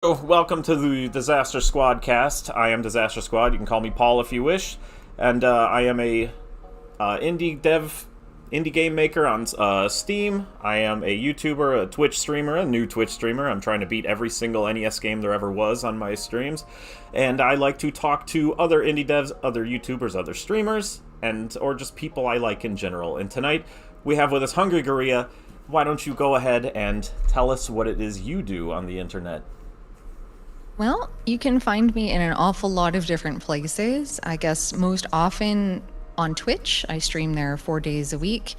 Welcome to the Disaster SquadCast. I am Disaster Squad. You can call me Paul if you wish, and I am a indie game maker on Steam. I am a YouTuber, a Twitch streamer, a new Twitch streamer. I'm trying to beat every single NES game there ever was on my streams, and I like to talk to other indie devs, other YouTubers, other streamers, and or just people I like in general. And tonight we have with us Hungry Goriya. Why don't you go ahead and tell us what it is you do on the internet? Well, you can find me in an awful lot of different places. I guess most often on Twitch. I stream there 4 days a week.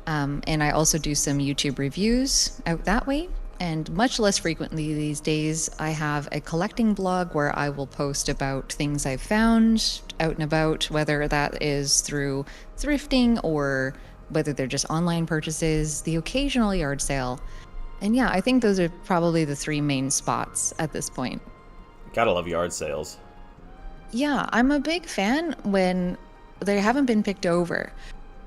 And I also do some YouTube reviews out that way. And much less frequently these days, I have a collecting blog where I will post about things I've found out and about, whether that is through thrifting or whether they're just online purchases, the occasional yard sale. And yeah, I think those are probably the three main spots at this point. Gotta love yard sales. Yeah, I'm a big fan when they haven't been picked over.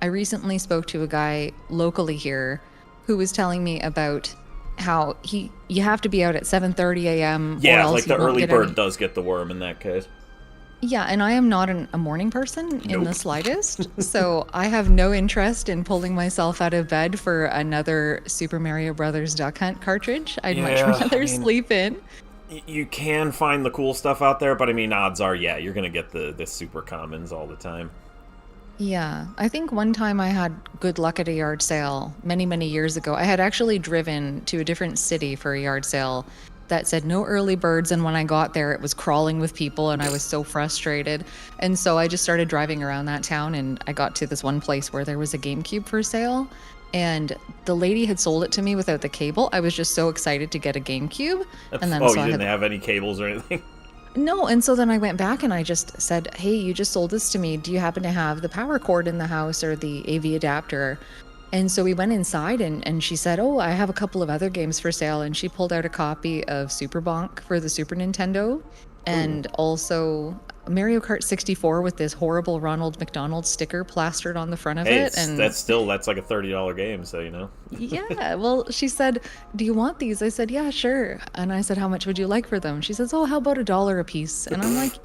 I recently spoke to a guy locally here who was telling me about how you have to be out at 7:30 a.m. Yeah, or else like the you won't early get bird any. does get the worm in that case. Yeah, and I am not a morning person in the Nope. slightest, so I have no interest in pulling myself out of bed for another Super Mario Brothers Duck Hunt cartridge. I'd much Yeah, rather sleep in. You can find the cool stuff out there, but I mean, odds are, yeah, you're gonna get the super commons all the time. Yeah, I think one time I had good luck at a yard sale many, many years ago. I had actually driven to a different city for a yard sale that said no early birds, and when I got there, it was crawling with people, and I was so frustrated. And so I just started driving around that town, and I got to this one place where there was a GameCube for sale, and the lady had sold it to me without the cable. I was just so excited to get a GameCube, and then Oh, so you I didn't had have any cables or anything? no, and so then I went back and I just said, "Hey, you just sold this to me. Do you happen to have the power cord in the house or the AV adapter?" And so we went inside and she said, "Oh, I have a couple of other games for sale." And she pulled out a copy of Super Bonk for the Super Nintendo Ooh. and also Mario Kart 64 with this horrible Ronald McDonald sticker plastered on the front of Hey, it. And that's like a $30 game, so you know. yeah, well, she said, "Do you want these?" I said, "Yeah, sure." And I said, "How much would you like for them?" She says, "Oh, how about $1 a piece?" And I'm like,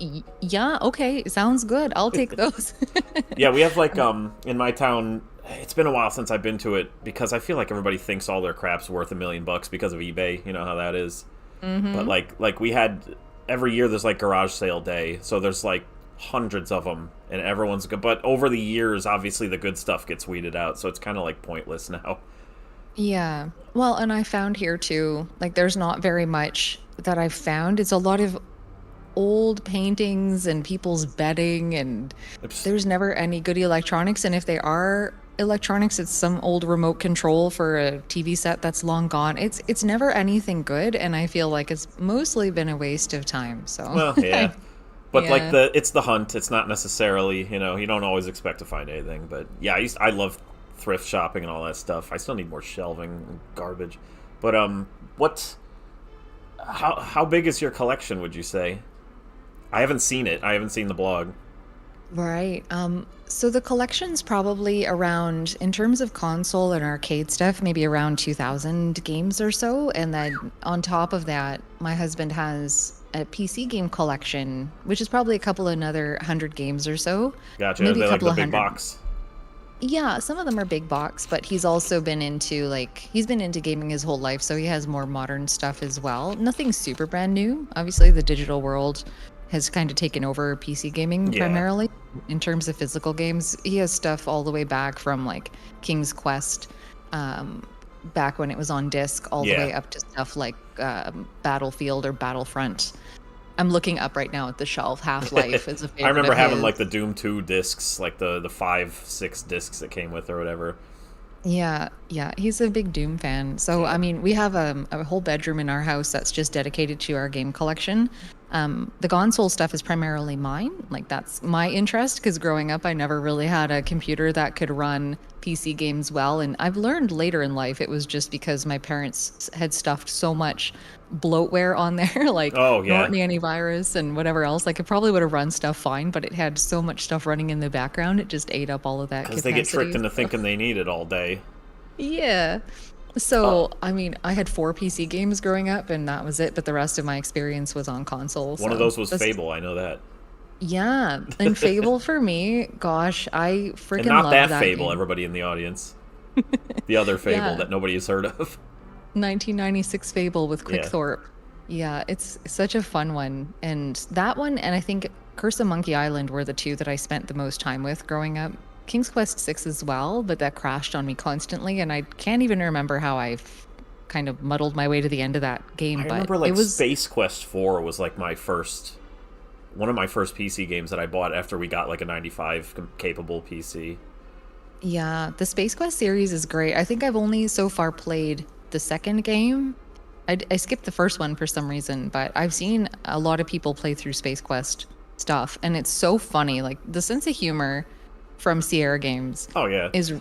Yeah, okay, sounds good. I'll take those." Yeah, we have like in my town. It's been a while since I've been to it because I feel like everybody thinks all their crap's worth $1 million because of eBay. You know how that is. But Mm-hmm. like we had every year there's like garage sale day, so there's like hundreds of them, and everyone's good. But over the years, obviously the good stuff gets weeded out, so it's kind of like pointless now. Yeah. Well, and I found here too, like there's not very much that I've found. It's a lot of old paintings and people's bedding, and Oops. there's never any good electronics. And if they are electronics, it's some old remote control for a TV set that's long gone. It's never anything good, and I feel like it's mostly been a waste of time. So Well, yeah. But like yeah. it's the hunt. It's not necessarily, you don't always expect to find anything. But yeah, I love thrift shopping and all that stuff. I still need more shelving and garbage. But what? How big is your collection? Would you say? I haven't seen it. I haven't seen the blog. Right. So the collection's probably around, in terms of console and arcade stuff, maybe around 2000 games or so. And then on top of that, my husband has a PC game collection, which is probably a couple another 100 games or so. Gotcha. Are Maybe a they like couple the of big hundred. box? Yeah, some of them are big box, but he's also been into he's been into gaming his whole life, so he has more modern stuff as well. Nothing super brand new. Obviously, the digital world has kind of taken over PC gaming Yeah. primarily in terms of physical games. He has stuff all the way back from like King's Quest, back when it was on disc, all the Yeah. way up to stuff like Battlefield or Battlefront. I'm looking up right now at the shelf. Half-Life is a I favorite remember of having his. like the Doom 2 discs, like the 5, 6 discs that came with or whatever. Yeah, yeah, he's a big Doom fan. So, Yeah. I mean, we have a whole bedroom in our house that's just dedicated to our game collection. The console stuff is primarily mine. Like, that's my interest because growing up, I never really had a computer that could run PC games well. And I've learned later in life it was just because my parents had stuffed so much bloatware on there, like Oh yeah. Norton antivirus and whatever else. Like, it probably would have run stuff fine, but it had so much stuff running in the background, it just ate up all of that Because they get tricked capacity. into thinking they need it all day. Yeah. So, I mean, I had 4 PC games growing up, and that was it. But the rest of my experience was on console. One of So, those was that's, Fable, I know that. yeah. And Fable for me, gosh, I And freaking not loved that that Fable, game. everybody in the audience. The other Fable Yeah. that nobody has heard of. 1996 Fable with Yeah. Quickthorpe. Yeah, it's such a fun one. And that one, and I think Curse of Monkey Island were the two that I spent the most time with growing up. King's Quest 6 as well, but that crashed on me constantly, and I can't even remember how kind of muddled my way to the end of that game, I but remember it like was, Space Quest 4 was like one of my first PC games that I bought after we got like a 95 capable PC. yeah, the Space Quest series is great. I think I've only so far played the second game. I skipped the first one for some reason, but I've seen a lot of people play through Space Quest stuff, and it's so funny. Like the sense of humor from Sierra Games Oh yeah. is,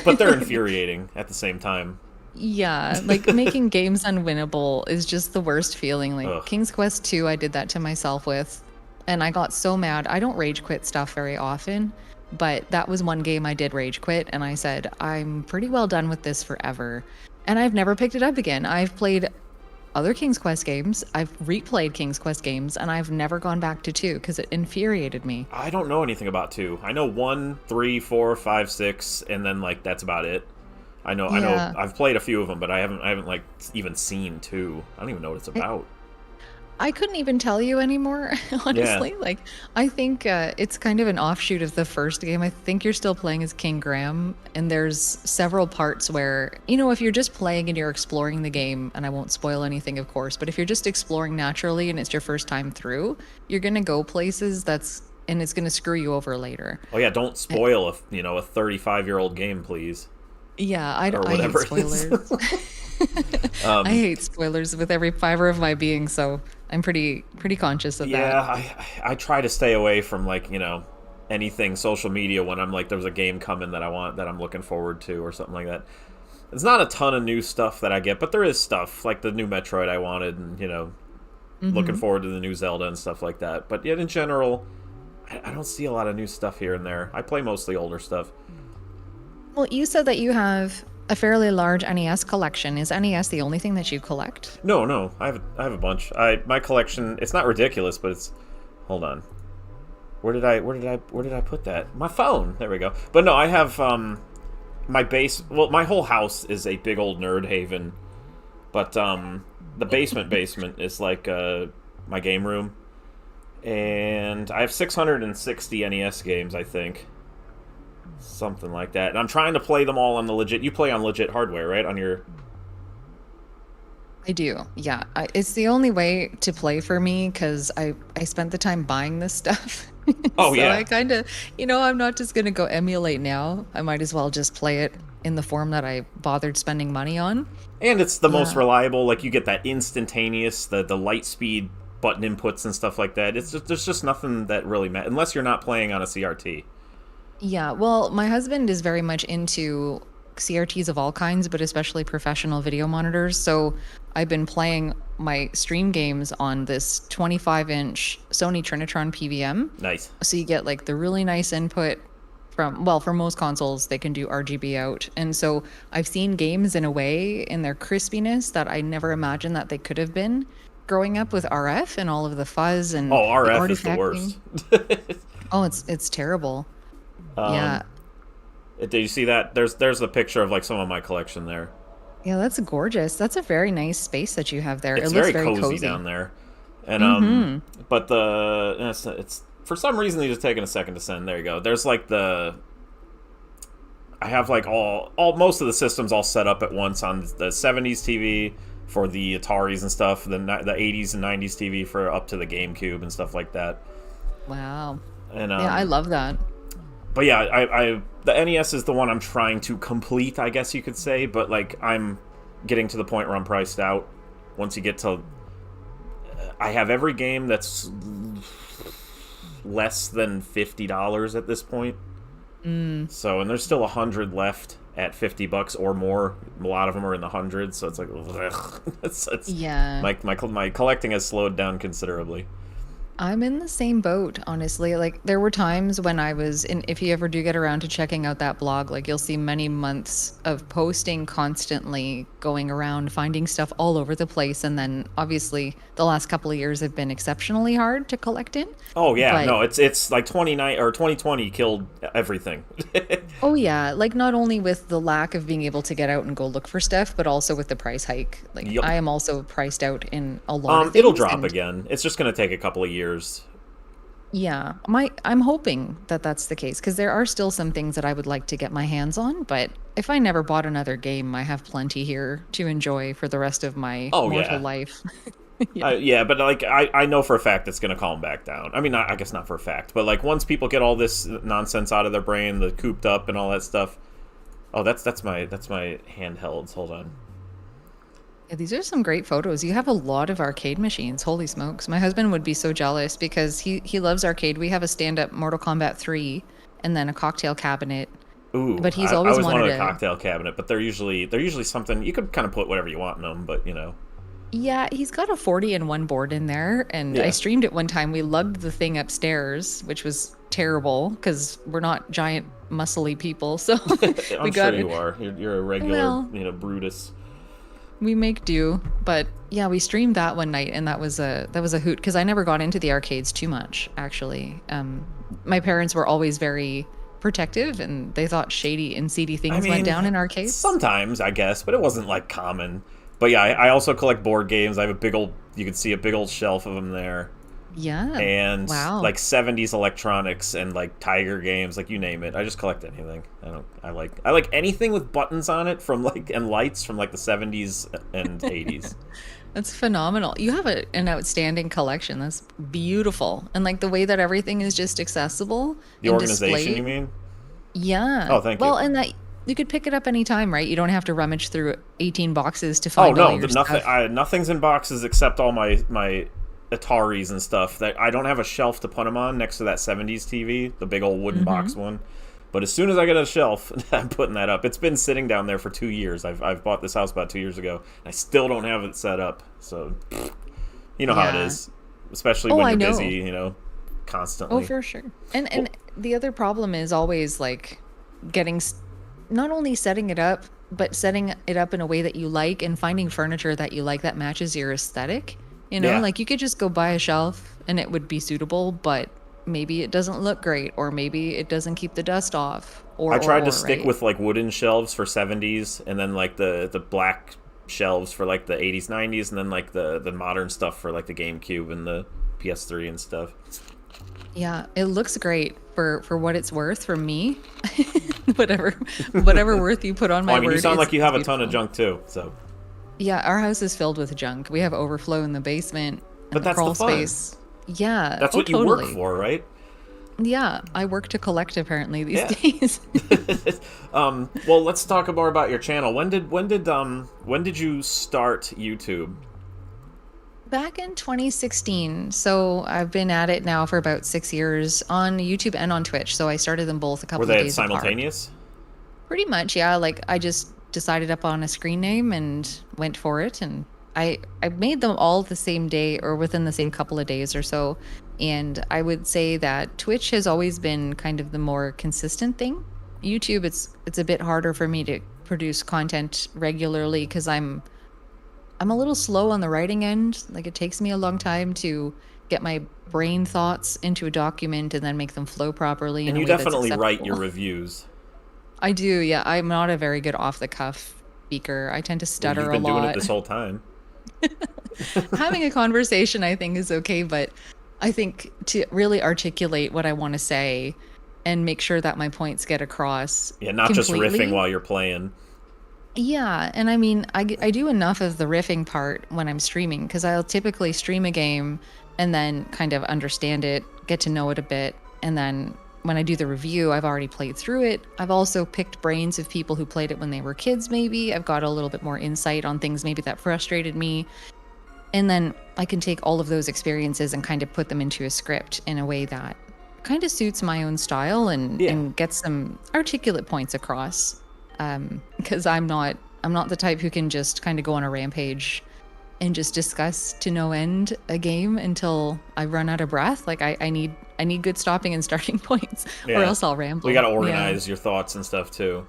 But they're infuriating at the same time. yeah, like making games unwinnable is just the worst feeling. Like Ugh. King's Quest 2, I did that to myself with, and I got so mad. I don't rage quit stuff very often, but that was one game I did rage quit, and I said, I'm pretty well done with this forever. And I've never picked it up again. I've played other King's Quest games, I've replayed King's Quest games, and I've never gone back to 2 because it infuriated me. I don't know anything about 2. I know 1, 3, 4, 5, 6, and then like that's about it. I know Yeah. I've played a few of them, but I haven't like even seen 2. I don't even know what it's about. I couldn't even tell you anymore, Yeah. honestly. Like, I think it's kind of an offshoot of the first game. I think you're still playing as King Graham, and there's several parts where, if you're just playing and you're exploring the game, and I won't spoil anything, of course, but if you're just exploring naturally and it's your first time through, you're gonna go places and it's gonna screw you over later. Oh yeah, don't spoil a 35-year-old game, please, Yeah, or I hate whatever it is. spoilers. I hate spoilers with every fiber of my being, so I'm pretty conscious of that. Yeah, I try to stay away from like anything social media when I'm like there's a game coming that I'm looking forward to or something like that. There's not a ton of new stuff that I get, but there is stuff like the new Metroid I wanted, and looking forward to the new Zelda and stuff like that. But yet in general, I don't see a lot of new stuff here and there. I play mostly older stuff. Well, you said that you have a fairly large NES collection. Is NES the only thing that you collect? No, I have a bunch. My collection, it's not ridiculous, but it's, hold on. Where did I put that? My phone. There we go. But no, I have my whole house is a big old nerd haven. But the basement is like my game room. And I have 660 NES games, I think. Something like that. And I'm trying to play them all on the legit. You play on legit hardware, right? On your. I do. Yeah. It's the only way to play for me because I spent the time buying this stuff. Oh, So yeah. I kind of, I'm not just going to go emulate now. I might as well just play it in the form that I bothered spending money on. And it's the most Yeah. reliable. Like, you get that instantaneous, the light speed button inputs and stuff like that. There's just nothing that really matters. Unless you're not playing on a CRT. Yeah, well, my husband is very much into CRTs of all kinds, but especially professional video monitors. So I've been playing my stream games on this 25-inch Sony Trinitron PVM. Nice. So you get like the really nice input for most consoles, they can do RGB out. And so I've seen games in a way in their crispiness that I never imagined that they could have been growing up with RF and all of the fuzz and Oh, the RF is the artifacting. worst. Oh, it's terrible. Yeah. Did you see that? There's a picture of like some of my collection there. Yeah, that's gorgeous. That's a very nice space that you have there. It's It looks very very cozy cozy. down there. And but it's for some reason they're just taking a second to send. There you go. There's like I have like all most of the systems all set up at once on the 70s TV for the Ataris and stuff, the 80s and 90s TV for up to the GameCube and stuff like that. Wow. And Yeah, I love that. but yeah, I the NES is the one I'm trying to complete, I guess you could say, but like I'm getting to the point where I'm priced out. Once you get to I have every game that's less than $50 at this point. So, and there's still 100 left at $50 or more. A lot of them are in the hundreds, so it's like, ugh. It's Yeah. my collecting has slowed down considerably. I'm in the same boat, honestly. Like, there were times when I was in, if you ever do get around to checking out that blog, like, you'll see many months of posting constantly, going around, finding stuff all over the place. And then obviously, the last couple of years have been exceptionally hard to collect in. Oh yeah, But no, it's like 29 or 2020 killed everything. oh, yeah, like, not only with the lack of being able to get out and go look for stuff, but also with the price hike. Like, Yup. I am also priced out in a lot of It'll things. drop And again. It's just gonna take a couple of years. yeah, I'm hoping that that's the case because there are still some things that I would like to get my hands on, but if I never bought another game, I have plenty here to enjoy for the rest of my Oh mortal yeah, life. Yeah. yeah, but like I know for a fact it's gonna calm back down. I mean, I guess not for a fact, but like once people get all this nonsense out of their brain, the cooped up and all that stuff. Oh, that's my handhelds. Hold on. Yeah, these are some great photos. You have a lot of arcade machines. Holy smokes. My husband would be so jealous because he loves arcade. We have a stand-up Mortal Kombat 3 and then a cocktail cabinet, Ooh, but he's I always always wanted wanted a a. cocktail cabinet, but they're usually something you could kind of put whatever you want in them, but you know. Yeah, he's got a 40 and one board in there, and I Yeah, streamed it one time. We lugged the thing upstairs, which was terrible because we're not giant, muscly people. So we I'm sure got it. you are. You're a regular, Well, Brutus. we make do. But yeah, we streamed that one night, and that was a hoot because I never got into the arcades too much, actually. My parents were always very protective, and they thought shady and seedy I things went mean, down in arcades. sometimes I guess, but it wasn't like common. But yeah, I also collect board games. I have a big old, you can see a big old shelf of them there, Yeah. and Wow. like 70s electronics and like Tiger games, like you name it. I just collect anything. I like anything with buttons on it from like and lights from like the 70s and 80s. That's phenomenal. You have an outstanding collection. That's beautiful. And like the way that everything is just accessible The and organization, you displayed. mean? Yeah. Oh, thank you. Well, and that you could pick it up anytime, right? You don't have to rummage through 18 boxes to Oh find all no, your nothing. stuff. Nothing's in boxes except all my Ataris and stuff. That I don't have a shelf to put them on next to that 70s TV, the big old wooden box one. But as soon as I get a shelf, I'm putting that up. It's been sitting down there for 2 years. I've bought this house about 2 years ago. And I still don't have it set up. So you know how it Yeah. is, especially Oh, when I you're know. busy. Oh, Constantly. for sure. And Well, the other problem is always like getting not only setting it up, but setting it up in a way that you like and finding furniture that you like that matches your aesthetic. yeah. Like you could just go buy a shelf and it would be suitable, but maybe it doesn't look great, or maybe it doesn't keep the dust off, I tried to or, stick right? with like wooden shelves for 70s, and then like the black shelves for like the 80s, 90s, and then like the modern stuff for like the GameCube and the PS3 and stuff. Yeah, it looks great for what it's worth for me. whatever whatever worth you put on Oh, my I mean, you word, sound like you it's have a ton of beautiful. junk too. So, Yeah, our house is filled with junk. We have overflow in the basement but and the that's the crawl fun. space. Yeah. That's Oh, what you work totally. for, right? Yeah, I work to collect apparently these Yeah. days. Well, let's talk more about your channel. When did you start YouTube? Back in 2016. So I've been at it now for about 6 years on YouTube and on Twitch. So I started them both a Were couple of they days apart. simultaneous? Pretty much, yeah. Like I just decided up on a screen name and went for it, and I made them all the same day or within the same couple of days or so. And I would say that Twitch has always been kind of the more consistent thing. YouTube, it's a bit harder for me to produce content regularly because I'm a little slow on the writing end. Like it takes me a long time to get my brain thoughts into a document and then make them flow properly in And a you way that's definitely write your acceptable. reviews. I do, yeah. I'm not a very good off the cuff speaker. I tend to Well, stutter you've a been doing it lot. this whole time. Having a conversation, I think, is okay, but I think to really articulate what I want to say and make sure that my points get across Yeah, not just riffing completely. while you're playing. Yeah, and I mean, I do enough of the riffing part when I'm streaming because I'll typically stream a game and then kind of understand it, get to know it a bit, and then when I do the review, I've already played through it. I've also picked brains of people who played it when they were kids, maybe. I've got a little bit more insight on things maybe that frustrated me. And then I can take all of those experiences and kind of put them into a script in a way that kind of suits my own style Yeah. and gets some articulate points across. Because I'm not the type who can just kind of go on a rampage and just discuss to no end a game until I run out of breath. Like I need good stopping and starting points, or Yeah. else I'll ramble. We got to organize your thoughts and stuff too.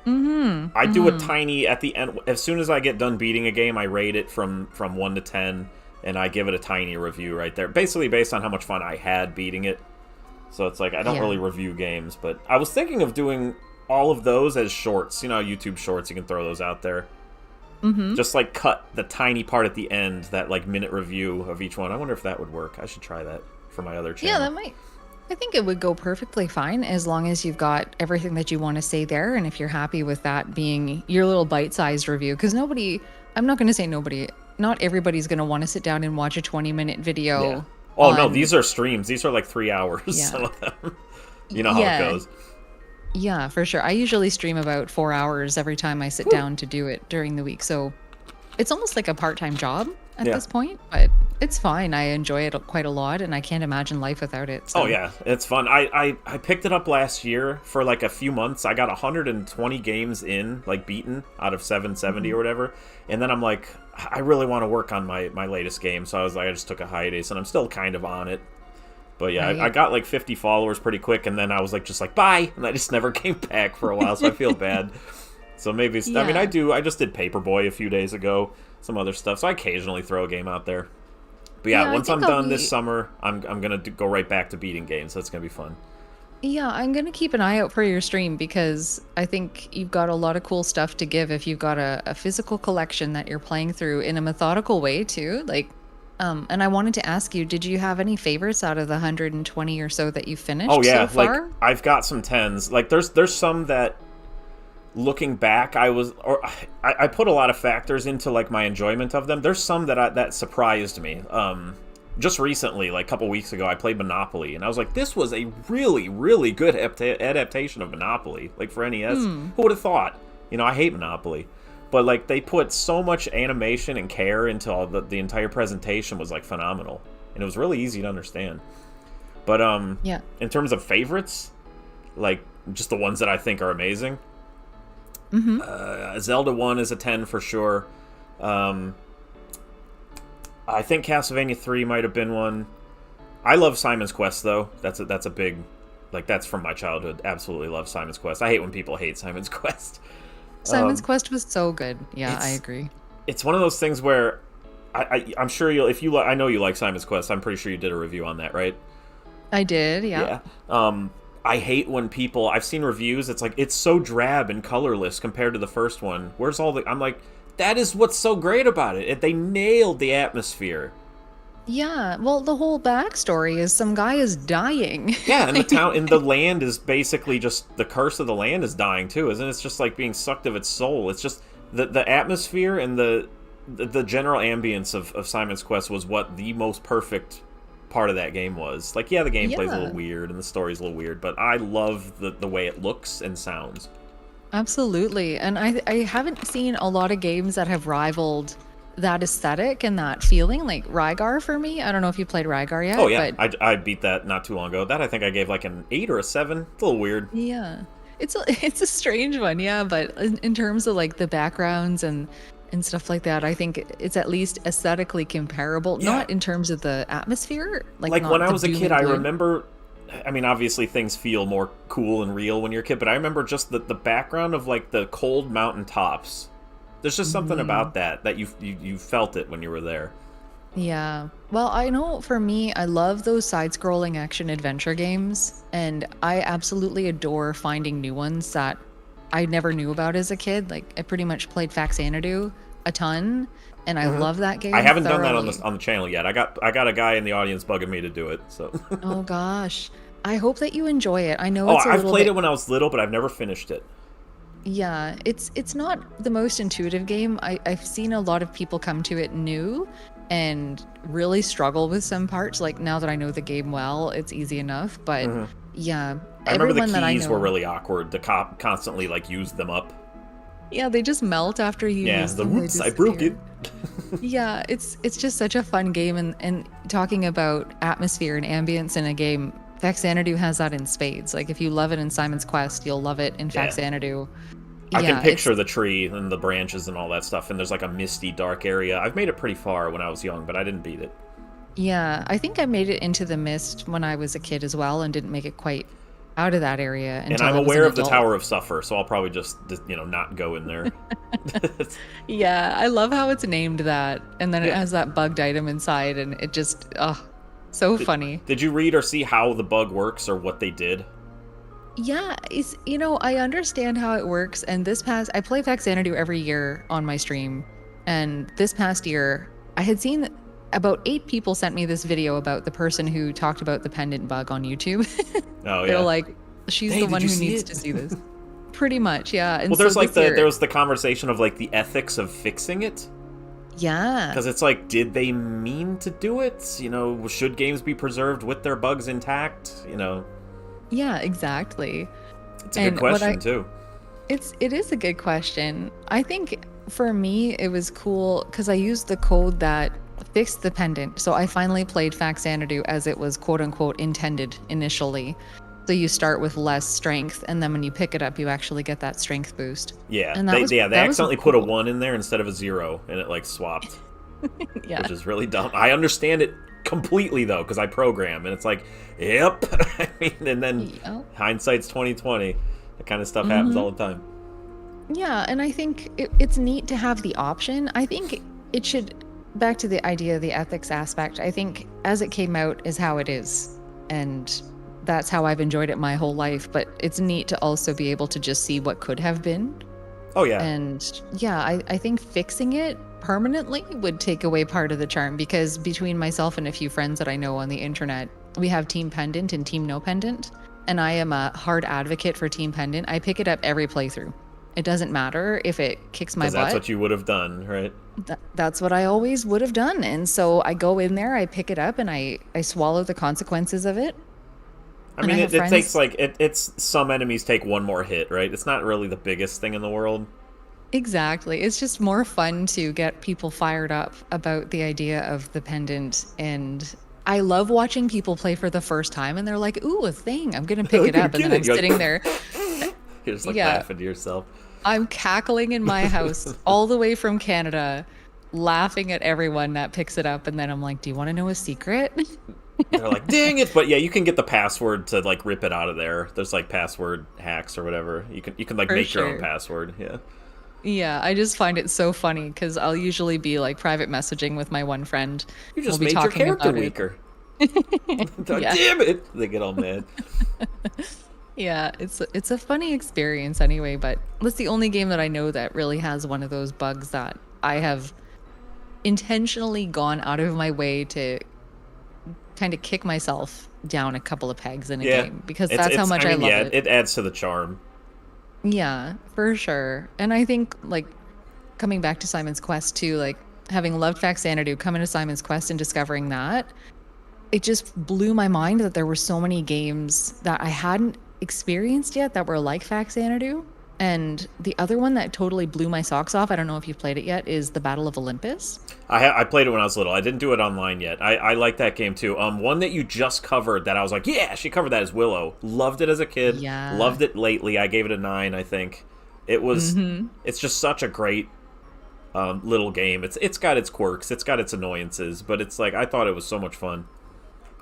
I do a tiny at the end. As soon as I get done beating a game, I rate it from 1 to 10, and I give it a tiny review right there, basically based on how much fun I had beating it. So it's like I don't really review games, but I was thinking of doing all of those as shorts. You know, YouTube shorts, you can throw those out there. Just like cut the tiny part at the end, that like minute review of each one. I wonder if that would work. I should try that for my other channel. Yeah, that might. I think it would go perfectly fine as long as you've got everything that you want to say there, and if you're happy with that being your little bite-sized review. Because I'm not going to say nobody, not everybody's going to want to sit down and watch a 20-minute video. Yeah. Oh, no, these are streams. These are like 3 hours, some of them. You know how it goes. Yeah, for sure. I usually stream about 4 hours every time I sit down to do it during the week. So it's almost like a part-time job at this point, but it's fine. I enjoy it quite a lot, and I can't imagine life without it. So. Oh, yeah, it's fun. I picked it up last year for like a few months. I got 120 games in, like beaten out of 770 or whatever. And then I'm like, I really want to work on my latest game. So I was like, I just took a hiatus, and I'm still kind of on it. But yeah, I got like 50 followers pretty quick, and then I was like, just like, bye! And I just never came back for a while, so I feel bad. So maybe, I mean, I just did Paperboy a few days ago, some other stuff, so I occasionally throw a game out there. But yeah, once I'm done this summer, I'm going to go right back to beating games, so it's going to be fun. Yeah, I'm going to keep an eye out for your stream, because I think you've got a lot of cool stuff to give if you've got a physical collection that you're playing through in a methodical way, too. Like, and I wanted to ask you, did you have any favorites out of the 120 or so that you finished so far? Like, I've got some 10s. Like, there's some that, looking back, I put a lot of factors into, like, my enjoyment of them. There's some that surprised me. Just recently, like a couple weeks ago, I played Monopoly, and I was like, this was a really, really good adaptation of Monopoly, like, for NES. Who would have thought? You know, I hate Monopoly. But, like, they put so much animation and care into all the entire presentation was, like, phenomenal. And it was really easy to understand. But, in terms of favorites, like, just the ones that I think are amazing, Zelda 1 is a 10 for sure. I think Castlevania 3 might have been one. I love Simon's Quest, though. That's a big, like, that's from my childhood. Absolutely love Simon's Quest. I hate when people hate Simon's Quest. Simon's Quest was so good. Yeah, I agree. It's one of those things where I'm sure I know you like Simon's Quest. I'm pretty sure you did a review on that, right? I did, yeah. I hate when people, I've seen reviews, it's like, it's so drab and colorless compared to the first one. Where's all the, I'm like, that is what's so great about it. They nailed the atmosphere. Yeah, well, the whole backstory is some guy is dying. Yeah, and the town, and the land is basically just, the curse of the land is dying too, isn't it? It's just like being sucked of its soul. It's just, the atmosphere and the general ambience of Simon's Quest was what the most perfect part of that game was. Like, yeah, the gameplay's a little weird, and the story's a little weird, but I love the way it looks and sounds. Absolutely, and I haven't seen a lot of games that have rivaled that aesthetic and that feeling, like Rygar for me. I don't know if you played Rygar yet. Oh yeah, but I beat that not too long ago. That I think I gave like an 8 or a 7. It's a little weird. Yeah, it's a strange one, yeah. But in terms of like the backgrounds and stuff like that, I think it's at least aesthetically comparable. Yeah. Not in terms of the atmosphere. Like when I was a kid, I remember. I mean, obviously things feel more cool and real when you're a kid, but I remember just the background of like the cold mountain tops. There's just something about that you felt it when you were there. Yeah. Well, I know for me, I love those side-scrolling action-adventure games, and I absolutely adore finding new ones that I never knew about as a kid. Like, I pretty much played Faxanadu a ton, and I love that game. I haven't done that on the channel yet. I got a guy in the audience bugging me to do it. So. Oh gosh, I hope that you enjoy it. I know. I've played it when I was little, but I've never finished it. Yeah, it's not the most intuitive game. I've seen a lot of people come to it new and really struggle with some parts. Like, now that I know the game well, it's easy enough. But yeah, I remember the keys were really awkward. The cop constantly like used them up. Yeah, they just melt after you use them. Whoops, I broke it. Yeah, it's just such a fun game, and talking about atmosphere and ambience in a game, Faxanadu has that in spades. Like, if you love it in Simon's Quest, you'll love it in Faxanadu. I can Yeah, it's picture the tree and the branches and all that stuff, and there's like a misty, dark area. I've made it pretty far when I was young, but I didn't beat it. yeah, I think I made it into the mist when I was a kid as well and didn't make it quite out of that area And until I'm I was an aware of the adult. Tower of Suffer, so I'll probably just not go in there. Yeah, I love how it's named that. And then it Yeah. has that bugged item inside and it just, oh, so Did, funny. did you read or see how the bug works or what they did? Yeah, I understand how it works. And I play Xanadu every year on my stream. And this past year, I had seen about 8 people sent me this video about the person who talked about the pendant bug on YouTube. Oh They're yeah. like, she's Hey, the did one you who see needs it? to see this. Pretty much, yeah. And Well, so there's like this year, there was the conversation of like the ethics of fixing it, yeah. because it's like, did they mean to do it? Should games be preserved with their bugs intact? Yeah, exactly. It's a good question too. It is a good question. I think for me it was cool because I used the code that fixed the pendant. So I finally played Xanadu as it was quote unquote intended initially. So you start with less strength, and then when you pick it up, you actually get that strength boost. Yeah, And they that was accidentally put a cool. 1 in there instead of a 0, and it like swapped, Yeah. which is really dumb. I understand it completely though, because I program, and it's like, yep. I mean, and then Yeah. hindsight's 2020. That kind of stuff happens all the time. Yeah, and I think it's neat to have the option. I think it should, back to the idea of the ethics aspect, I think as it came out is how it is. And that's how I've enjoyed it my whole life. But it's neat to also be able to just see what could have been. Oh yeah. And yeah, I think fixing it permanently would take away part of the charm because between myself and a few friends that I know on the internet, we have Team Pendant and Team No Pendant. And I am a hard advocate for Team Pendant. I pick it up every playthrough. It doesn't matter if it kicks my butt. Because that's what you would have done, right? That's what I always would have done. And so I go in there, I pick it up, and I swallow the consequences of it. I mean, it takes like it's some enemies take one more hit, right? It's not really the biggest thing in the world. Exactly. It's just more fun to get people fired up about the idea of the pendant. And I love watching people play for the first time and they're like, ooh, a thing. I'm going to pick it up. And then I'm sitting there. You're just like Yeah. laughing to yourself. I'm cackling in my house all the way from Canada, laughing at everyone that picks it up. And then I'm like, do you want to know a secret? They're like, dang it! But yeah, you can get the password to like rip it out of there. There's like password hacks or whatever. You can like For make your own sure. password. Yeah. Yeah, I just find it so funny because I'll usually be like private messaging with my one friend. You just We'll be made your talking character about it. weaker. They're like, Yeah. damn it! They get all mad. Yeah, it's a funny experience anyway, but that's the only game that I know that really has one of those bugs that I have intentionally gone out of my way to kind of kick myself down a couple of pegs in a Yeah, game because that's how much I mean, love yeah, it. it adds to the charm. Yeah, for sure. And I think like coming back to Simon's Quest too, like having loved Xanadu, coming to Simon's Quest and discovering that, it just blew my mind that there were so many games that I hadn't experienced yet that were like Xanadu. And the other one that totally blew my socks off, I don't know if you've played it yet, is the Battle of Olympus. I played it when I was little. I didn't do it online yet. I like that game too. One that you just covered that I was like, yeah, she covered that is Willow. Loved it as a kid. Yeah. Loved it lately. I gave it a 9, I think. It was. It's just such a great little game. It's got its quirks. It's got its annoyances, but it's like I thought it was so much fun.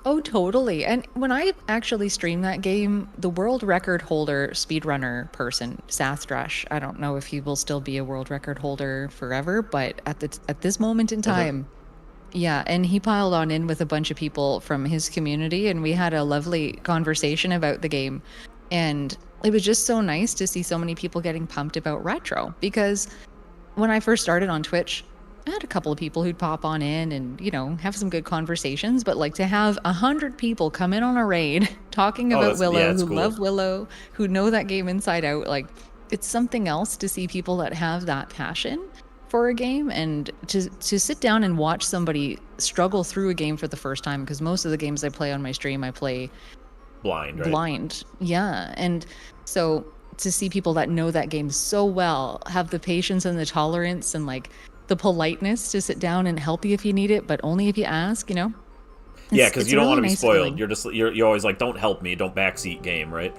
Oh, totally. And when I actually streamed that game, the world record holder speedrunner person, Sathdrash, I don't know if he will still be a world record holder forever, but at this moment in time, yeah, and he piled on in with a bunch of people from his community and we had a lovely conversation about the game. And it was just so nice to see so many people getting pumped about retro because when I first started on Twitch, I had a couple of people who'd pop on in and, have some good conversations, but like to have 100 people come in on a raid talking about Willow, who cool. love Willow, who know that game inside out, like it's something else to see people that have that passion for a game and to sit down and watch somebody struggle through a game for the first time, because most of the games I play on my stream, I play Blind, right? blind. Yeah. And so to see people that know that game so well, have the patience and the tolerance and like the politeness to sit down and help you if you need it, but only if you ask, Yeah, because it's you don't really want to be nice spoiled. feeling. You're always like, don't help me, don't backseat game, right?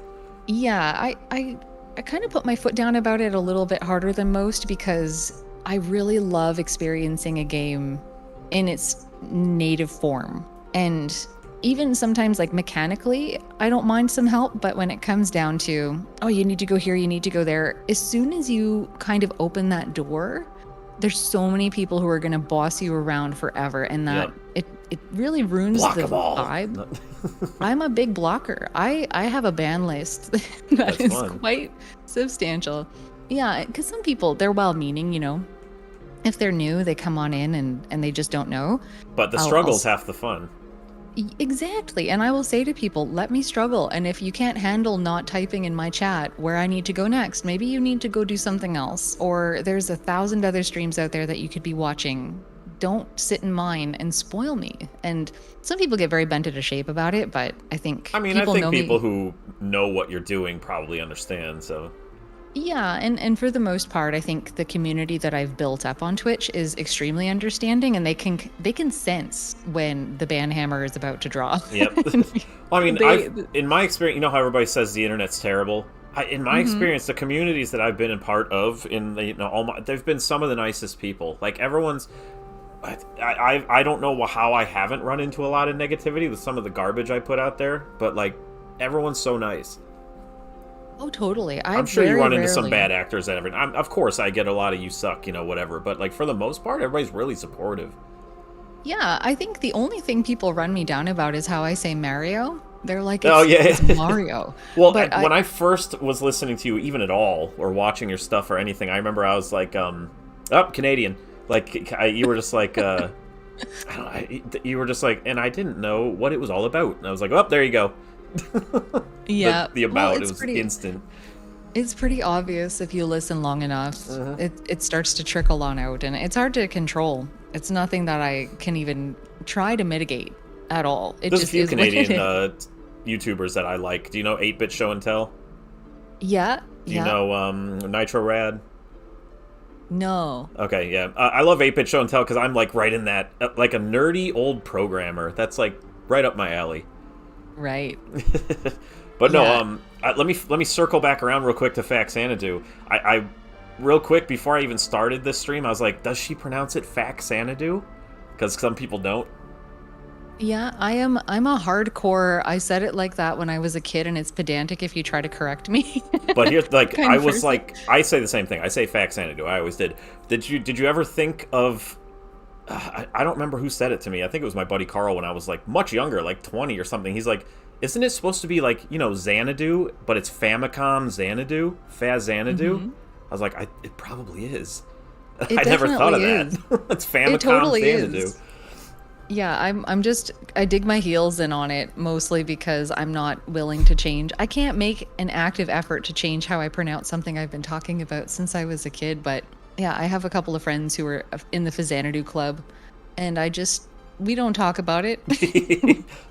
Yeah, I I kind of put my foot down about it a little bit harder than most because I really love experiencing a game in its native form. And even sometimes, like mechanically, I don't mind some help. But when it comes down to, oh, you need to go here, you need to go there, as soon as you kind of open that door, there's so many people who are going to boss you around forever. And that it really ruins Block the 'em all. vibe. I'm a big blocker. I have a ban list that That's is fun. quite substantial. Yeah, because some people, they're well-meaning, you know. If they're new, they come on in and they just don't know. But the I'll struggle's half the fun. Exactly. And I will say to people, let me struggle. And if you can't handle not typing in my chat where I need to go next, maybe you need to go do something else. Or there's 1,000 other streams out there that you could be watching. Don't sit in mine and spoil me. And some people get very bent out of shape about it, but I think I mean, I think people who know what you're doing probably understand, so... Yeah, and for the most part, I think the community that I've built up on Twitch is extremely understanding, and they can sense when the ban hammer is about to draw. Yep. Well, I mean, in my experience, you know how everybody says the internet's terrible? In my experience, the communities that I've been a part of, they've been some of the nicest people. Like, everyone's... I don't know how I haven't run into a lot of negativity with some of the garbage I put out there, but, like, everyone's so nice. Oh, totally. I'm sure you run into some bad actors and everything. Of course, I get a lot of you suck, whatever. But, like, for the most part, everybody's really supportive. Yeah, I think the only thing people run me down about is how I say Mario. They're like, it's Mario. Well, when I first was listening to you, even at all, or watching your stuff or anything, I remember I was like, Canadian. Like, you were just like, you were just like, and I didn't know what it was all about. And I was like, there you go. Yeah, it was instant. It's pretty obvious if you listen long enough. It starts to trickle on out, and it's hard to control. It's nothing that I can even try to mitigate at all. There's a few Canadian YouTubers that I like. Do you know 8-Bit Show and Tell? Yeah. Do you know Nitro Rad? No. Okay, yeah. I love 8-Bit Show and Tell because I'm like right in that, like a nerdy old programmer. That's like right up my alley. Right. But no, let me circle back around real quick to Faxanadu. I real quick before I even started this stream, I was like, does she pronounce it Faxanadu? Because some people don't. Yeah, I'm a hardcore. I said it like that when I was a kid, and it's pedantic if you try to correct me. But here's like I was like, I say the same thing. I say Faxanadu. I always did. Did you ever think of? I don't remember who said it to me. I think it was my buddy Carl when I was like much younger, like 20 or something. He's like, isn't it supposed to be like, Xanadu, but it's Famicom Xanadu? Faz-Xanadu? I was like, it probably is. I never thought of that. It's Famicom it totally Xanadu. Is. Yeah, I dig my heels in on it mostly because I'm not willing to change. I can't make an active effort to change how I pronounce something I've been talking about since I was a kid, but yeah, I have a couple of friends who are in the Fazanadu club, and we don't talk about it.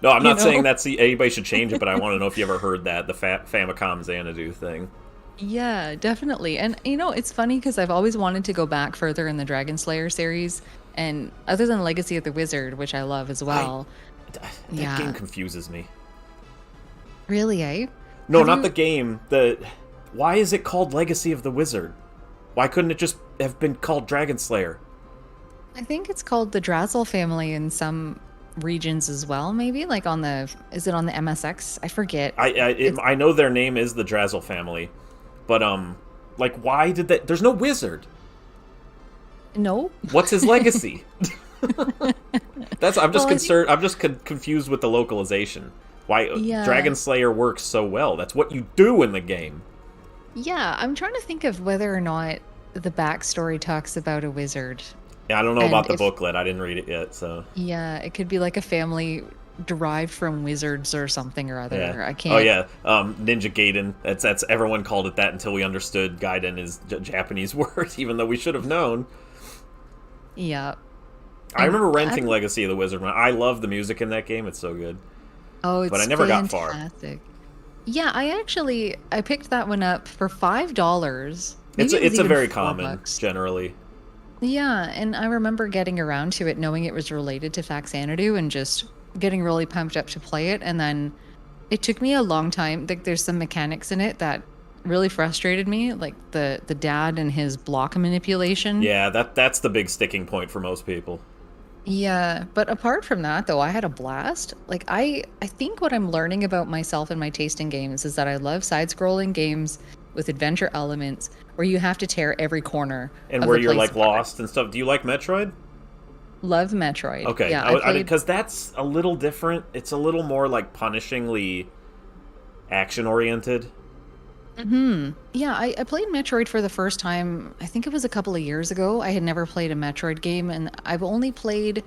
No, I'm not saying anybody should change it, but I want to know if you ever heard that, the Famicom Xanadu thing. Yeah, definitely. And, it's funny because I've always wanted to go back further in the Dragon Slayer series, and other than Legacy of the Wizard, which I love as well. That game confuses me. Really, eh? No, not the game. Why is it called Legacy of the Wizard? Why couldn't it just have been called Dragon Slayer? I think it's called the Drazel family in some regions as well, maybe? Like is it on the MSX? I forget. I know their name is the Drazel family, but, like, why did that... There's no wizard. No. What's his legacy? I'm just concerned. I'm just confused with the localization. Why Dragon Slayer works so well? That's what you do in the game. Yeah, I'm trying to think of whether or not the backstory talks about a wizard. Yeah, I don't know about the booklet. I didn't read it yet, so... Yeah, it could be like a family derived from wizards or something or other. Yeah. I can't... Oh, yeah. Ninja Gaiden. That's everyone called it that until we understood Gaiden is a Japanese word, even though we should have known. Yeah. I remember renting Legacy of the Wizard. I love the music in that game. It's so good. Oh, it's But I never got far. Yeah, I picked that one up for $5. It's a very common, generally. Yeah, and I remember getting around to it knowing it was related to Faxanadu and just getting really pumped up to play it. And then it took me a long time. There's some mechanics in it that really frustrated me, like the dad and his block manipulation. Yeah, that's the big sticking point for most people. Yeah, but apart from that though, I had a blast. Like I think what I'm learning about myself and my taste in games is that I love side-scrolling games with adventure elements where you have to tear every corner And of where the you're place like apart. lost and stuff. Do you like Metroid? Love Metroid. Okay, Yeah, I played. because that's a little different. It's a little more like punishingly action oriented. Yeah, I played Metroid for the first time. I think it was a couple of years ago. I had never played a Metroid game, and I've only played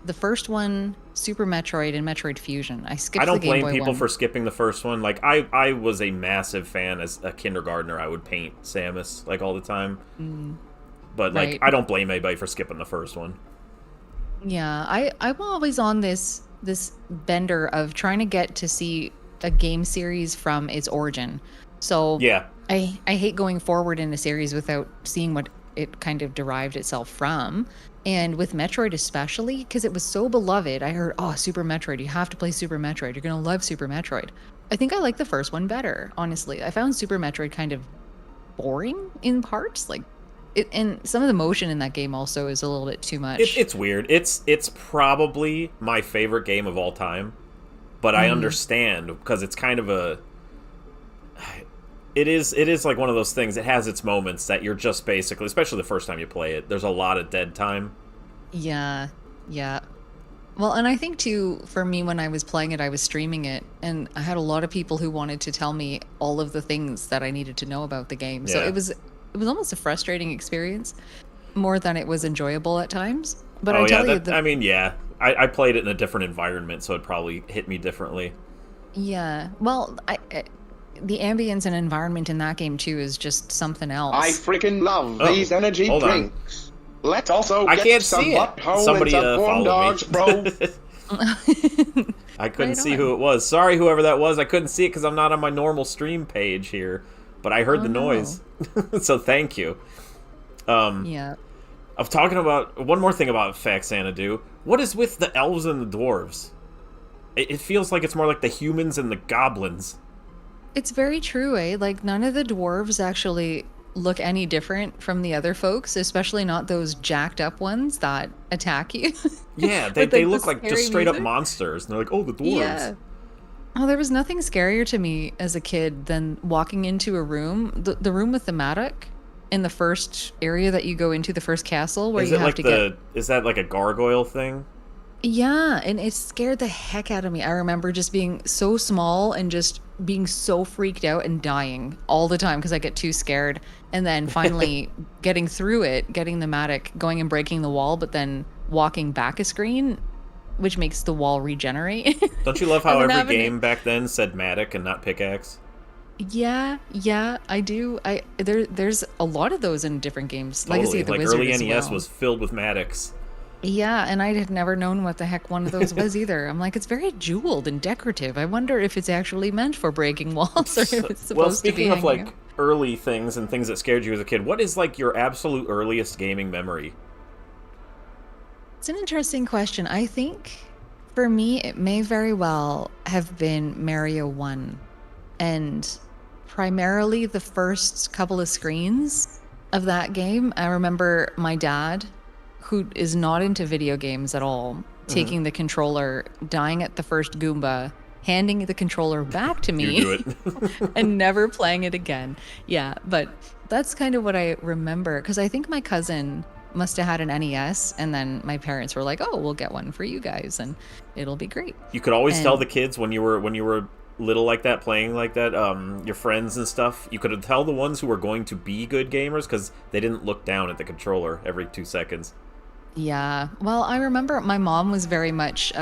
the first one, Super Metroid, and Metroid Fusion. I I skipped the don't Game blame Boy people one. for skipping the first one. Like I was a massive fan as a kindergartner. I would paint Samus like all the time. But like Right. I don't blame anybody for skipping the first one. Yeah, I'm always on this bender of trying to get to see a game series from its origin. So Yeah. I hate going forward in a series without seeing what it kind of derived itself from. And with Metroid especially, because it was so beloved, I heard, oh, Super Metroid, you have to play Super Metroid. You're gonna love Super Metroid. I think I like the first one better, honestly. I found Super Metroid kind of boring in parts. Like it, and some of the motion in that game also is a little bit too much. It's weird. It's probably my favorite game of all time, but I understand because it's kind of a it is like one of those things. It has its moments that you're just basically, especially the first time you play it, there's a lot of dead time. Yeah, yeah. Well, and I think too, for me, when I was playing it, I was streaming it, and I had a lot of people who wanted to tell me all of the things that I needed to know about the game. So Yeah. it was almost a frustrating experience, more than it was enjoyable at times. But I Oh yeah, tell you, I mean, yeah. I played it in a different environment, so it probably hit me differently. yeah. Well, the ambience and environment in that game too is just something I else. freaking love Oh, these energy hold on. drinks. Let's also I get can't some see it. butthole Somebody and some corn follow dogs, bro. me. I couldn't Right see on. who it was. Sorry, whoever that was. I couldn't see it because I'm not on my normal stream page here. But I heard Oh the noise, so thank you. Yeah. I'm talking about one more thing about Faxanadu. What is with the elves and the dwarves? It feels like it's more like the humans and the goblins. It's very true, eh? Like none of the dwarves actually look any different from the other folks, especially not those jacked up ones that attack you. Yeah, they With, like, the look like just scary straight up music. monsters. And they're like, oh, the dwarves. Yeah. Oh, there was nothing scarier to me as a kid than walking into a room, the room with the Madoc in the first area that you go into, the first castle where Is you it have like to get. is that like a gargoyle thing? Yeah, and it scared the heck out of me. I remember just being so small and just being so freaked out and dying all the time because I get too scared. And then finally getting through it, getting the Matic, going and breaking the wall, but then walking back a screen, which makes the wall regenerate. Don't you love And how then every having game back then said Matic and not pickaxe? Yeah, yeah, I do. There's a lot of those in different games. Legacy Totally. of the Like Wizard early as NES well. was filled with Matics. Yeah, and I had never known what the heck one of those was either. I'm like, it's very jeweled and decorative. I wonder if it's actually meant for breaking walls or if it's supposed Well, to be speaking of hanging like out. early things and things that scared you as a kid, what is like your absolute earliest gaming memory? It's an interesting question. I think for me, it may very well have been Mario 1. And primarily the first couple of screens of that game. I remember my dad, who is not into video games at all, taking the controller, dying at the first Goomba, handing the controller back to me. You do it. And never playing it again. Yeah, but that's kind of what I remember because I think my cousin must have had an NES and then my parents were like, "Oh, we'll get one for you guys and it'll be great." You could always tell And- the kids when you were little like that, playing like that, your friends and stuff. You could tell the ones who were going to be good gamers because they didn't look down at the controller every 2 seconds. Yeah. Well, I remember my mom was very much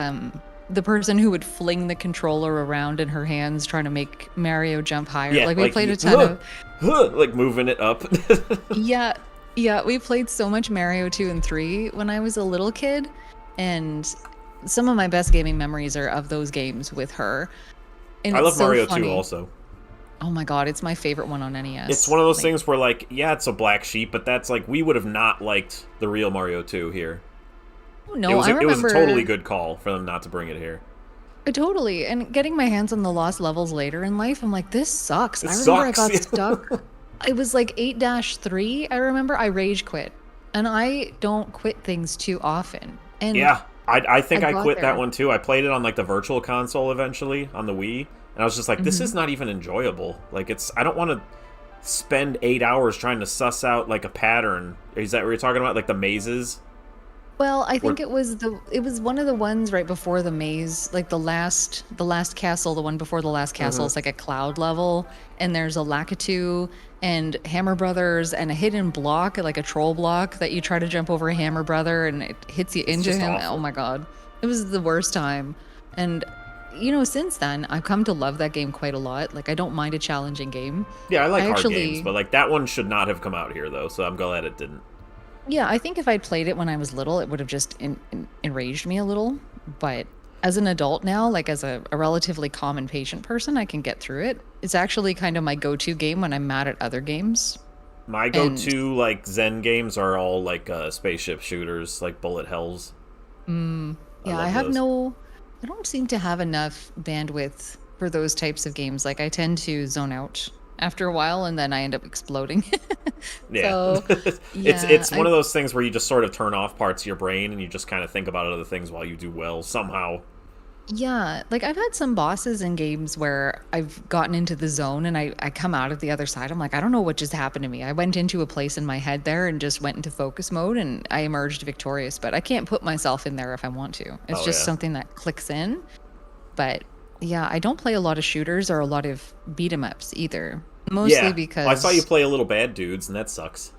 the person who would fling the controller around in her hands trying to make Mario jump higher. Yeah, Like we played you- a ton of like moving it up. Yeah, yeah, we played so much Mario 2 and 3 when I was a little kid, and some of my best gaming memories are of those games with her. And I it's love so Mario 2 funny. also. Oh my god, it's my favorite one on NES. It's one of those Like, things where, like, yeah, it's a black sheep, but that's like, we would have not liked the real Mario 2 here. No, it was I it was remember. a totally good call for them not to bring it here. Totally. And getting my hands on the lost levels later in life, I'm like, this sucks. It I remember I sucks. got stuck. It was like 8-3. I remember I rage quit. And I don't quit things too often. And Yeah, I I think I got quit that there. one too. I played it on like the virtual console eventually on the Wii, and I was just like, this hmm is not even enjoyable. Like, I don't want to spend 8 hours trying to suss out like a pattern. Is that what you're talking about? Like the mazes? Well, I Where think it was one of the ones right before the maze, like the last castle, the one before the last castle Mhm. is like a cloud level, and there's a Lakitu and Hammer Brothers and a hidden block, like a troll block that you try to jump over a Hammer Brother and it hits you It's into just him. Oh awful. my God. It was the worst time. And since then, I've come to love that game quite a lot. Like I don't mind a challenging game. Yeah, I like I hard games, but actually like that one should not have come out here though. So I'm glad it didn't. Yeah, I think if I'd played it when I was little, it would have just enraged me a little. But as an adult now, like as a relatively calm and patient person, I can get through it. It's actually kind of my go-to game when I'm mad at other games. My And go-to like Zen games are all like spaceship shooters, like bullet hells. I yeah, love those. I don't seem to have enough bandwidth for those types of games. Like I tend to zone out after a while and then I end up exploding. Yeah. So, it's yeah, it's one of those things where you just sort of turn off parts of your brain and you just kind of think about other things while you do well somehow. Yeah, like I've had some bosses in games where I've gotten into the zone and I come out of the other side. I'm like, I don't know what just happened to me. I went into a place in my head there and just went into focus mode and I emerged victorious, but I can't put myself in there if I want to. It's Oh just yeah. something that clicks in. But yeah, I don't play a lot of shooters or a lot of beat 'em ups either. Mostly Yeah. Well, I saw you because play a little Bad Dudes, and that sucks.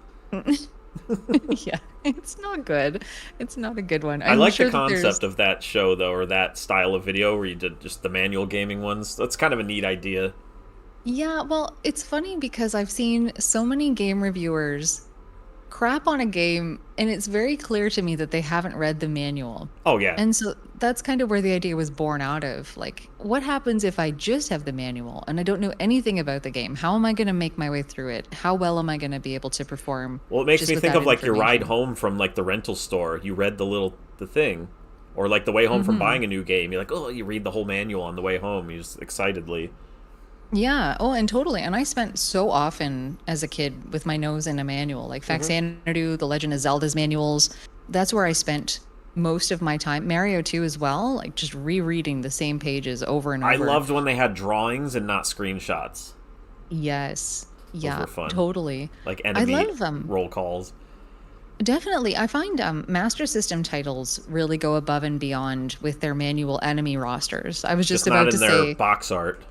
yeah, it's not good. It's not a good one. I I'm like the sure that there's concept of that show, though, or that style of video where you did just the manual gaming ones. That's kind of a neat idea. yeah, well, it's funny because I've seen so many game reviewers crap on a game, and it's very clear to me that they haven't read the manual. Oh yeah. And so that's kind of where the idea was born out of. Like, what happens if I just have the manual and I don't know anything about the game? How am I going to make my way through it? How well am I going to be able to perform Well, it makes just me with think that of like your ride information? home from like the rental store. You read the thing, or like the way home from hmm buying a new game. You're like, oh, you read the whole manual on the way home. You just excitedly. Yeah. Oh, and totally. And I spent so often as a kid with my nose in a manual, like Hmm. Faxanadu, The Legend of Zelda's manuals. That's where I spent most of my time. Mario 2 as well, like just rereading the same pages over and I over. loved when they had drawings and not screenshots. Yes. Those Yeah, were fun. totally. Like I enemy love roll calls. definitely. I find Master System titles really go above and beyond with their manual enemy rosters. I was just Just not about to in their say, box art.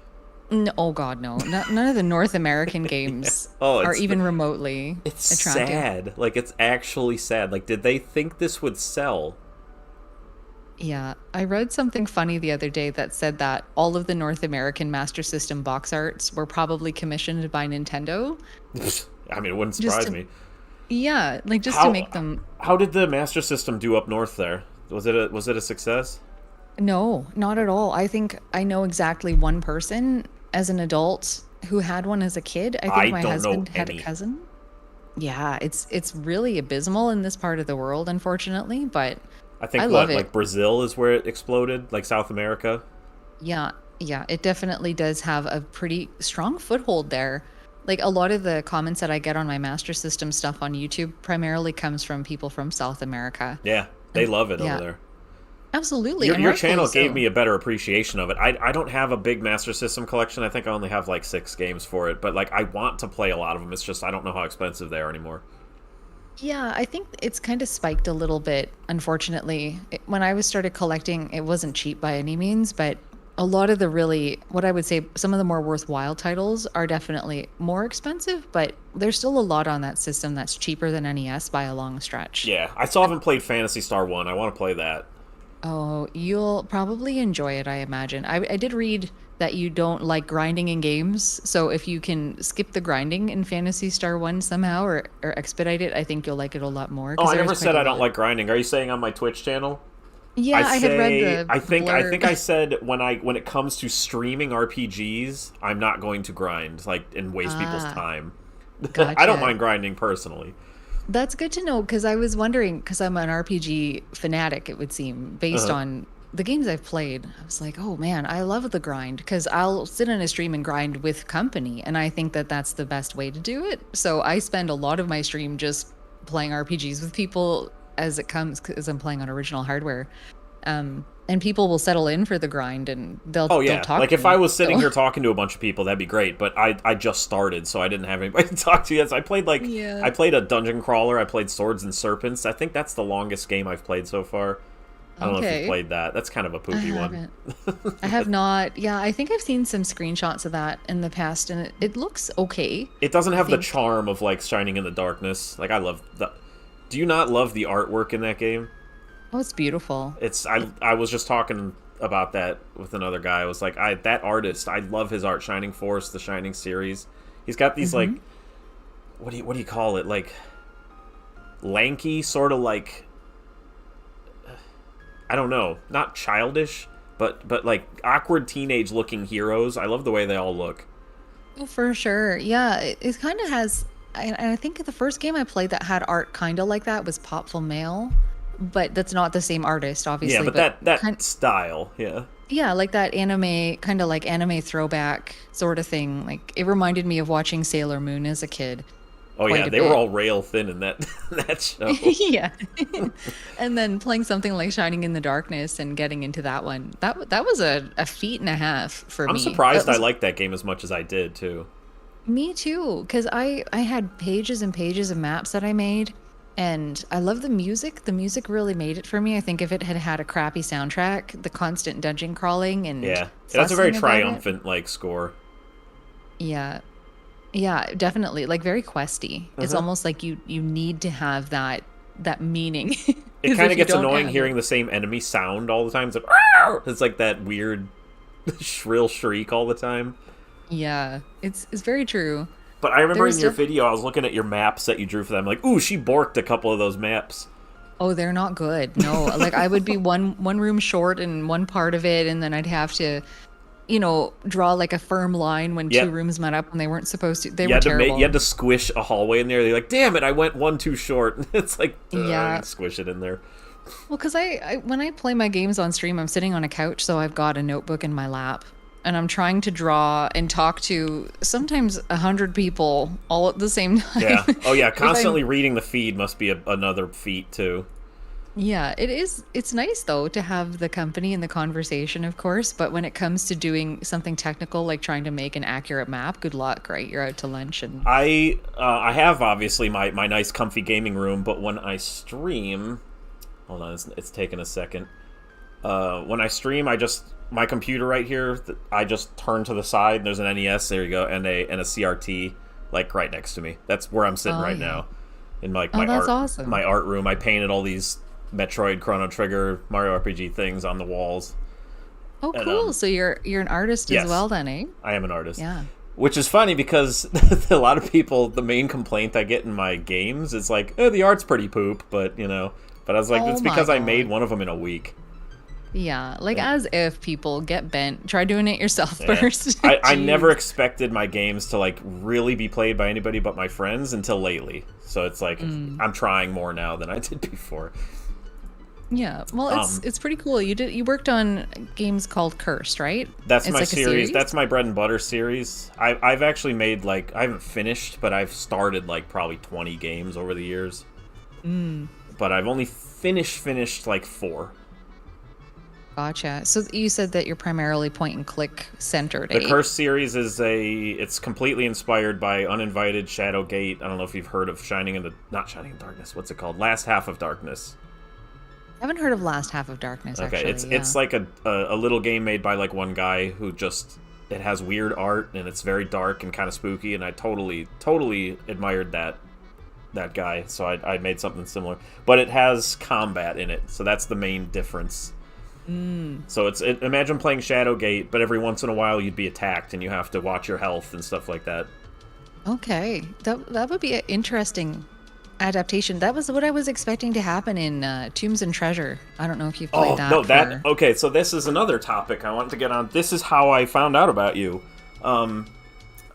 oh God, no. None of the North American games Oh, are even remotely it's attractive. sad. Like it's actually sad. Like did they think this would sell? Yeah, I read something funny the other day that said that all of the North American Master System box arts were probably commissioned by Nintendo. I mean, it wouldn't Just surprise to, me. yeah, like just to How make them. how did the Master System do up north there? Was it a success? No, not at all. I think I know exactly one person as an adult who had one as a kid. I think I my don't know husband had a any. cousin. Yeah, it's really abysmal in this part of the world, unfortunately, but I I think love what it. like Brazil is where it exploded, like South America. Yeah, yeah, it definitely does have a pretty strong foothold there. Like a lot of the comments that I get on my Master System stuff on YouTube primarily comes from people from South America. Yeah, they And love it over yeah, there. absolutely, Your and your rightfully channel gave so. me a better appreciation of it. I don't have a big Master System collection. I think I only have like 6 games for it, but like I want to play a lot of them. It's just I don't know how expensive they are anymore. Yeah, I think it's kind of spiked a little bit, unfortunately. When I was started collecting, it wasn't cheap by any means, but a lot of the really, what I would say, some of the more worthwhile titles are definitely more expensive, but there's still a lot on that system that's cheaper than NES by a long stretch. Yeah, I still haven't played Fantasy Star 1. I want to play that. Oh, you'll probably enjoy it, I imagine. I did read that you don't like grinding in games, so if you can skip the grinding in Phantasy Star 1 somehow or expedite it, I think you'll like it a lot more Oh, because I there is never quite said a I don't lot. like grinding. Are you saying on my Twitch channel? I Yeah, I had read say the I think blurb. I said when it comes to streaming RPGs, I'm not going to grind like and waste people's Ah, time. I don't gotcha. mind grinding personally. That's good to know because I was wondering because I'm an RPG fanatic, it would seem, based Uh-huh. on the games I've played, I was like, oh man, I love the grind because I'll sit in a stream and grind with company, and I think that that's the best way to do it. So I spend a lot of my stream just playing RPGs with people as it comes, because I'm playing on original hardware. And people will settle in for the grind, and Oh they'll yeah, talk like to if I me. was sitting So here talking to a bunch of people, that'd be great. But I just started, so I didn't have anybody to talk to yet. So yeah, I played a dungeon crawler. I played Swords and Serpents. I think that's the longest game I've played so far. I don't know if you've okay. played that. That's kind of a I poopy one. haven't. I have not. Yeah, I think I've seen some screenshots of that in the past, and it looks okay. It doesn't I have the think. charm of like Shining in the Darkness. Like I love the. Do you not love the artwork in that game? Oh, it's beautiful. It's I was just talking about that with another guy. I was like, that artist, I love his art. Shining Force, the Shining series. He's got these like, Hmm. what do you call it? Like lanky, sort of like, I don't know, not childish, but like awkward teenage looking heroes. I love the way they all look. Oh, for sure. Yeah, it kind of has. And I think the first game I played that had art kind of like that was Popful Mail, but that's not the same artist, Yeah, obviously. but But that style, yeah. yeah, like that anime, kind of like anime throwback sort of thing. Like it reminded me of watching Sailor Moon as a kid Oh quite yeah, a they were bit. all rail thin in that that show. Yeah. And then playing something like Shining in the Darkness and getting into that one. That was a feat and a half for I'm me. That surprised I was liked that game as much as I did too. me too, because I had pages and pages of maps that I made, and I love the music. The music really made it for me. I think if it had had a crappy soundtrack, the constant dungeon crawling and Yeah, that's a very fussing about it. triumphant like score. Yeah. Yeah, definitely. Like very questy. It's Uh-huh. almost like you need to have that meaning. It Because kind if of you gets don't annoying have it, hearing the same enemy sound all the time. It's like, "Arr!" It's like that weird shrill shriek all the time. yeah, it's very true. But I remember in There's your def video, I was looking at your maps that you drew for them. Like, ooh, she borked a couple of those maps. Oh, they're not good. No, like I would be one room short in one part of it, and then I'd have to, draw like a firm line when two Yep. rooms met up when they weren't supposed to. They You were had to make, you terrible. had to squish a hallway in there. You're like, damn it, I went one too short. It's like, Yeah. squish it in there. Well, because I when I play my games on stream, I'm sitting on a couch, so I've got a notebook in my lap, and I'm trying to draw and talk to sometimes 100 people all at the same time. Yeah. Oh yeah, 'Cause I'm constantly reading the feed must be another feat too. Yeah, it is. It's nice though to have the company and the conversation, of course. But when it comes to doing something technical, like trying to make an accurate map, good luck, right? You're out to lunch and I have obviously my nice comfy gaming room, but when I stream, hold on, it's taking a second. When I stream, my computer right here, I just turn to the side. And there's an NES, there you go, and a CRT like right next to me. That's where I'm sitting oh right yeah, now in like oh that's awesome. my art room. I painted all these Metroid, Chrono Trigger, Mario RPG things on the walls. Oh And cool. So you're an artist as yes, well then, eh? I am an artist. Yeah. Which is funny because a lot of people, the main complaint I get in my games is like, the art's pretty poop, but But I was like, Oh it's my because I made God. one of them in a week. Yeah, like And, as if people get bent. Try doing it yourself yeah. first. I never Jeez. expected my games to like really be played by anybody but my friends until lately. So it's like Mm. I'm trying more now than I did before. Yeah. Well, it's Um, it's pretty cool. You worked on games called Cursed, right? that's It's my like a series. series? That's my bread and butter series. I've actually made like I haven't finished, but I've started like probably 20 games over the years. Mm. But I've only finished like 4. Gotcha. So you said that you're primarily point and click centered, The eh? Curse series it's completely inspired by Uninvited, Shadowgate. I don't know if you've heard of not Shining in Darkness. What's it called? Last Half of Darkness. I haven't heard of Last Half of Darkness, Okay, actually. it's Yeah. like a little game made by like one guy who just it has weird art and it's very dark and kind of spooky, and I totally admired that guy, so I made something similar. But it has combat in it, so that's the main difference. Mm. So imagine playing Shadowgate, but every once in a while you'd be attacked and you have to watch your health and stuff like that. Okay. That would be an interesting adaptation. That was what I was expecting to happen in Tombs and Treasure. I don't know if you've played Oh, that no, for... okay, so this is another topic I wanted to get on. This is how I found out about you.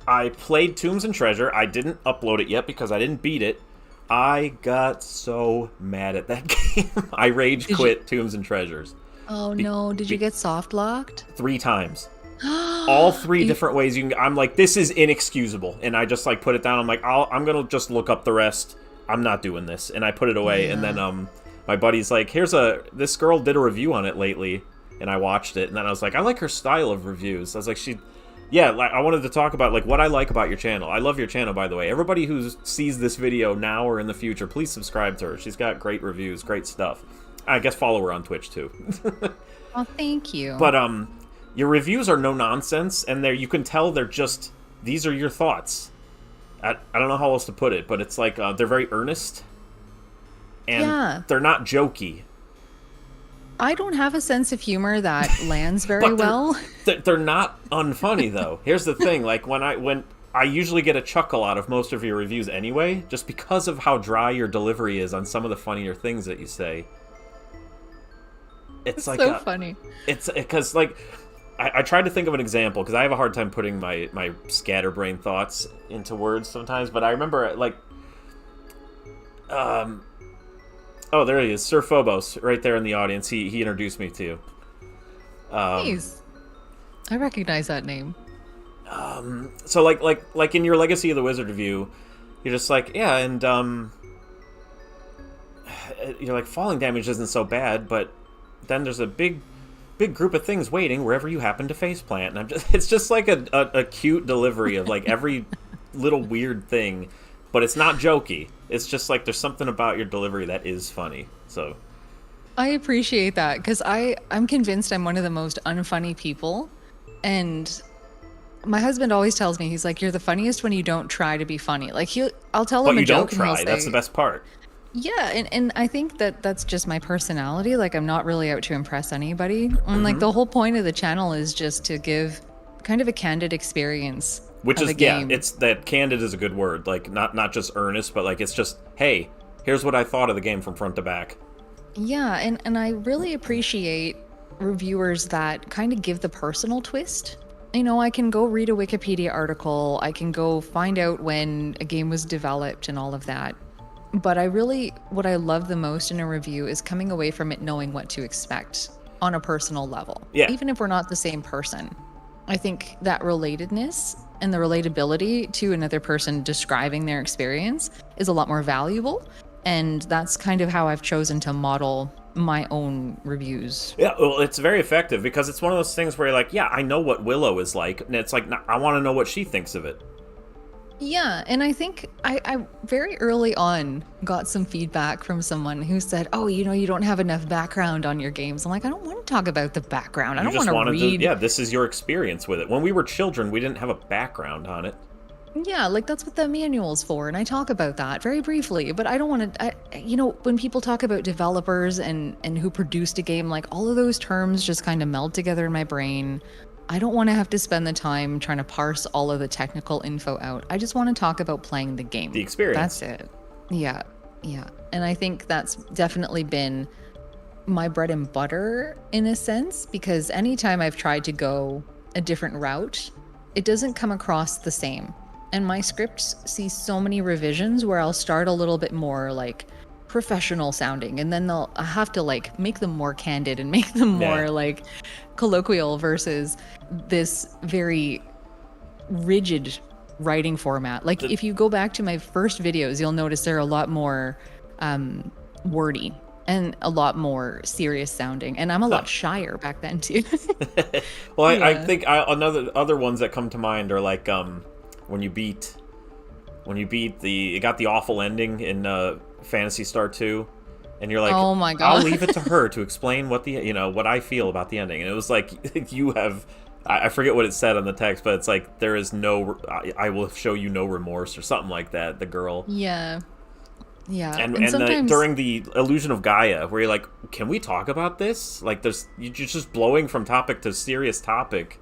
I played Tombs and Treasure. I didn't upload it yet because I didn't beat it. I got so mad at that game. I rage Did you quit Tombs and Treasures. Oh no, did you get soft locked? 3 times. All 3 different ways you can. I'm like, this is inexcusable, and I just like put it down. I'm like, I'm gonna just look up the rest. I'm not doing this, and I put it away. Yeah. And then my buddy's like, this girl did a review on it lately, and I watched it, and then I was like, I like her style of reviews. I was like, like, I wanted to talk about like what I like about your channel. I love your channel, by the way. Everybody who sees this video now or in the future, please subscribe to her. She's got great reviews, great stuff. I guess follow her on Twitch too. Oh, thank you. But your reviews are no nonsense, and you can tell they're just, these are your thoughts. I don't know how else to put it, but it's like they're very earnest, and they're not jokey. I don't have a sense of humor that lands very well. They're not unfunny though. Here's the thing: like when I usually get a chuckle out of most of your reviews anyway, just because of how dry your delivery is on some of the funnier things that you say. It's like so funny. It's because like I tried to think of an example because I have a hard time putting my scatterbrain thoughts into words sometimes. But I remember like, oh, there he is, Sir Phobos, right there in the audience. He introduced me to you. Please, I recognize that name. So like in your Legacy of the Wizard review, you're just like, yeah, and you're like, falling damage isn't so bad, but then there's a big group of things waiting wherever you happen to faceplant, and it's just like a cute delivery of like every little weird thing, but it's not jokey. It's just like there's something about your delivery that is funny. So I appreciate that because I'm convinced I'm one of the most unfunny people, and my husband always tells me, he's like, you're the funniest when you don't try to be funny. Like I'll tell him but a you joke don't and he'll try. say, That's the best part. yeah, and I think that's just my personality. Like, I'm not really out to impress anybody. And like the whole point of the channel is just to give kind of a candid experience. Which of is, a game. yeah, it's that candid is a good word. Like, not just earnest, but like, it's just, hey, here's what I thought of the game from front to back. Yeah, and I really appreciate reviewers that kind of give the personal twist. You know, I can go read a Wikipedia article, I can go find out when a game was developed and all of that. But what I love the most in a review is coming away from it knowing what to expect on a personal level. Yeah. Even if we're not the same person. I think that relatedness and the relatability to another person describing their experience is a lot more valuable. And that's kind of how I've chosen to model my own reviews. Yeah, well, it's very effective because it's one of those things where you're like, yeah, I know what Willow is like, and it's like, I want to know what she thinks of it. Yeah, and I think I very early on got some feedback from someone who said, oh, you know, you don't have enough background on your games. I'm like, I don't want to talk about the background. I don't want to read. Yeah, this is your experience with it. When we were children, we didn't have a background on it. Yeah, like that's what the manual's for, and I talk about that very briefly, but I don't want to, you know, when people talk about developers and who produced a game, like all of those terms just kind of meld together in my brain. I don't want to have to spend the time trying to parse all of the technical info out. I just want to talk about playing the game. The experience. That's it. Yeah, yeah. And I think that's definitely been my bread and butter in a sense, because anytime I've tried to go a different route, it doesn't come across the same. And my scripts see so many revisions where I'll start a little bit more like professional sounding, and then I have to like make them more candid and make them more like colloquial versus this very rigid writing format. Like if you go back to my first videos, you'll notice they're a lot more wordy and a lot more serious sounding, and I'm a lot shyer back then too. Well, I think other ones that come to mind are like when you beat it got the awful ending in Phantasy Star 2, and you're like, oh my god, I'll leave it to her to explain what what I feel about the ending. And it was like, you have, I forget what it said on the text, but it's like, there is no, I will show you no remorse or something like that, the girl. Yeah. And sometimes during the Illusion of Gaia, where you're like, can we talk about this? Like, you're just blowing from topic to serious topic.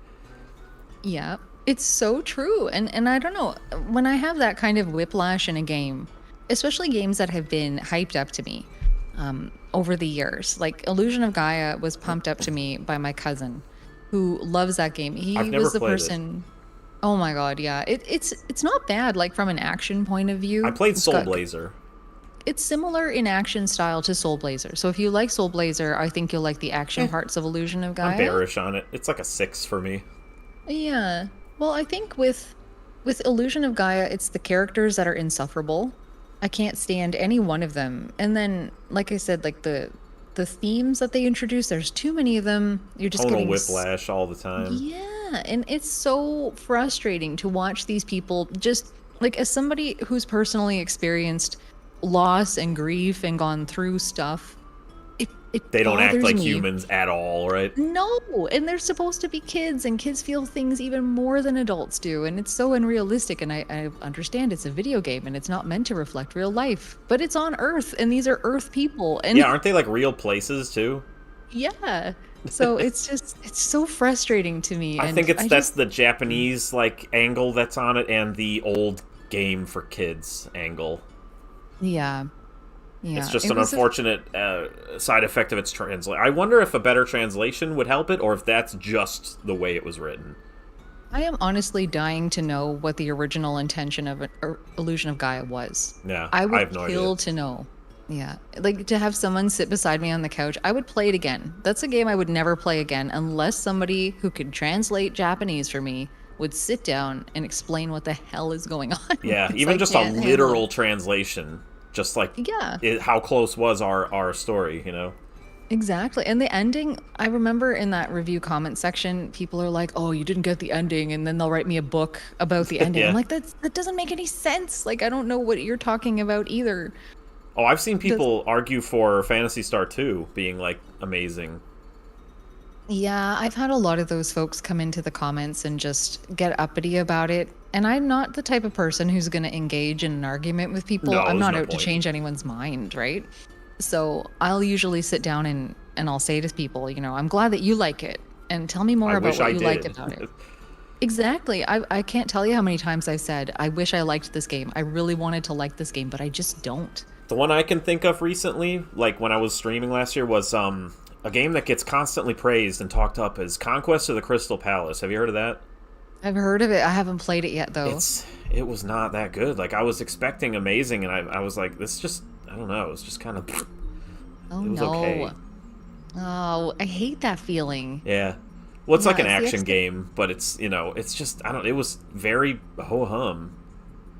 Yeah, it's so true. And I don't know, when I have that kind of whiplash in a game, especially games that have been hyped up to me over the years, like Illusion of Gaia was pumped up to me by my cousin who loves that game. I've never was the played person. Oh my god, yeah. It's not bad, like from an action point of view. I played Soul Blazer. it's similar in action style to Soul Blazer. So if you like Soul Blazer, I think you'll like the action Eh, parts of Illusion of I'm Gaia. bearish on it. It's like a 6 for me. Yeah. Well, I think with Illusion of Gaia, it's the characters that are insufferable. I can't stand any one of them. And then, like I said, like the themes that they introduce, there's too many of them. You're just Tonal getting whiplash all the time. yeah, and it's so frustrating to watch these people just like as somebody who's personally experienced loss and grief and gone through stuff, it They don't act bothers like me. humans at all, right? No, and they're supposed to be kids, and kids feel things even more than adults do, and it's so unrealistic. And I understand it's a video game and it's not meant to reflect real life, but it's on Earth, and these are Earth people, and Yeah, aren't they like real places too? yeah. So it's so frustrating to me, I and think I that's just the Japanese like angle that's on it, and the old game for kids angle. yeah, It's yeah. just It an was a unfortunate side effect of its translation. I wonder if a better translation would help it, or if that's just the way it was written. I am honestly dying to know what the original intention of Illusion of Gaia was. Yeah, I I would have no kill idea. to know. Yeah, like to have someone sit beside me on the couch. I would play it again. That's a game I would never play again unless somebody who could translate Japanese for me would sit down and explain what the hell is going on. Yeah, Because I even just a can't handle it. literal translation, just like Yeah. how close was our story, you know? Exactly. And the ending, I remember in that review comment section, people are like, "Oh, you didn't get the ending," and then they'll write me a book about the ending. I'm Yeah. like, that doesn't make any sense. Like, I don't know what you're talking about either. Oh, I've seen Does people argue for Phantasy Star 2 being like amazing. Yeah, I've had a lot of those folks come into the comments and just get uppity about it. And I'm not the type of person who's going to engage in an argument with people. No, I'm there's not no out to point. change anyone's mind, right? So I'll usually sit down and I'll say to people, I'm glad that you like it, and tell me I more about wish what I you like did. about it. Exactly. I can't tell you how many times I've said, I wish I liked this game. I really wanted to like this game, but I just don't. The one I can think of recently, like when I was streaming last year, was a game that gets constantly praised and talked up as Conquest of the Crystal Palace. Have you heard of that? I've heard of it. I haven't played it yet, though. It was not that good. Like I was expecting amazing, and I was like, this just I don't know. It was just kind of Oh, it was no. okay. Oh, I hate that feeling. Yeah. Well, it's like an Yeah, it's the action game, but it's just I don't. It was very ho hum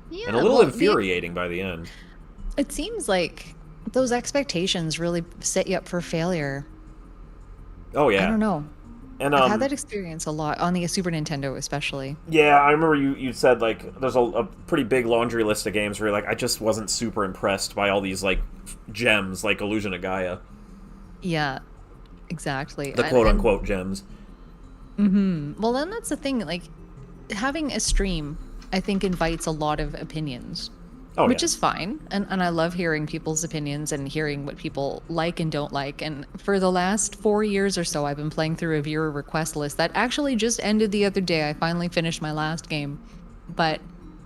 Yeah, and a little well, infuriating by the end. it seems like those expectations really set you up for failure. Oh I yeah, don't know. and I've had that experience a lot on the Super Nintendo, especially. yeah, I remember you said like there's a pretty big laundry list of games where you're like I just wasn't super impressed by all these like gems like Illusion of Gaia, Yeah, exactly. the quote unquote gems. Well, then that's the thing. Like, having a stream, I think, invites a lot of opinions, Oh which yeah, is fine. And I love hearing people's opinions and hearing what people like and don't like. And for the last 4 years or so, I've been playing through a viewer request list that actually just ended the other day. I finally finished my last game. But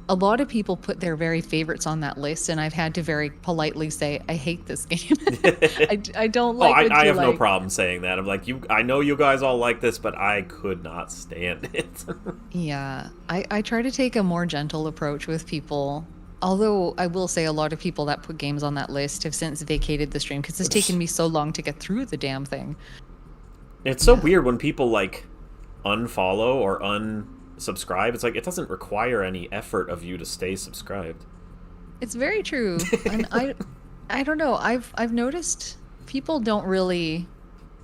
a lot of people put their very favorites on that list, and I've had to very politely say, I hate this game. I don't oh like what I you have no like. problem saying that. I'm like I know you guys all like this, but I could not stand it. Yeah, I try to take a more gentle approach with people. Although I will say a lot of people that put games on that list have since vacated the stream because it's taken me so long to get through the damn thing. It's so weird when people like unfollow or unsubscribe. It's like it doesn't require any effort of you to stay subscribed. It's very true. And I don't know. I've noticed people don't really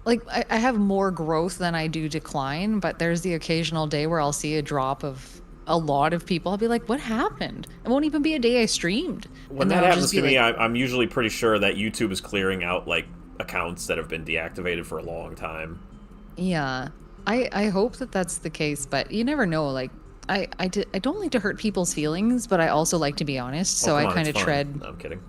like I have more growth than I do decline, but there's the occasional day where I'll see a drop of a lot of people. I'll be like, what happened? It won't even be a day I streamed. When And that they'll happens just to be me, like, I'm usually pretty sure that YouTube is clearing out like accounts that have been deactivated for a long time. yeah. I hope that that's the case, but you never know. Like, I don't like to hurt people's feelings, but I also like to be honest. Oh, So come I on, kind it's of fun. tread. No, I'm kidding.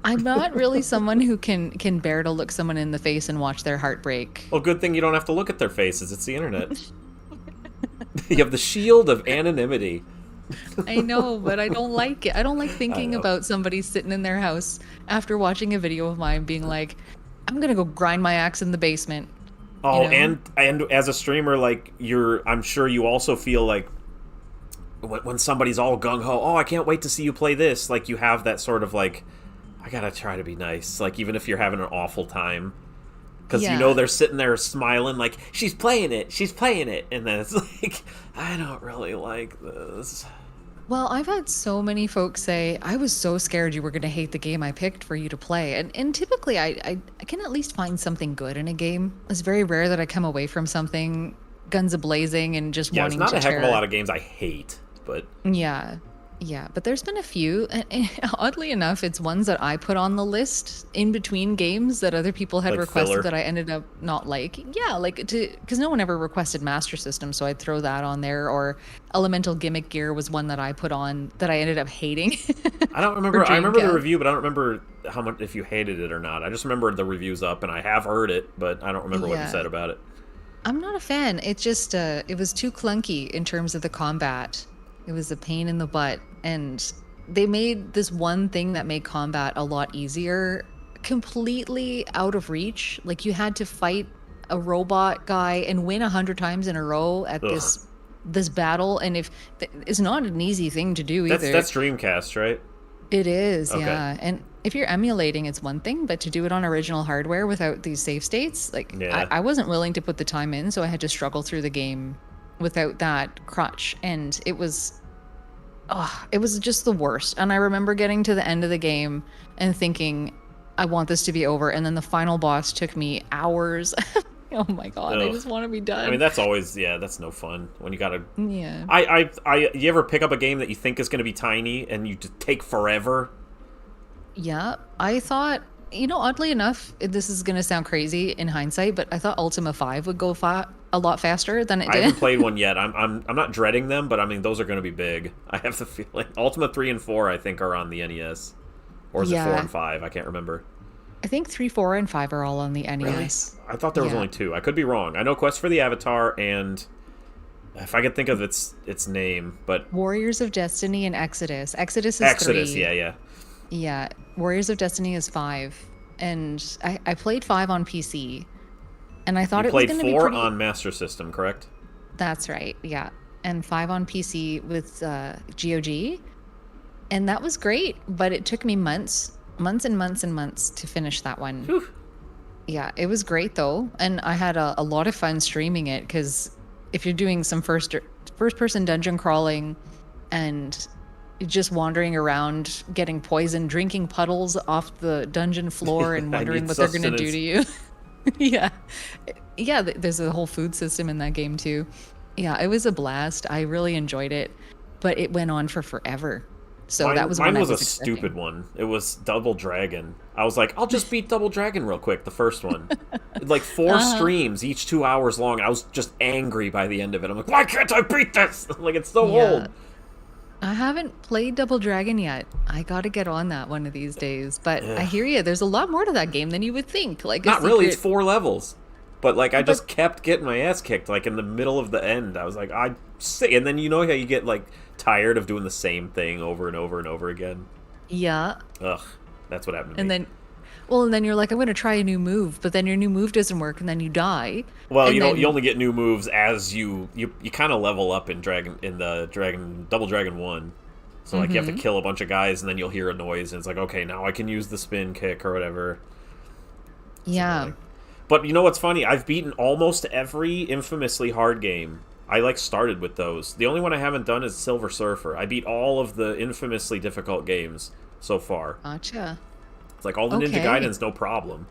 I'm not really someone who can bear to look someone in the face and watch their heart break. Well, good thing you don't have to look at their faces. It's the internet. You have the shield of anonymity. I know, but I don't like it. I don't like thinking know. about somebody sitting in their house after watching a video of mine being like, I'm gonna go grind my axe in the basement. Oh, You know? and as a streamer, like I'm sure you also feel like when somebody's all gung ho. Oh, I can't wait to see you play this. Like you have that sort of like I gotta try to be nice. Like, even if you're having an awful time. Because Yeah. they're sitting there smiling like, she's playing it, she's playing it. And then it's like, I don't really like this. Well, I've had so many folks say, I was so scared you were going to hate the game I picked for you to play. And typically, I can at least find something good in a game. It's very rare that I come away from something guns a-blazing and just Yeah, it's wanting not to a heck of a tear. lot of games I hate, but Yeah. Yeah, but there's been a few, and oddly enough, it's ones that I put on the list in between games that other people had like requested filler. that I ended up not liking. Yeah, like because no one ever requested Master System, so I'd throw that on there. Or Elemental Gimmick Gear was one that I put on that I ended up hating. I don't For remember. I remember the Dreamcast. review, but I don't remember how much if you hated it or not. I just remember the review's up, and I have heard it, but I don't remember what you Yeah. said about it. I'm not a fan. It just it was too clunky in terms of the combat. It was a pain in the butt, and they made this one thing that made combat a lot easier completely out of reach. Like you had to fight a robot guy and win 100 times in a row at Ugh. this battle, and if it's not an easy thing to do That's either. that's Dreamcast, right? It is, Okay. yeah. And if you're emulating, it's one thing, but to do it on original hardware without these save states, like Yeah. I wasn't willing to put the time in, so I had to struggle through the game without that crutch. And it was just the worst. And I remember getting to the end of the game and thinking, I want this to be over. And then the final boss took me hours. Oh my God, I Ugh. just want to be I mean, done. that's always that's no fun when you gotta. Yeah. You ever pick up a game that you think is gonna be tiny and you just take forever? Yeah, I thought, oddly enough, this is going to sound crazy in hindsight, but I thought Ultima 5 would go a lot faster than it I did. haven't played one yet. I'm not dreading them, but I mean those are gonna be big. I have the feeling Ultima 3 and 4 I think are on the NES, or is it 4 Yeah. and 5? I can't remember. I think 3, 4, and 5 are all on the NES. I thought there was Yeah. only 2. I could be wrong. I know Quest for the Avatar and if I could think of its name, but Warriors of Destiny and Exodus. Exodus is Exodus. 3. Yeah. Yeah. Warriors of Destiny is 5. And I played 5 on PC. And I thought You it was played going to be 4 pretty... on Master System, correct? That's right. Yeah. And 5 on PC with GOG. And that was great, but it took me months and months and months to finish that one. Whew. Yeah, it was great though, and I had a lot of fun streaming it because if you're doing some first person dungeon crawling and just wandering around, getting poisoned, drinking puddles off the dungeon floor, and I wondering need what they're gonna do sustenance. to you. Yeah, yeah. There's a whole food system in that game too. Yeah, it was a blast. I really enjoyed it, but it went on for forever. So that was Mine one I was a was expecting. stupid one. It was Double Dragon. I was like, I'll just beat Double Dragon real quick, the first one. Like 4 streams, each 2 hours long. I was just angry by the end of it. I'm like, why can't I beat this? Like, it's so Yeah. old. I haven't played Double Dragon yet. I got to get on that one of these days. But I Yeah. hear you. There's a lot more to that game than you would think. Like a Not really, it's secret- 4 levels. But, like, I just kept getting my ass kicked, like, in the middle of the end. I was like, and then you know how you get, like, tired of doing the same thing over and over and over again? Yeah. Ugh, that's what happened to And me. then you're like, I'm going to try a new move, but then your new move doesn't work, and then you die. Well, And you know, then- you only get new moves as you kind of level up in Double Dragon 1. So like you have to kill a bunch of guys and then you'll hear a noise and it's like, okay, now I can use the spin kick or whatever. Yeah. But you know what's funny? I've beaten almost every infamously hard game. I like started with those. The only one I haven't done is Silver Surfer. I beat all of the infamously difficult games so far. Gotcha. It's like all the Ninja Okay. Gaiden's no problem.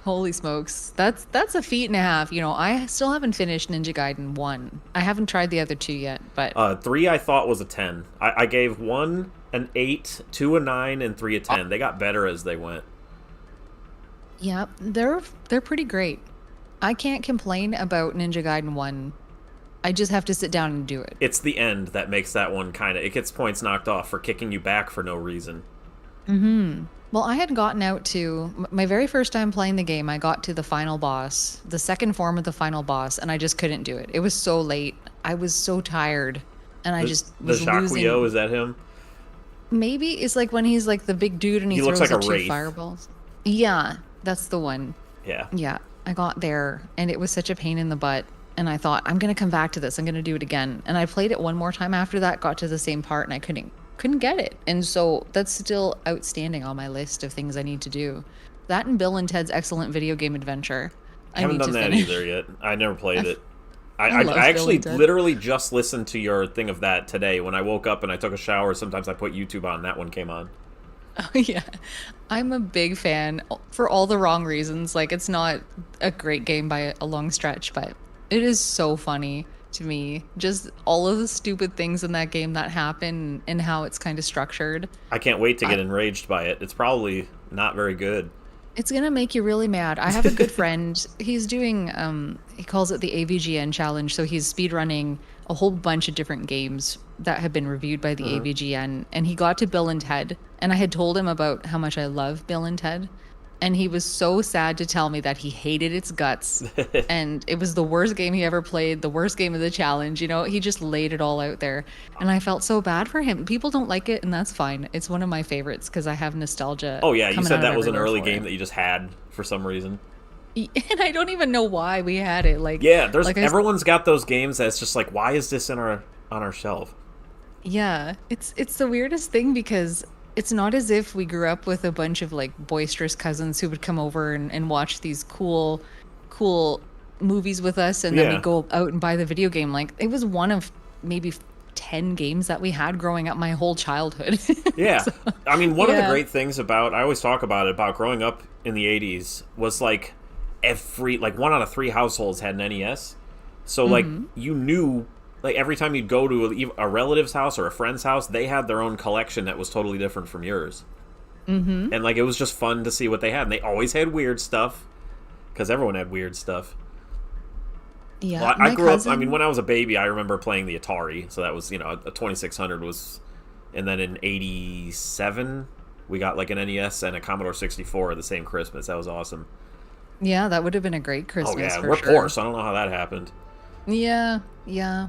Holy smokes. That's a feat and a half. I still haven't finished Ninja Gaiden 1. I haven't tried the other 2 yet, but 3 I thought was a 10. I gave 1 an 8, 2 a 9, and 3 a 10. They got better as they went. yeah, they're pretty great. I can't complain about Ninja Gaiden 1. I just have to sit down and do it. It's the end that makes that one kind of... It gets points knocked off for kicking you back for no reason. Well, I had gotten out to my very first time playing the game. I got to the final boss, the second form of the final boss, and I just couldn't do it. It was so late. I was so tired, and I just The was Jacquio, losing. is that him? Maybe it's like when he's like the big dude and he He looks throws like the a 2 wraith. fireballs. Yeah, that's the one. Yeah. Yeah, I got there, and it was such a pain in the butt. And I thought, I'm gonna come back to this. I'm gonna do it again. And I played it one more time after that. Got to the same part, and I couldn't get it. And so that's still outstanding on my list of things I need to do. That and Bill and Ted's Excellent Video Game Adventure. I Haven't need done to that finish. either yet. I never played it. I love I Bill actually and Ted. literally just listened to your thing of that today. When I woke up and I took a shower, sometimes I put YouTube on, that one came on. Oh, yeah. I'm a big fan for all the wrong reasons. Like, it's not a great game by a long stretch, but it is so funny to me. Just all of the stupid things in that game that happen and how it's kind of structured. I can't wait to get enraged by it. It's probably not very good. It's gonna make you really mad. I have a good friend. He's doing he calls it the AVGN challenge. So he's speedrunning a whole bunch of different games that have been reviewed by the AVGN. And he got to Bill and Ted. And I had told him about how much I love Bill and Ted. And he was so sad to tell me that he hated its guts. And it was the worst game he ever played, the worst game of the challenge. You know, he just laid it all out there. And I felt so bad for him. People don't like it, and that's fine. It's one of my favorites because I have nostalgia. Oh, yeah, you coming said out that was an everywhere early for game it. that you just had for some reason. And I don't even know why we had it. Like, Yeah, there's like everyone's got those games that's just like, why is this in our on our shelf? yeah, it's the weirdest thing because it's not as if we grew up with a bunch of like boisterous cousins who would come over and watch these cool movies with us, and then Yeah. we go out and buy the video game. Like, it was one of maybe 10 games that we had growing up my whole childhood. Yeah. I mean, one of the yeah. great things about, I always talk about it, about growing up in the 80s was like like 1 out of 3 households had an NES. So like you knew, like every time you'd go to a relative's house or a friend's house, they had their own collection that was totally different from yours. And like it was just fun to see what they had. And they always had weird stuff because everyone had weird stuff. Yeah, Well, I my grew up, I cousin- mean, when I was a baby, I remember playing the Atari. So that was, you know, a 2600 was, and then in 87, we got like an NES and a Commodore 64 the same Christmas. That was awesome. Yeah, that would have been a great Christmas. Oh, yeah, for we're sure. poor, so I don't know how that happened. Yeah, yeah.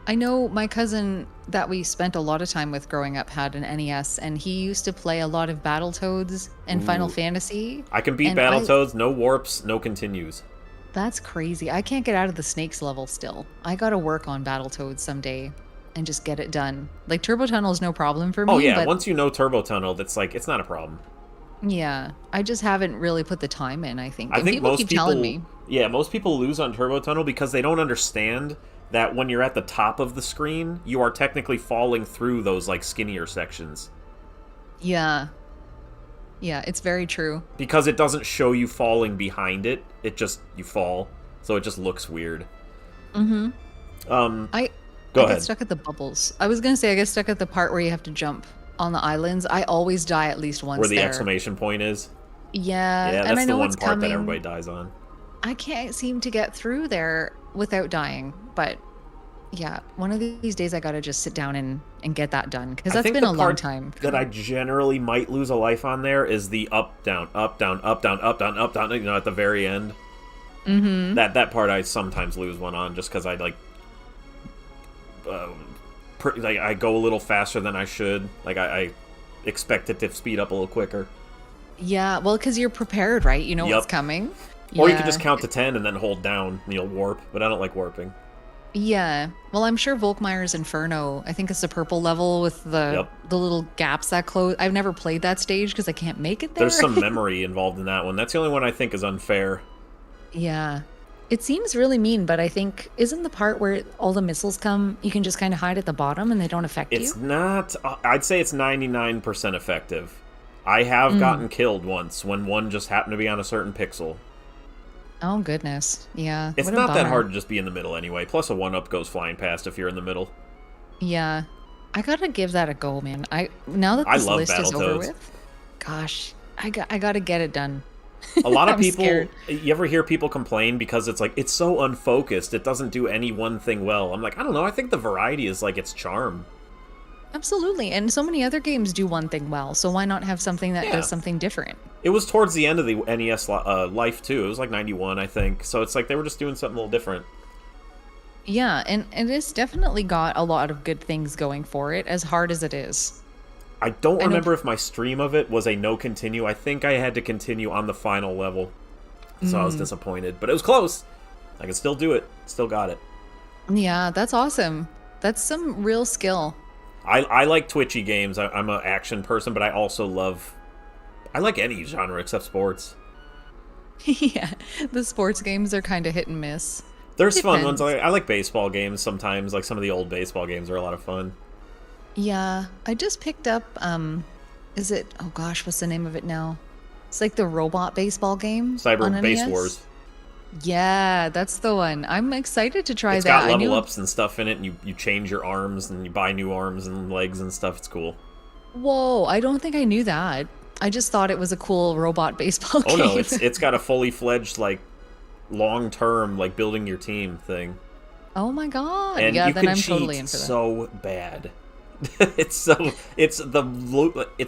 I know my cousin that we spent a lot of time with growing up had an NES, and he used to play a lot of Battletoads and Final Fantasy. I can beat and Battletoads, no warps, no continues. That's crazy. I can't get out of the snakes level still. I gotta work on Battletoads someday and just get it done. Like, Turbo Tunnel is no problem for me. Oh, yeah, but once you know Turbo Tunnel, that's like, it's not a problem. yeah, I just haven't really put the time in, I think. I And think people most keep people, telling me. yeah, most people lose on Turbo Tunnel because they don't understand that when you're at the top of the screen, you are technically falling through those like skinnier sections. Yeah. Yeah, it's very true. Because it doesn't show you falling behind it, it just, you fall. So it just looks weird. Mm-hmm. I Go I ahead. get stuck at the bubbles. I was gonna say I get stuck at the part where you have to jump on the islands. I always die at least once Where the there. exclamation point is. Yeah, Yeah, and that's I the know one it's part that coming. everybody dies on. I can't seem to get through there without dying. But yeah, one of these days I gotta just sit down and get that done because I that's think been the a long part time. that I generally might lose a life on there is the up, down, up, down, up, down, up, down, up, down, you know, at the very end. Mm-hmm. That part I sometimes lose one on just because I like... like I go a little faster than I should. Like I expect it to speed up a little quicker. Yeah, well, because you're prepared, right? You know Yup. what's coming. Or you Yeah. could just count to 10 and then hold down and you'll warp, but I don't like warping. Yeah. Well, I'm sure Volkmeyer's Inferno, I think it's the purple level with the Yep. the little gaps that close. I've never played that stage because I can't make it there. There's some memory involved in that one. That's the only one I think is unfair. Yeah. It seems really mean, but I think isn't the part where all the missiles come, you can just kind of hide at the bottom and they don't affect It's you? not... I'd say it's 99% effective. I have gotten killed once when one just happened to be on a certain pixel. Oh goodness. Yeah. It's what a not that bummer. hard to just be in the middle anyway. Plus a 1-up goes flying past if you're in the middle. Yeah. I gotta give that a go, man. Now that I this love list is over Battletoads. with, gosh, I gotta get it done. A lot of I'm people... scared. You ever hear people complain because it's like, it's so unfocused, it doesn't do any one thing well. I'm like, I don't know, I think the variety is like its charm. Absolutely. And so many other games do one thing well, so why not have something that Yeah. does something different? It was towards the end of the NES life, too. It was like 91, I think. So it's like they were just doing something a little different. Yeah, and it's definitely got a lot of good things going for it, as hard as it is. I don't know- remember if my stream of it was a no continue. I think I had to continue on the final level. So I was disappointed. But it was close. I can still do it. Still got it. Yeah, that's awesome. That's some real skill. I like twitchy games. I'm an action person, but I like any genre except sports. Yeah, the sports games are kind of hit and miss. There's fun ones. Depends. I like baseball games sometimes. Like some of the old baseball games are a lot of fun. Yeah, I just picked up is it, oh gosh, what's the name of it now? It's like the robot baseball game on Cyber Base NES. Wars. Yeah, that's the one. I'm excited to try It's that. got I level knew. ups and stuff in it, and you change your arms and you buy new arms and legs and stuff. It's cool. Whoa, I don't think I knew that. I just thought it was a cool robot baseball Oh no, game. it's got a fully fledged like long term like building your team thing, Oh my God. and Yeah, you then can I'm cheat totally in for that. so bad. It's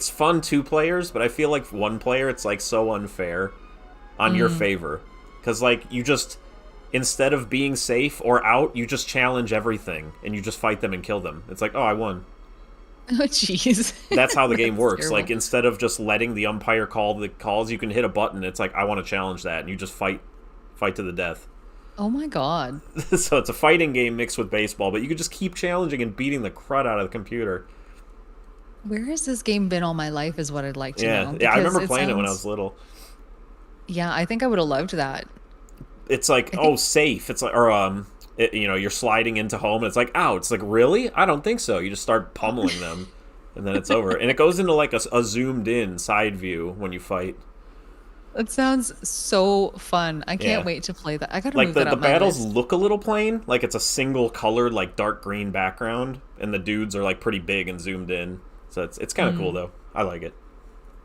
fun two players, but I feel like one player it's like so unfair on your favor because like you just instead of being safe or out, you just challenge everything and you just fight them and kill them. It's like, oh, I won. Oh jeez. That's how the game That's works. terrible. Like instead of just letting the umpire call the calls, you can hit a button. It's like I want to challenge that, and you just fight to the death. Oh my God. So it's a fighting game mixed with baseball, but you can just keep challenging and beating the crud out of the computer. Where has this game been all my life is what I'd like to Yeah, know. yeah. I Because remember playing it when I sounds- was little. Yeah, I think I would have loved that. It's like I think safe. It's like you're sliding into home, and it's like ow. It's like really? I don't think so. You just start pummeling them, and then it's over. And it goes into like a zoomed in side view when you fight. it sounds so fun. I can't Yeah. wait to play that. I gotta Like move the that up my battles list. look a little plain, like it's a single colored like dark green background, and the dudes are like pretty big and zoomed in. So it's kind of cool though. I like it.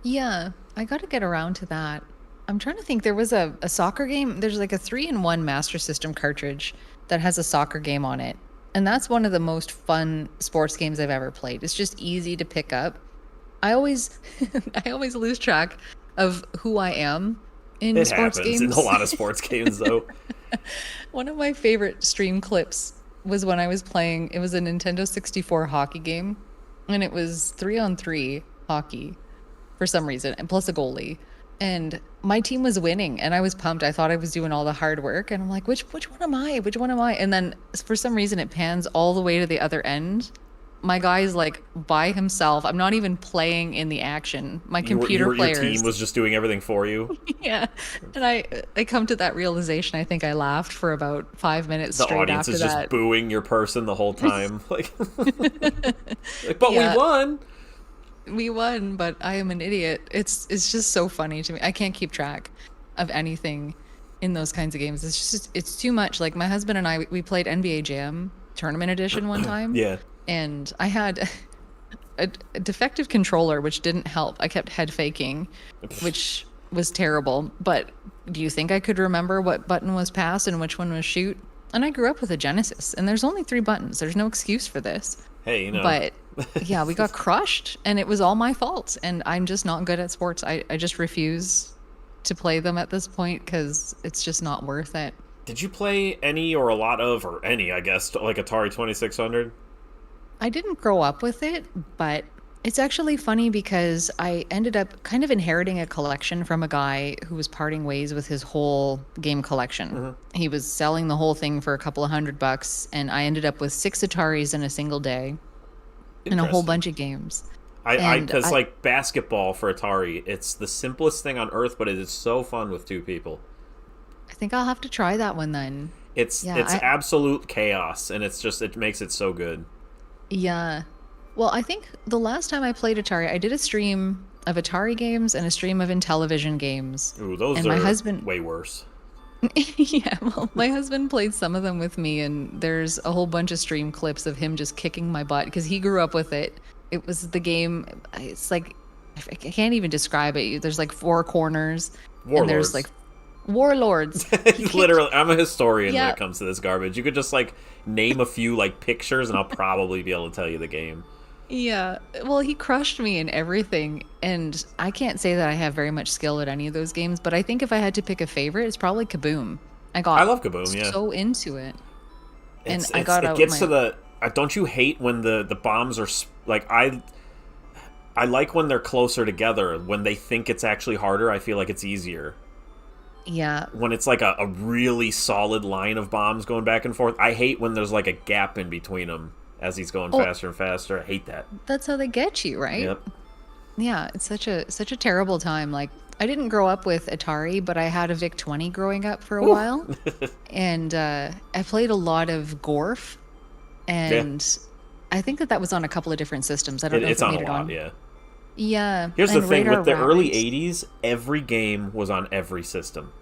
Yeah, I gotta get around to that. I'm trying to think. There was a soccer game. There's like a 3-in-1 Master System cartridge that has a soccer game on it. And that's one of the most fun sports games I've ever played. It's just easy to pick up. I always I always lose track of who I am in It sports happens games. in a lot of sports games though. One of my favorite stream clips was when I was playing, it was a Nintendo 64 hockey game, and it was 3-on-3 hockey for some reason, and plus a goalie. And my team was winning, and I was pumped. I thought I was doing all the hard work, and I'm like, which one am I? Which one am I? And then for some reason, it pans all the way to the other end. My guy's like by himself. I'm not even playing in the action. My computer Your players. team was just doing everything for you. Yeah. And I come to that realization. I think I laughed for about 5 minutes The straight audience after is that. just booing your person the whole time. But Yeah. we won. We won, but I am an idiot. It's just so funny to me. I can't keep track of anything in those kinds of games. It's too much. Like my husband and I, we played NBA Jam Tournament Edition one time. Yeah. And I had a defective controller, which didn't help. I kept head faking, which was terrible. But do you think I could remember what button was pass and which one was shoot? And I grew up with a Genesis, and there's only 3 buttons. There's no excuse for this. Hey, you know. But yeah, we got crushed, and it was all my fault. And I'm just not good at sports. I just refuse to play them at this point because it's just not worth it. Did you play any or a lot of, or any, I guess, like Atari 2600? I didn't grow up with it, but it's actually funny because I ended up kind of inheriting a collection from a guy who was parting ways with his whole game collection. He was selling the whole thing for a couple of $100, and I ended up with 6 Ataris in a single day and a whole Interesting. bunch of games. Because like basketball for Atari, it's the simplest thing on earth, but it is so fun with 2 people. I think I'll have to try that one then. It's Yeah, it's I- absolute chaos, and it makes it so good. Yeah. Well, I think the last time I played Atari, I did a stream of Atari games and a stream of Intellivision games. Ooh, those And are my husband- way worse. Yeah, well, my husband played some of them with me, and there's a whole bunch of stream clips of him just kicking my butt because he grew up with it. It was the game, it's like, I can't even describe it. There's like 4 corners, and there's Warlords. like warlords. He kicked- Literally, I'm a historian when Yeah. it comes to this garbage. You could just like name a few like pictures, and I'll probably be able to tell you the game. Yeah, well, he crushed me in everything, and I can't say that I have very much skill at any of those games, but I think if I had to pick a favorite, it's probably Kaboom. I got I love Kaboom, yeah. so into it. And It's, I got it out gets my- to the. Don't you hate when the bombs are like I like when they're closer together. When they think it's actually harder, I feel like it's easier. Yeah, When it's like a really solid line of bombs going back and forth, I hate when there's like a gap in between them, as he's going Oh, faster and faster. I hate that. that's how they get you, right? Yep. Yeah, it's such a terrible time. Like I didn't grow up with Atari, but I had a VIC-20 growing up for a Whew. while, and I played a lot of Gorf, Yeah. and I think that was on a couple of different systems. I don't know if It's it on made a it lot, on. yeah. Yeah, Here's the and thing, Radar with the early Rabbit. 80s, every game was on every system.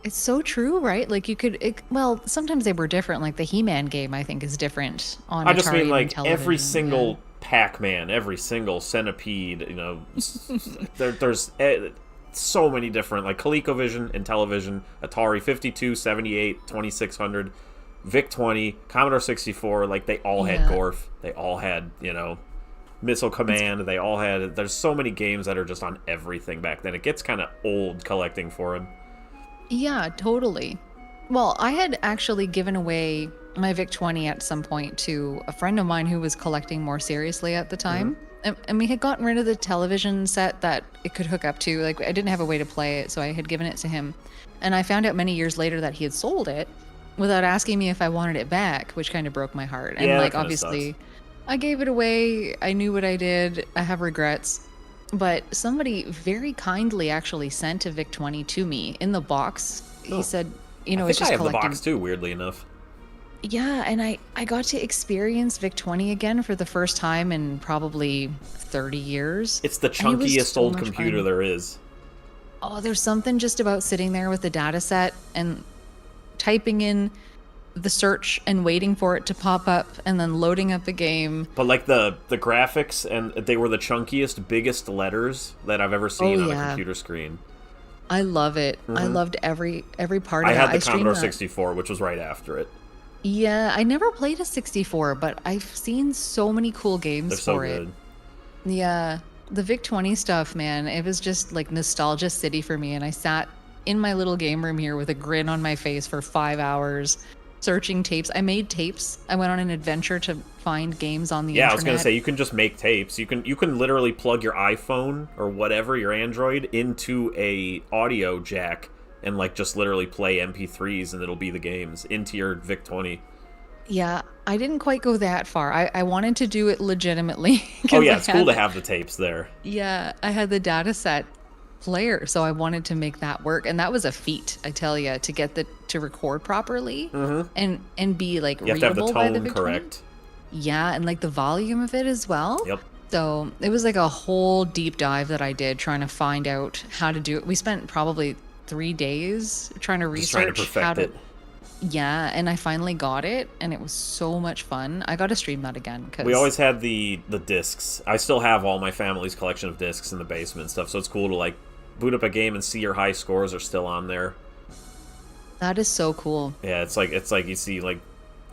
It's so true, right? Like you could, well, sometimes they were different. Like the He-Man game, I think, is different on I just mean, Atari and like, every television. Yeah. single Pac-Man, every single Centipede, there's so many different, like, ColecoVision and television, Atari 52, 78, 2600, VIC-20, Commodore 64, like, they all had Yeah. Gorf. They all had, Missile It's Command. They all had, there's so many games that are just on everything back then. It gets kind of old collecting for them. Yeah, totally. Well, I had actually given away my VIC-20 at some point to a friend of mine who was collecting more seriously at the time. And we had gotten rid of the television set that it could hook up to. Like, I didn't have a way to play it, so I had given it to him. And I found out many years later that he had sold it without asking me if I wanted it back, which kind of broke my heart. And, Yeah, that like, kind of sucks. obviously, I gave it away. I knew what I did. I have regrets. But somebody very kindly actually sent a VIC-20 to me in the box. He Oh, said, I it's think I just have the collecting. box too, weirdly enough. Yeah, and I got to experience VIC-20 again for the first time in probably 30 years. It's the And it was chunkiest so old much computer fun. there is. Oh, there's something just about sitting there with the data set and typing in the search and waiting for it to pop up and then loading up the game. But like the graphics, and they were the chunkiest, biggest letters that I've ever Oh seen on a yeah. computer screen. I love it. I loved every part I of had that. the I streamed Commodore that. 64, which was right after it. Yeah, I never played a 64, but I've seen so many cool They're games so for it. good. Yeah, the VIC-20 stuff, man, it was just like nostalgia city for me. And I sat in my little game room here with a grin on my face for 5 hours, searching tapes. I made tapes. I went on an adventure to find games on the Yeah, I was gonna internet. say, you can just make tapes. You can literally plug your iPhone or whatever, your Android, into a audio jack and like just literally play MP3s, and it'll be the games into your VIC-20. Yeah, I didn't quite go that far. I wanted to do it legitimately Oh because yeah, I it's cool had to have the tapes there. yeah, I had the data set player, so I wanted to make that work, and that was a feat, I tell you, to get the to record properly and be like You have to have the readable by the tone VIC-20. correct. Yeah, and like the volume of it as well. Yep. So it was like a whole deep dive that I did trying to find out how to do it. We spent probably 3 days trying to Just trying to research how perfect to. it. Yeah, and I finally got it, and it was so much fun. I got to stream that again We because always had the discs. I still have all my family's collection of discs in the basement and stuff, so it's cool to like boot up a game and see your high scores are still on there. that is so cool. Yeah, it's like you see, like,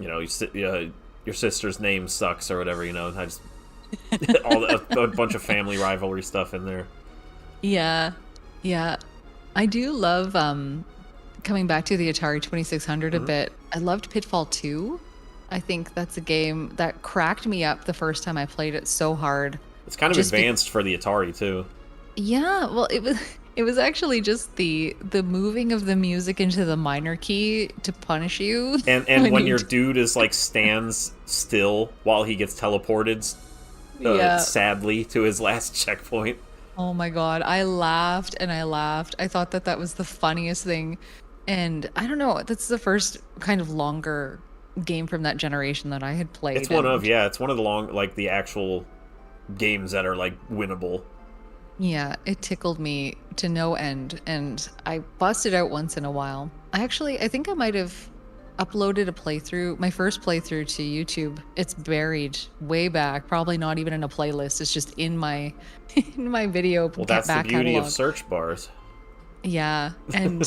your sister's name sucks or whatever. I just a bunch of family rivalry stuff in there. Yeah, yeah. I do love coming back to the Atari 2600 a bit. I loved Pitfall 2. I think that's a game that cracked me up the first time I played it so hard. It's kind of Just be- advanced for the Atari too. Yeah, well, it was actually just the moving of the music into the minor key to punish you. And when your dude is like stands still while he gets teleported, Yeah. sadly, to his last checkpoint. Oh my God, I laughed and I laughed. I thought that was the funniest thing. And I don't know, that's the first kind of longer game from that generation that I had played. It's one of the long, like, the actual games that are like winnable. Yeah, it tickled me to no end, and I bust it out once in a while. I think I might have uploaded a playthrough, my first playthrough to YouTube. It's buried way back, probably not even in a playlist. It's just in my in my video Well, that's the back beauty catalog. of search bars. Yeah, and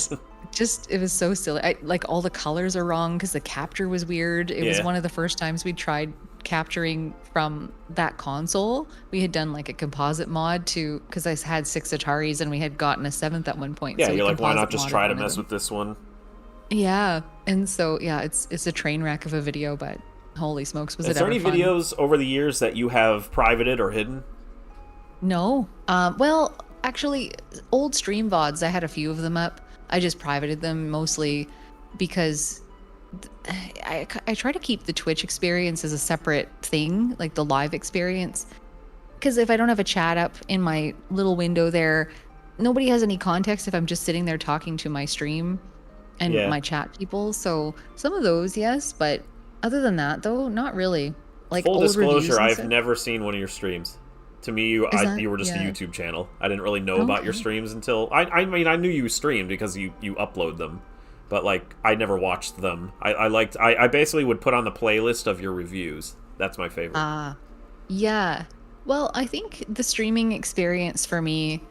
just it was so silly. Like all the colors are wrong because the capture was weird. It was Yeah. one of the first times we tried capturing from that console. We had done like a composite mod because I had 6 Ataris and we had gotten a 7th at one point. Yeah, so we you're like, why not composite just modded try to one of mess them. with this one? Yeah, and so yeah, it's a train wreck of a video, but holy smokes, was Is it there ever any fun? videos over the years that you have privated or hidden? No. Well, actually, old stream VODs, I had a few of them up. I just privated them mostly because I try to keep the Twitch experience as a separate thing, like the live experience. Because if I don't have a chat up in my little window there, nobody has any context if I'm just sitting there talking to my stream and Yeah. my chat people. So some of those, yes, but other than that, though, not really. Like Full old reviews disclosure, and I've stuff. never seen one of your streams. To me, Is that, you were just a yeah. YouTube channel. I didn't really know about your Okay. streams until I mean I knew you streamed because you upload them, but like I never watched them. I basically would put on the playlist of your reviews. That's my favorite. Ah, yeah. Well, I think the streaming experience for me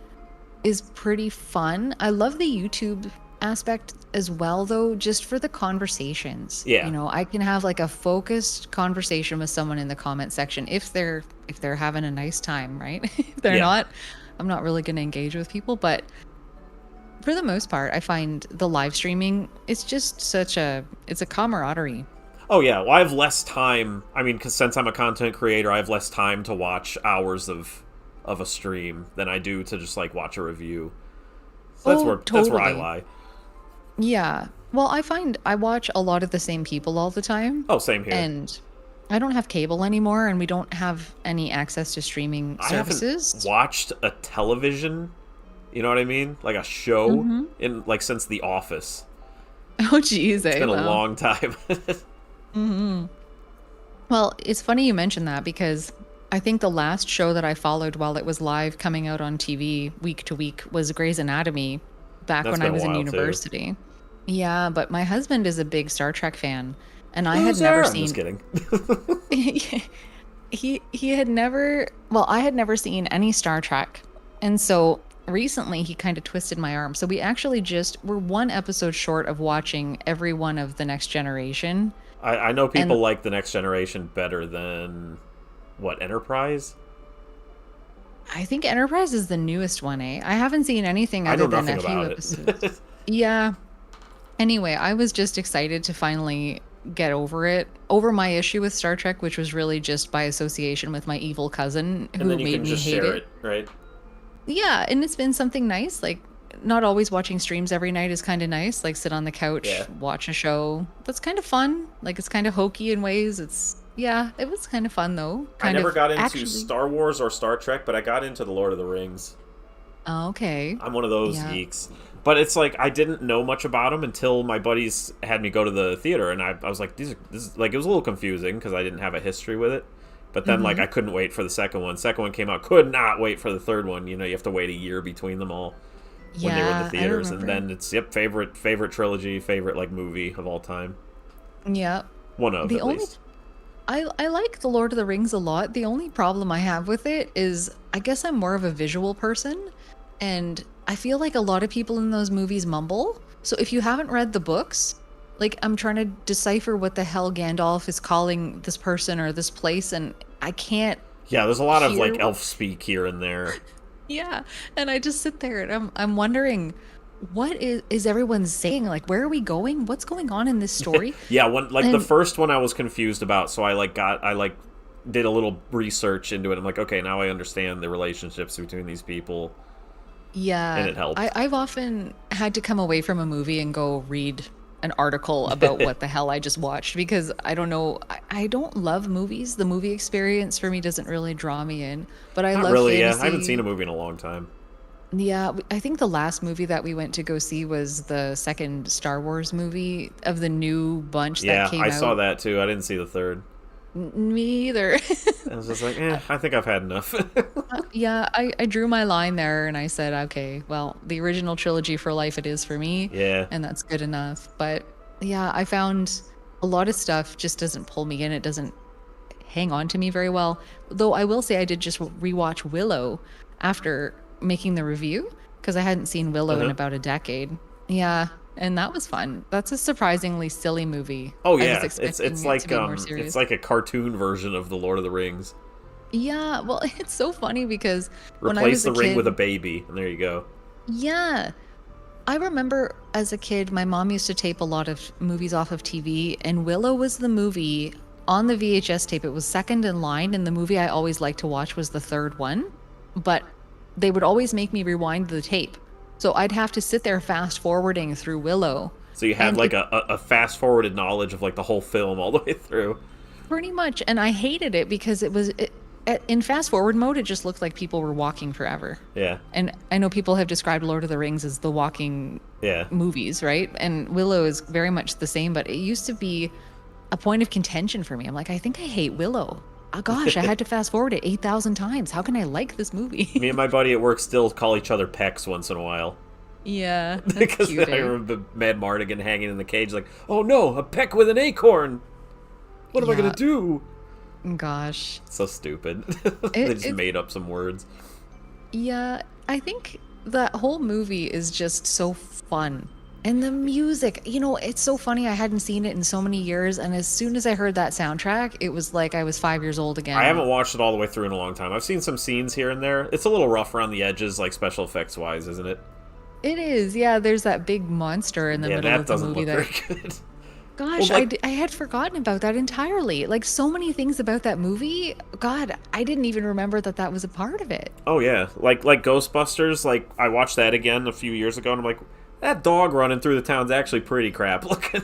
is pretty fun. I love the YouTube aspect as well, though, just for the conversations. Yeah, I can have like a focused conversation with someone in the comment section if they're having a nice time, right? If they're yeah. not, I'm not really going to engage with people, but for the most part, I find the live streaming, it's just it's a camaraderie. Oh yeah. Well, I have less time. I mean, because since I'm a content creator, I have less time to watch hours of a stream than I do to just like watch a review. So Oh, that's where I totally. lie. Yeah. Well, I find I watch a lot of the same people all the time, Oh, same here. and I don't have cable anymore, and we don't have any access to streaming I haven't services. watched a television, you know what I mean? Like a show Mm-hmm. in like since The Office. Oh, geez, It's eh? been a Wow. long time. Mm-hmm. Well, it's funny you mentioned that because I think the last show that I followed while it was live coming out on TV week to week was Grey's Anatomy back That's when I been a was in while too. university. Yeah, but my husband is a big Star Trek fan, and I had Loser! never I'm just seen kidding. he had never, well, I had never seen any Star Trek. And so recently he kind of twisted my arm. So we actually we're one episode short of watching every one of the Next Generation. I know people And like The Next Generation better than what, Enterprise? I think Enterprise is the newest one, eh? I haven't seen anything I other know than nothing a few about episodes. it. Yeah. Anyway, I was just excited to finally get over my issue with Star Trek, which was really just by association with my evil cousin And who then you made can me just hate share it. it, right? Yeah, and it's been something nice. Like, not always watching streams every night is kind of nice. Like, sit on the couch, Yeah. watch a show. That's kind of fun. Like, it's kind of hokey in ways. Yeah, it was kind of fun though. I Kind never of got into actually. Star Wars or Star Trek, but I got into The Lord of the Rings. Oh, okay. I'm one of those Yeah. geeks. But it's like I didn't know much about them until my buddies had me go to the theater, and I was like, this is like it was a little confusing because I didn't have a history with it. But then like Mm-hmm. I couldn't wait for the second one. Second one came out, could not wait for the third one. You know, you have to wait a year between them all when they were in the Yeah, I theaters, and remember. then it's favorite trilogy, favorite like movie of all time. Yeah. One of The at only least. I like The Lord of the Rings a lot. The only problem I have with it is I guess I'm more of a visual person, and I feel like a lot of people in those movies mumble. So if you haven't read the books, like I'm trying to decipher what the hell Gandalf is calling this person or this place, and I can't Yeah, there's a lot of hear like elf speak here and there. yeah, and I just sit there and I'm wondering what is everyone saying? Like where are we going? What's going on in this story? Yeah, one like the And first one I was confused about, so I like did a little research into it. I'm like, okay, now I understand the relationships between these people, and yeah, it helped. I've often had to come away from a movie and go read an article about what the hell I just watched because I don't know. I don't love movies. The movie experience for me doesn't really draw me in, but I Not love really. Yeah, I haven't seen a fantasy. movie in a long time. Yeah, I think the last movie that we went to go see was the second Star Wars movie of the new bunch that Yeah, came I saw out. that too. I didn't see the third. Me either. I was just like, I think I've had enough. Yeah, I drew my line there and I said, okay, well, the original trilogy for life it is for me, Yeah, and that's good enough. But yeah, I found a lot of stuff just doesn't pull me in. It doesn't hang on to me very well. Though I will say I did just rewatch Willow after making the review because I hadn't seen Willow in uh-huh. about a decade. Yeah, and that was fun. That's a surprisingly silly movie. Oh I was yeah, expecting it to be more it's serious. like a cartoon version of the Lord of the Rings. Yeah, well, it's so funny because when I Replace was a the ring with a kid, baby, and there you go. yeah, I remember as a kid, my mom used to tape a lot of movies off of TV, and Willow was the movie on the VHS tape. It was second in line, and the movie I always liked to watch was the third one. But they would always make me rewind the tape. So I'd have to sit there fast forwarding through Willow So you had And like a fast-forwarded knowledge of like the whole film all the way through. pretty much, and I hated it because in fast forward mode, it just looked like people were walking forever. Yeah. And I know people have described Lord of the Rings as the walking Yeah. movies, right? And Willow is very much the same, but it used to be a point of contention for me. I'm like, I think I hate Willow. Oh gosh, I had to fast forward it 8,000 times. How can I like this movie? Me and my buddy at work still call each other Pecs once in a while. Yeah, that's Because cute, I eh? remember Mad Mardigan hanging in the cage like, oh no, a peck with an acorn! What am I Yeah. gonna do? Gosh. So stupid. They just it- made up some words. Yeah, I think that whole movie is just so fun. And the music, it's so funny. I hadn't seen it in so many years, and as soon as I heard that soundtrack, it was like I was 5 years old again. I haven't watched it all the way through in a long time. I've seen some scenes here and there. It's a little rough around the edges, like special effects wise, isn't it? It is, yeah. There's that big monster in the Yeah, middle that of the doesn't movie look that. very good. Gosh, Well, like- I had forgotten about that entirely. Like so many things about that movie. God, I didn't even remember that that was a part of it. Oh yeah, like Ghostbusters. Like I watched that again a few years ago, and I'm like, that dog running through the town's actually pretty crap looking.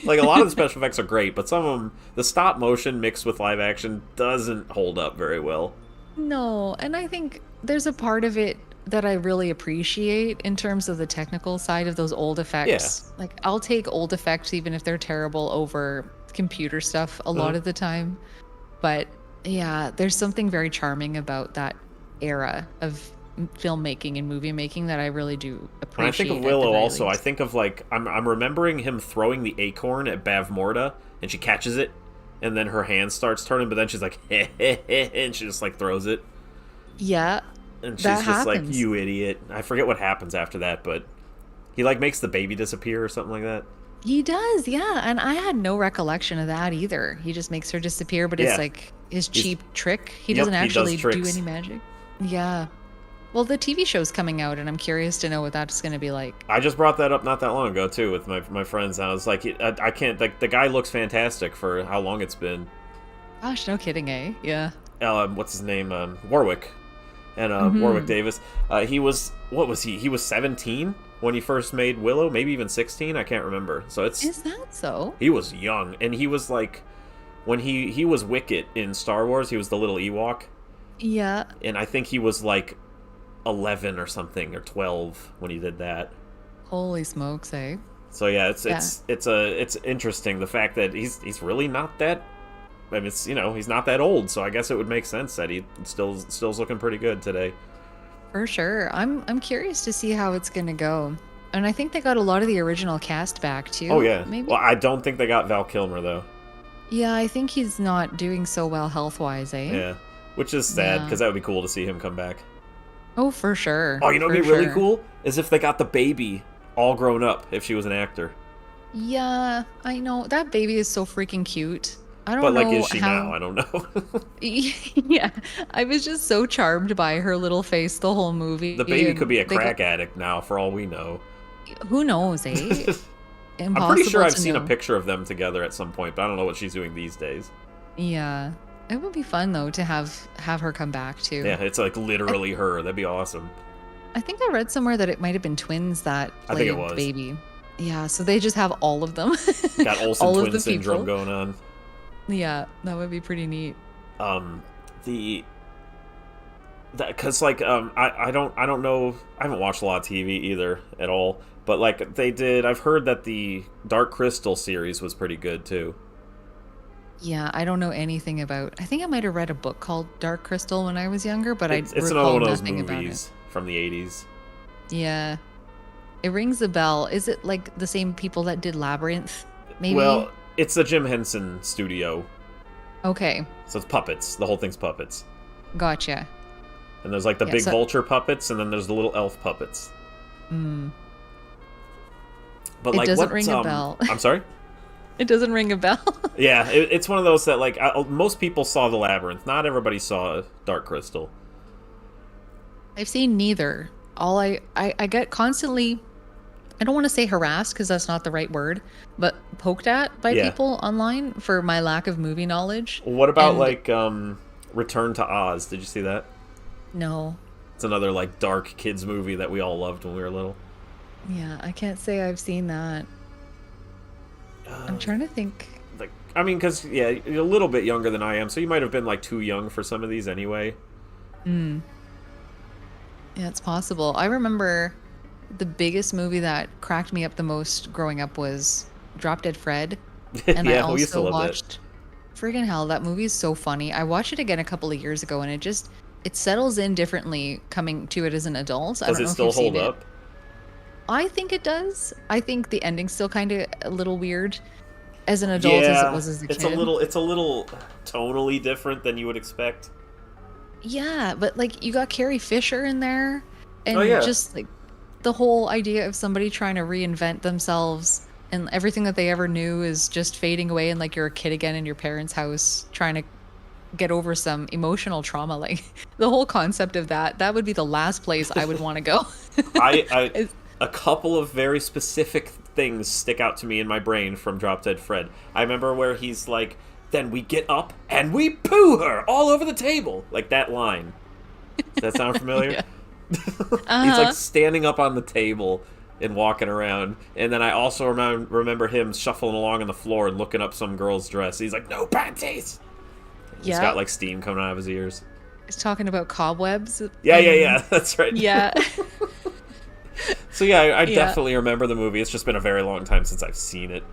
Like a lot of the special effects are great, but some of them, the stop motion mixed with live action, doesn't hold up very well. No, and I think there's a part of it that I really appreciate in terms of the technical side of those old effects. Like I'll take old effects even if they're terrible over computer stuff a lot of the time. But yeah, there's something very charming about that era of filmmaking and movie making that I really do When I appreciate. think of at the Willow, very also, I least. think of like I'm remembering him throwing the acorn at Bavmorda, and she catches it, and then her hand starts turning, but then she's like, and she just like throws it. Yeah, And she's that just like, happens. you idiot. I forget what happens after that, but he like makes the baby disappear or something like that. He does, yeah. And I had no recollection of that either. He just makes her disappear, but Yeah. it's like his cheap trick. He Yep, doesn't he does actually do tricks. any magic. Yeah. Well, the TV show's coming out, and I'm curious to know what that's going to be like. I just brought that up not that long ago too with my friends. And I was like, I can't. Like the guy looks fantastic for how long it's been. Gosh, no kidding, eh? Yeah. What's his name? Warwick, and Warwick Davis. He was what was he? He was 17 when he first made Willow, maybe even 16. I can't remember. So it's Is that so? he was young, and he was like when he was Wicket in Star Wars. He was the little Ewok, Yeah. and I think he was like 11 or something or 12 when he did that. Holy smokes, eh? So yeah, it's interesting the fact that he's really not that. I mean, it's he's not that old, so I guess it would make sense that he still's looking pretty good today. For sure. I'm curious to see how it's going to go. And I think they got a lot of the original cast back too. Oh yeah. Maybe. Well, I don't think they got Val Kilmer though. Yeah, I think he's not doing so well health-wise, eh? Yeah, which is sad Yeah. because that would be cool to see him come back. Oh, for sure. Oh, what'd be For really sure. cool is if they got the baby all grown up if she was an actor. Yeah, I know. That baby is so freaking cute. I don't But know like, is she how... now? I don't know. Yeah, I was just so charmed by her little face the whole movie. The baby and could be a they crack addict now, for all we know. Who knows, eh? I'm pretty sure Impossible I've to seen a know. picture of them together at some point, but I don't know what she's doing these days. Yeah, it would be fun though to have her come back too. Yeah, it's like literally her. That'd be awesome. I think I read somewhere that it might have been twins that I think played it was. the baby. Yeah, so they just have all of them. Got Olsen all of twin the syndrome people. going on. Yeah, that would be pretty neat. Because like I don't know, I haven't watched a lot of TV either at all, but like I've heard that the Dark Crystal series was pretty good too. Yeah, I don't know anything about. I think I might have read a book called Dark Crystal when I was younger, but It's I another recall one of those nothing about it. movies from the 80s. Yeah, it rings a bell. Is it like the same people that did Labyrinth? Maybe. Well, it's the Jim Henson studio, Okay, so it's puppets. The whole thing's puppets. gotcha. And there's like the Yeah, big so- vulture puppets, and then there's the little elf puppets. Mm. But It like, doesn't what, ring a bell. I'm sorry. It doesn't ring a bell. Yeah, it's one of those that like most people saw the Labyrinth. Not everybody saw Dark Crystal. I've seen neither. All I get constantly, I don't want to say harassed because that's not the right word, but poked at by Yeah. people online for my lack of movie knowledge. What about And- like Return to Oz? Did you see that? No. It's another like dark kids movie that we all loved when we were little. Yeah, I can't say I've seen that. I'm trying to think. Like, I mean, because yeah, you're a little bit younger than I am, so you might have been like too young for some of these anyway. Mm, yeah, it's possible. I remember the biggest movie that cracked me up the most growing up was Drop Dead Fred. And I Yeah, we used to also love that. watched friggin' hell, that movie is so funny. I watched it again a couple of years ago and it settles in differently coming to it as an adult. I Does don't it know if still you've seen hold it. up? I think it does. I think the ending's still kind of a little weird as an adult as it Yeah, was as a it's a kid. little, it's a little tonally different than you would expect. Yeah, but like you got Carrie Fisher in there Oh and yeah, just like the whole idea of somebody trying to reinvent themselves and everything that they ever knew is just fading away and like you're a kid again in your parents' house trying to get over some emotional trauma. Like the whole concept of that would be the last place I would want to go. I It's- a couple of very specific things stick out to me in my brain from Drop Dead Fred. I remember where he's like, "Then we get up and we poo her all over the table," like that line. Does that sound familiar? yeah. He's like Uh-huh. standing up on the table and walking around, and then I also remember him shuffling along on the floor and looking up some girl's dress. He's like, "No panties." He's got Yep. like steam coming out of his ears. It's talking about cobwebs Yeah, yeah, and yeah. That's right. yeah. So yeah, I Yeah. definitely remember the movie. It's just been a very long time since I've seen it,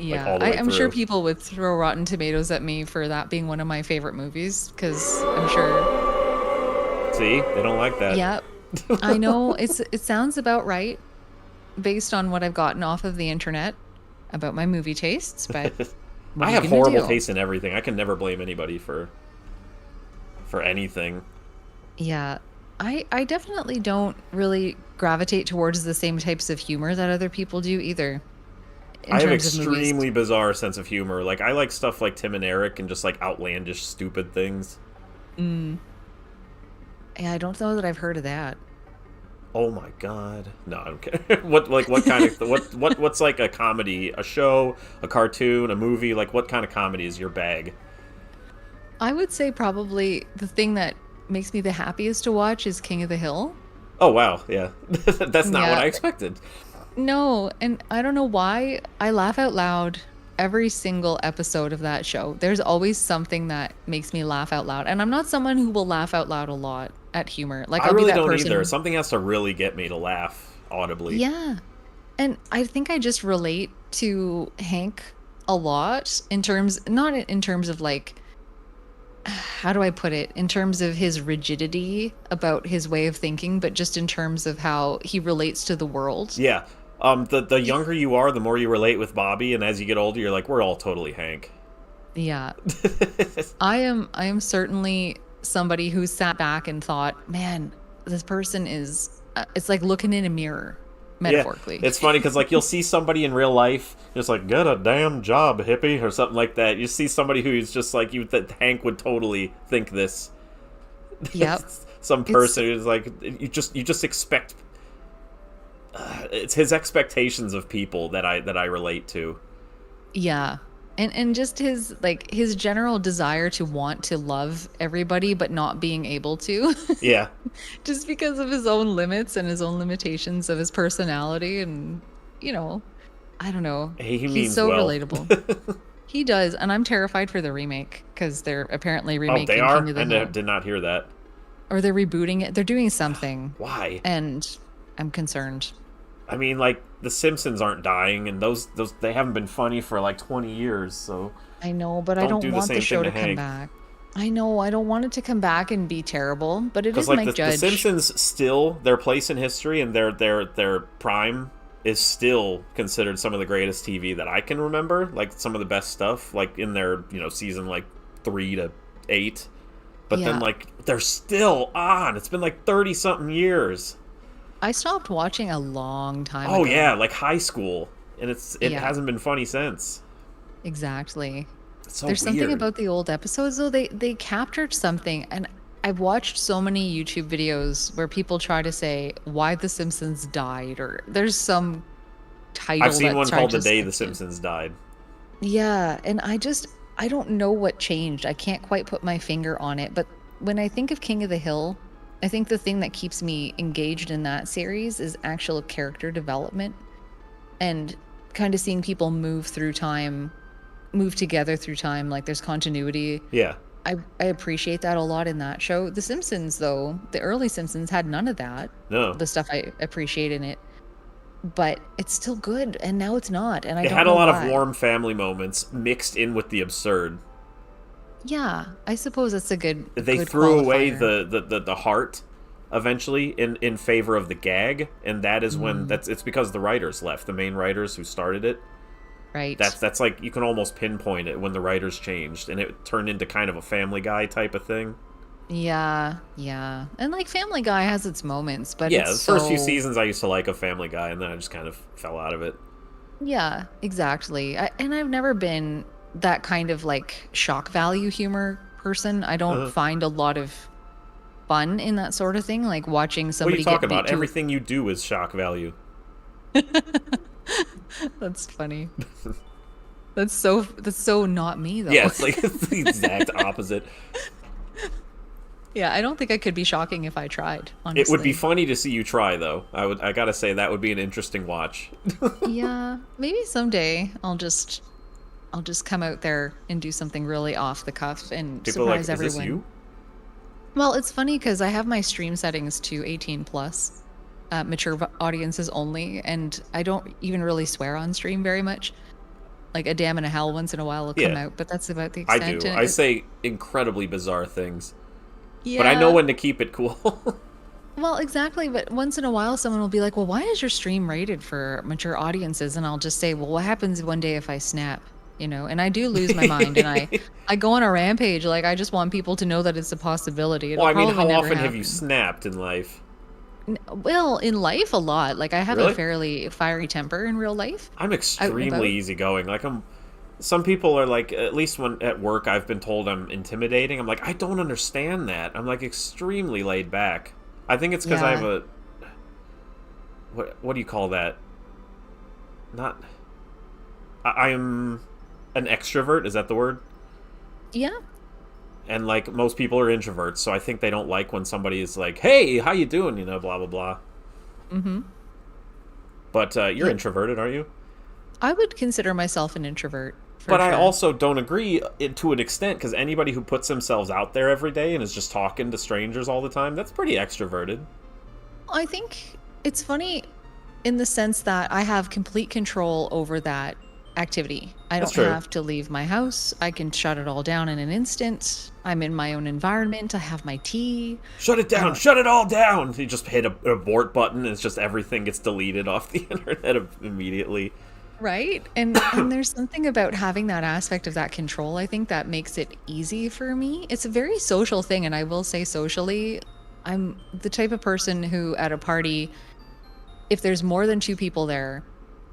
like Yeah, all the way I'm sure through. people would throw Rotten Tomatoes at me for that being one of my favorite movies because I'm sure. See, they don't like that. Yeah, I know it sounds about right based on what I've gotten off of the internet about my movie tastes, but what I are you have gonna horrible do? taste in everything. I can never blame anybody for anything. Yeah, I definitely don't really gravitate towards the same types of humor that other people do either in I have terms of movies. extremely bizarre sense of humor. Like I like stuff like Tim and Eric and just like outlandish, stupid things. Mm. Yeah, I don't know that I've heard of that. Oh my god. No, I don't care. What kind of what's like a comedy, a show, a cartoon, a movie, like what kind of comedy is your bag? I would say probably the thing that makes me the happiest to watch is King of the Hill. Oh wow, yeah. That's not what Yeah, I expected. no, and I don't know why I laugh out loud every single episode of that show. There's always something that makes me laugh out loud. And I'm not someone who will laugh out loud a lot at humor. Like I I'll be really that don't person either. who, Something has to really get me to laugh audibly. yeah. And I think I just relate to Hank a lot in terms, not in terms of like, how do I put it? In terms of his rigidity about his way of thinking, but just in terms of how he relates to the world. Yeah. The younger you are, the more you relate with Bobby, and as you get older, you're like, we're all totally Hank. Yeah. I am certainly somebody who sat back and thought, man, this person is it's like looking in a mirror Yeah, metaphorically. it's funny because like you'll see somebody in real life just like get a damn job, hippie, or something like that. You see somebody who's just like you that Hank would totally think this. Yep. Some It's person who's like you just expect. It's his expectations of people that I relate to. yeah. And just his like his general desire to want to love everybody but not being able to Yeah, just because of his own limits and his own limitations of his personality and you know, I don't know. he He's means so well. relatable. He does, and I'm terrified for the remake because they're apparently Oh, they remaking King are. of the I Hill. did not hear that. Or they're rebooting it. They're doing something, Why? and I'm concerned. I mean, like the Simpsons aren't dying, and those they haven't been funny for like 20 years. So I know, but I don't don't do the want the same show thing to to come Hank. back. I know, I don't want it to come back and be terrible, but it because is like Mike the Judge. Simpsons still their place in history and their prime is still considered some of the greatest TV that I can remember. Like some of the best stuff, like in their season like 3 to 8. But then Yeah, like they're still on. It's been like 30 something years. I stopped watching a long time Oh ago. yeah, like high school, and it Yeah, hasn't been funny since. exactly. It's so There's something weird. about the old episodes though. They captured something, and I've watched so many YouTube videos where people try to say why The Simpsons died, or there's some I've title seen that one tried called "The to Day the stick to. Simpsons Died." Yeah, and I don't know what changed. I can't quite put my finger on it, but when I think of King of the Hill, I think the thing that keeps me engaged in that series is actual character development and kind of seeing people move through time, move together through time. Like there's continuity. Yeah. I appreciate that a lot in that show. The Simpsons, though, the early Simpsons had none of that. No. The stuff I appreciate in it. But it's still good, and now it's not, and I It don't had a know lot why. of warm family moments mixed in with the absurd. Yeah, I suppose that's a good They good threw away qualifier. the heart eventually in favor of the gag, and that is when it's because the writers left, the main writers who started it. Right. That's like you can almost pinpoint it when the writers changed and it turned into kind of a Family Guy type of thing. Yeah, yeah. And like Family Guy has its moments, but Yeah, it's the first few so seasons I used to like a Family Guy, and then I just kind of fell out of it. yeah, exactly. And I've never been that kind of like shock value humor person. I don't Uh-huh. find a lot of fun in that sort of thing, like watching What are you somebody talking get beat about? to Everything you do is shock value. That's funny. That's so not me though. Yeah, it's like it's the exact opposite. Yeah, I don't think I could be shocking if I tried, It would be honestly. funny to see you try, though. I gotta say that would be an interesting watch. Yeah, maybe someday I'll just come out there and do something really off the cuff and People are like, surprise "Is this everyone. you?" Well, it's funny because I have my stream settings to 18 plus, mature audiences only, and I don't even really swear on stream very much. Like a damn and a hell once in a while will come Yeah, out, but that's about the I do. extent. I say incredibly bizarre things, but I know Yeah, when to keep it cool. well, exactly. But once in a while, someone will be like, "Well, why is your stream rated for mature audiences?" And I'll just say, "Well, what happens one day if I snap?" You know, and I do lose my mind, and I go on a rampage. Like I just want people to know that it's a possibility. Well, It'll I mean, probably how never often have you happen. snapped in life? Well, in life, a lot. Like I have a Really? fairly fiery temper in real life, I'm out and extremely about. easygoing. Like I'm. Some people are like, at least when at work, I've been told I'm intimidating. I'm like, I don't understand that. I'm like extremely laid back. I think it's because I have Yeah, a what do you call that? Not I'm an extrovert. Is that the word? yeah. And like most people are introverts, so I think they don't like when somebody is like, "Hey, how you doing?" You know, blah blah blah. Mm-hmm. But you're Yeah, introverted, are you? I would consider myself an introvert for But I sure. also don't agree to an extent because anybody who puts themselves out there every day and is just talking to strangers all the time, that's pretty extroverted. I think it's funny in the sense that I have complete control over that activity. I That's don't true. have to leave my house. I can shut it all down in an instant. I'm in my own environment. I have my tea. Shut it I down! don't, Shut it all down! You just hit a abort button and it's just everything gets deleted off the internet immediately. right? And there's something about having that aspect of that control, I think that makes it easy for me. It's a very social thing, and I will say socially, I'm the type of person who at a party, if there's more than two people there,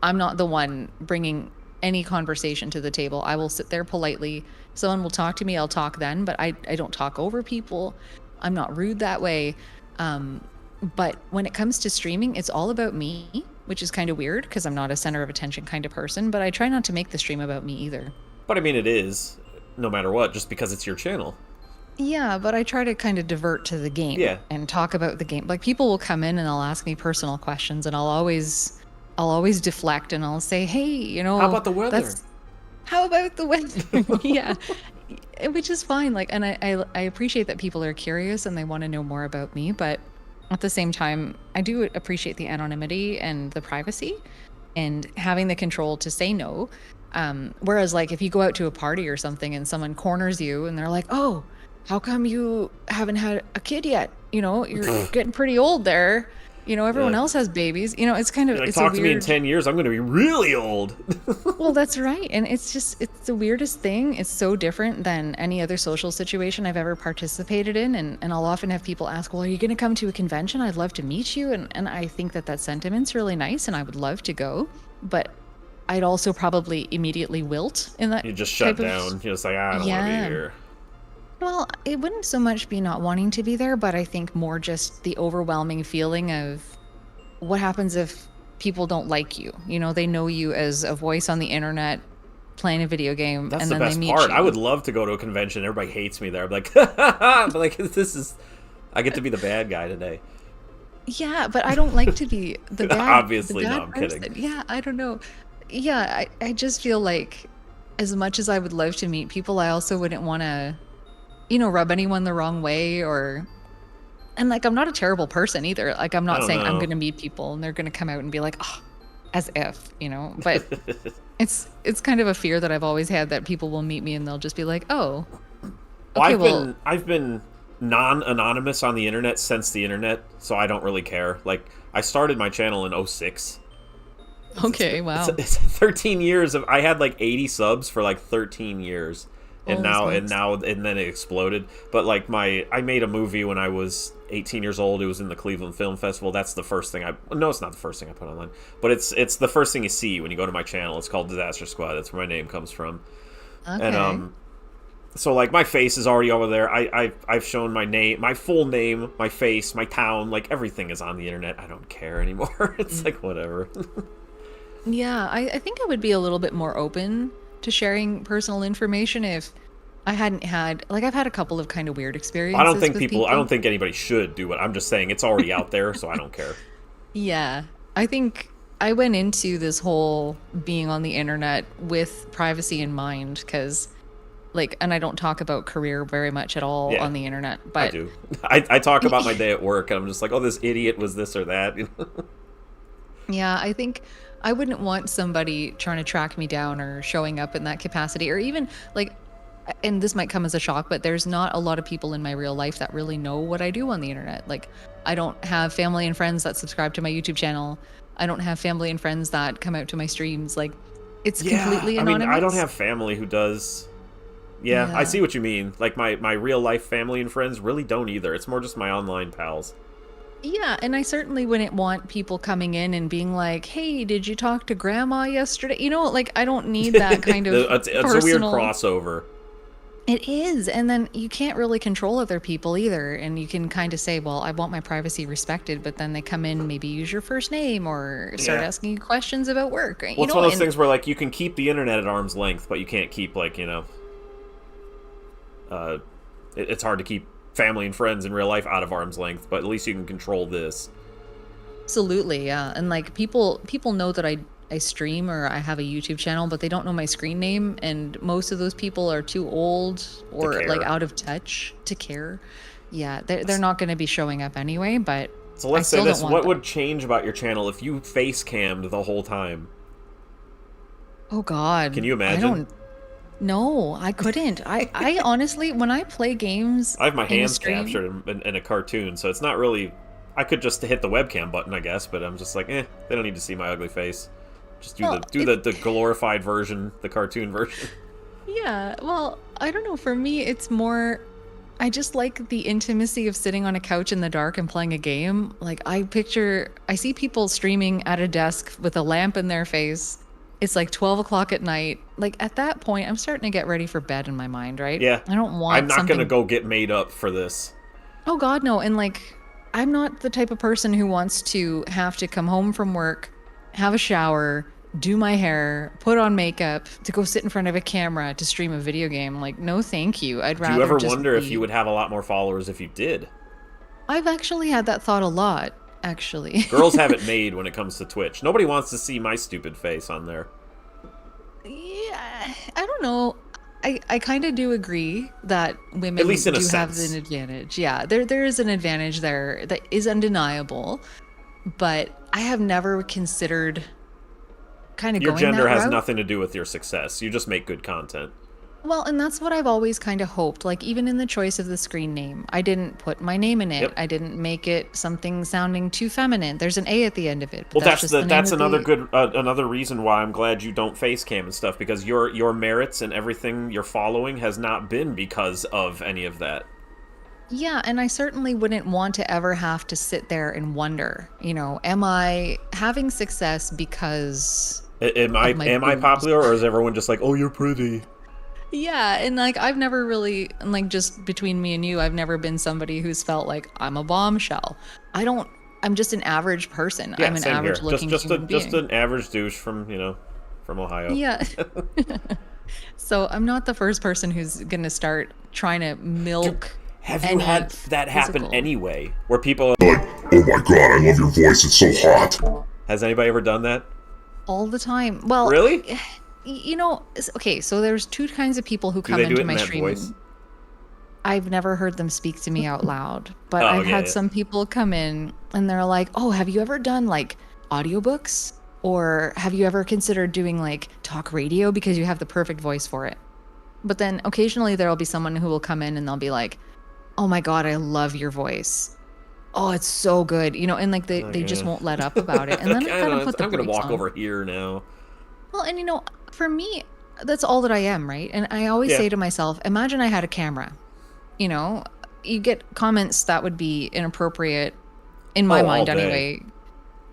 I'm not the one bringing any conversation to the table. I will sit there politely. Someone will talk to me, I'll talk then, but I don't talk over people. I'm not rude that way. Um, but when it comes to streaming, it's all about me, which is kind of weird because I'm not a center of attention kind of person, but I try not to make the stream about me either. But I mean, it is, no matter what, just because it's your channel. Yeah, but I try to kind of divert to the game Yeah. and talk about the game. Like people will come in and they'll ask me personal questions and I'll always deflect and I'll say, "Hey, you How know, about the weather? that's how about the weather?" Yeah. Which is fine. Like and I appreciate that people are curious and they want to know more about me, but at the same time, I do appreciate the anonymity and the privacy and having the control to say no. Whereas like if you go out to a party or something and someone corners you and they're like, "Oh, how come you haven't had a kid yet? You know, you're getting pretty old there. You know, You're everyone like, else has babies." You know, it's kind of you're like, it's a talk to me in weird. 10 years, I'm going to be really old. Well, that's right. And it's just it's the weirdest thing. It's so different than any other social situation I've ever participated in and I'll often have people ask, "Well, are you going to come to a convention? I'd love to meet you." And I think that that sentiment's really nice and I would love to go, but I'd also probably immediately wilt in that You just shut type of down. You're just like, I don't want to be yeah. here. Well, it wouldn't so much be not wanting to be there, but I think more just the overwhelming feeling of what happens if people don't like you? You know, they know you as a voice on the internet playing a video game That's and the then they best meet part. I you. would love to go to a convention. Everybody hates me there. I'm like, but like this is. I get to be the bad guy today. Yeah, but I don't like to be Obviously, the no, bad I'm person. kidding. Yeah, I don't know. Yeah, I just feel like as much as I would love to meet people, I also wouldn't want to, rub anyone the wrong way and like I'm not a terrible person either. Like I'm I not don't saying I'm know. going to meet people and they're going to come out and be like, "Oh, as if," but it's kind of a fear that I've always had that people will meet me and they'll just be like, "Oh, Well, okay, well, I've been non-anonymous on the internet since the internet, so I don't really care. Like, I started my channel in '06. okay, wow." It's 13 years of I had like 80 subs for like 13 years. Holy smokes. And then it exploded. But like I made a movie when I was 18 years old. It was in the Cleveland Film Festival. That's the first thing no, it's not the first thing I put online, but it's the first thing you see when you go to my channel. It's called Disaster Squad. That's where my name comes from. Okay. And so like my face is already over there. I've shown my name, my full name, my face, my town, like everything is on the internet. I don't care anymore. It's like whatever. Yeah, I think I would be a little bit more open to sharing personal information if I hadn't had, like, I've had a couple of kind of weird experiences with people. I don't think anybody should do it. I'm just saying it's already out there, so I don't care. Yeah, I think I went into this whole being on the internet with privacy in mind because, like, and I don't talk about career very much at all Yeah, on the internet, I but do. I talk about my day at work, and I'm just like, oh, this idiot was this or that. yeah, I think I wouldn't want somebody trying to track me down or showing up in that capacity, or even like, and this might come as a shock, but there's not a lot of people in my real life that really know what I do on the internet. Like, I don't have family and friends that subscribe to my YouTube channel. I don't have family and friends that come out to my streams. Like, it's completely anonymous. I mean, I don't have family who does. Yeah, I see what you mean. Like, my real life family and friends really don't either. It's more just my online pals. Yeah, and I certainly wouldn't want people coming in and being like, "Hey, did you talk to grandma yesterday?" Like I don't need that kind of it's a weird crossover. It is, and then you can't really control other people either, and you can kind of say, "Well, I want my privacy respected," but then they come in, maybe use your first name or start asking you questions about work. Well, it's one of those things where like you can keep the internet at arm's length, but you can't keep like it's hard to keep family and friends in real life out of arm's length, but at least you can control this. Absolutely, yeah. And like people know that I stream or I have a YouTube channel, but they don't know my screen name, and most of those people are too old or like out of touch to care. Yeah, they're not going to be showing up anyway, but so let's say this, what would change about your channel if you face cammed the whole time? Oh god. Can you imagine? No, I couldn't. I honestly, when I play games, I have my hands captured in a cartoon, so it's not really. I could just hit the webcam button, I guess, but I'm just like, they don't need to see my ugly face. Just do the glorified version, the cartoon version. Yeah, well, I don't know. For me, it's more. I just like the intimacy of sitting on a couch in the dark and playing a game. Like I see people streaming at a desk with a lamp in their face. It's like 12 o'clock at night. Like at that point, I'm starting to get ready for bed in my mind, right? Yeah. I don't want I'm not going to go get made up for this. Oh, God, no. And like, I'm not the type of person who wants to have to come home from work, have a shower, do my hair, put on makeup, to go sit in front of a camera to stream a video game. Like, no, thank you. I'd rather. Do you ever wonder if you would have a lot more followers if you did? I've actually had that thought a lot. Actually, girls have it made when it comes to Twitch. Nobody wants to see my stupid face on there. Yeah, I don't know. I kind of do agree that women at least in do a have sense. an advantage. Yeah, there is an advantage there that is undeniable, but I have never considered kind of your going gender that has route. nothing to do with your success. You just make good content. Well, and that's what I've always kind of hoped. Like, even in the choice of the screen name, I didn't put my name in it. Yep. I didn't make it something sounding too feminine. There's an A at the end of it. Well, that's another good another reason why I'm glad you don't face cam and stuff, because your merits and everything you're following has not been because of any of that. Yeah, and I certainly wouldn't want to ever have to sit there and wonder, am I having success because am I popular, or is everyone just like, oh, you're pretty? Yeah, and like I've never really, like, just between me and you, I've never been somebody who's felt like I'm a bombshell. I'm just an average person. Yeah, I'm an average looking human being. Just an average douche from Ohio. Yeah. So I'm not the first person who's gonna start trying to milk Have you any had that happen physical. anyway? Where people are Like, oh my god, I love your voice, it's so hot. has anybody ever done that? All the time. Well, Really? okay, so there's two kinds of people who Do come they do into it in my that stream. voice? I've never heard them speak to me out loud, but Oh, I've yeah, had yeah. some people come in and they're like, "Oh, have you ever done like audiobooks? Or have you ever considered doing like talk radio because you have the perfect voice for it?" But then occasionally there'll be someone who will come in and they'll be like, "Oh my God, I love your voice. Oh, it's so good." And like they just Okay. won't let up about it. And then I kind of put the I'm gonna brakes walk on. over here now. Well, and for me, that's all that I am, right? And I always Yeah. say to myself, imagine I had a camera. You know, you get comments that would be inappropriate in my Oh, all mind day. anyway.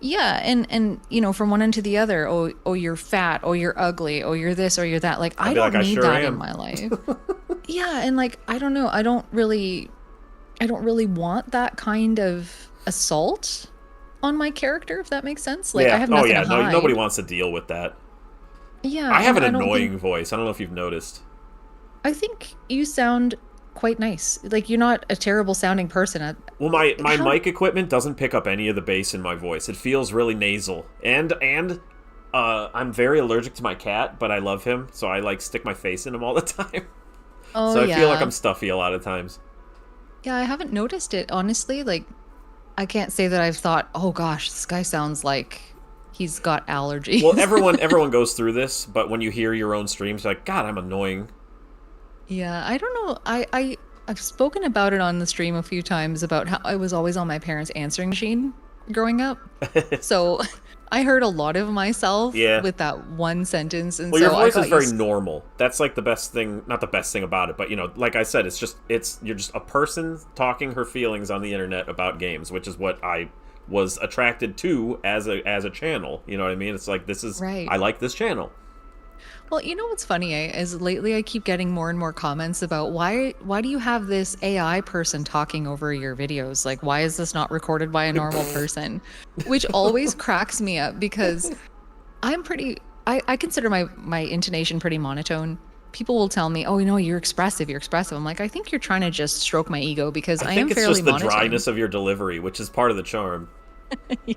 Yeah, and from one end to the other, oh you're fat, oh you're ugly, oh you're this or you're that. Like I'd I be don't like, I need sure that in am. my life. Yeah, and like I don't know, I don't really want that kind of assault on my character, if that makes sense. Like I Yeah. have Oh nothing yeah. to No, hide. nobody wants to deal with that. Yeah, I have and an I don't annoying think voice. I don't know if you've noticed. I think you sound quite nice. Like you're not a terrible sounding person. Well, my How mic equipment doesn't pick up any of the bass in my voice. It feels really nasal, and I'm very allergic to my cat, but I love him, so I like stick my face in him all the time. Oh So I feel like yeah. I'm stuffy a lot of times. Yeah, I haven't noticed it, honestly. Like I can't say that I've thought, "Oh gosh, this guy sounds like he's got Well, allergies." everyone goes through this, but when you hear your own streams, you're like, God, I'm annoying. Yeah, I don't know. I've spoken about it on the stream a few times about how I was always on my parents' answering machine growing up. So I heard a lot of myself Yeah. with that one sentence, and Well, your so I voice is got very used. normal. That's like the best thing, not the best thing about it, but like I said, you're just a person talking her feelings on the internet about games, which is what I was attracted to as a channel. You know what I mean? It's like Right. I like this channel. Well, what's funny, is lately I keep getting more and more comments about why do you have this AI person talking over your videos? Like why is this not recorded by a normal person? Which always cracks me up because I consider my intonation pretty monotone. People will tell me, "Oh, you're expressive, you're expressive." I'm like, I think you're trying to just stroke my ego because I I am think it's fairly just the monotone. dryness of your delivery, which is part of the charm. Yeah,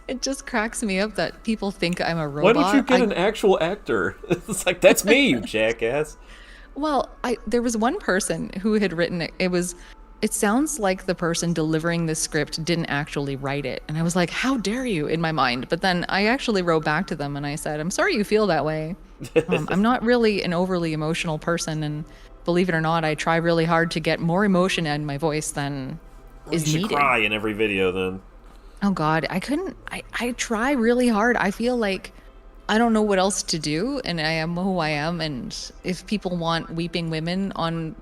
it just cracks me up that people think I'm a Why robot. don't you get an actual actor? It's like, that's me, you jackass. Well, there was one person who had written it. It sounds like the person delivering the script didn't actually write it. And I was like, how dare you, in my mind. But then I actually wrote back to them and I said, I'm sorry you feel that way. I'm not really an overly emotional person. And believe it or not, I try really hard to get more emotion in my voice than You is should needed. cry in every video then. Oh God, I couldn't. I try really hard. I feel like I don't know what else to do, and I am who I am. And if people want weeping women on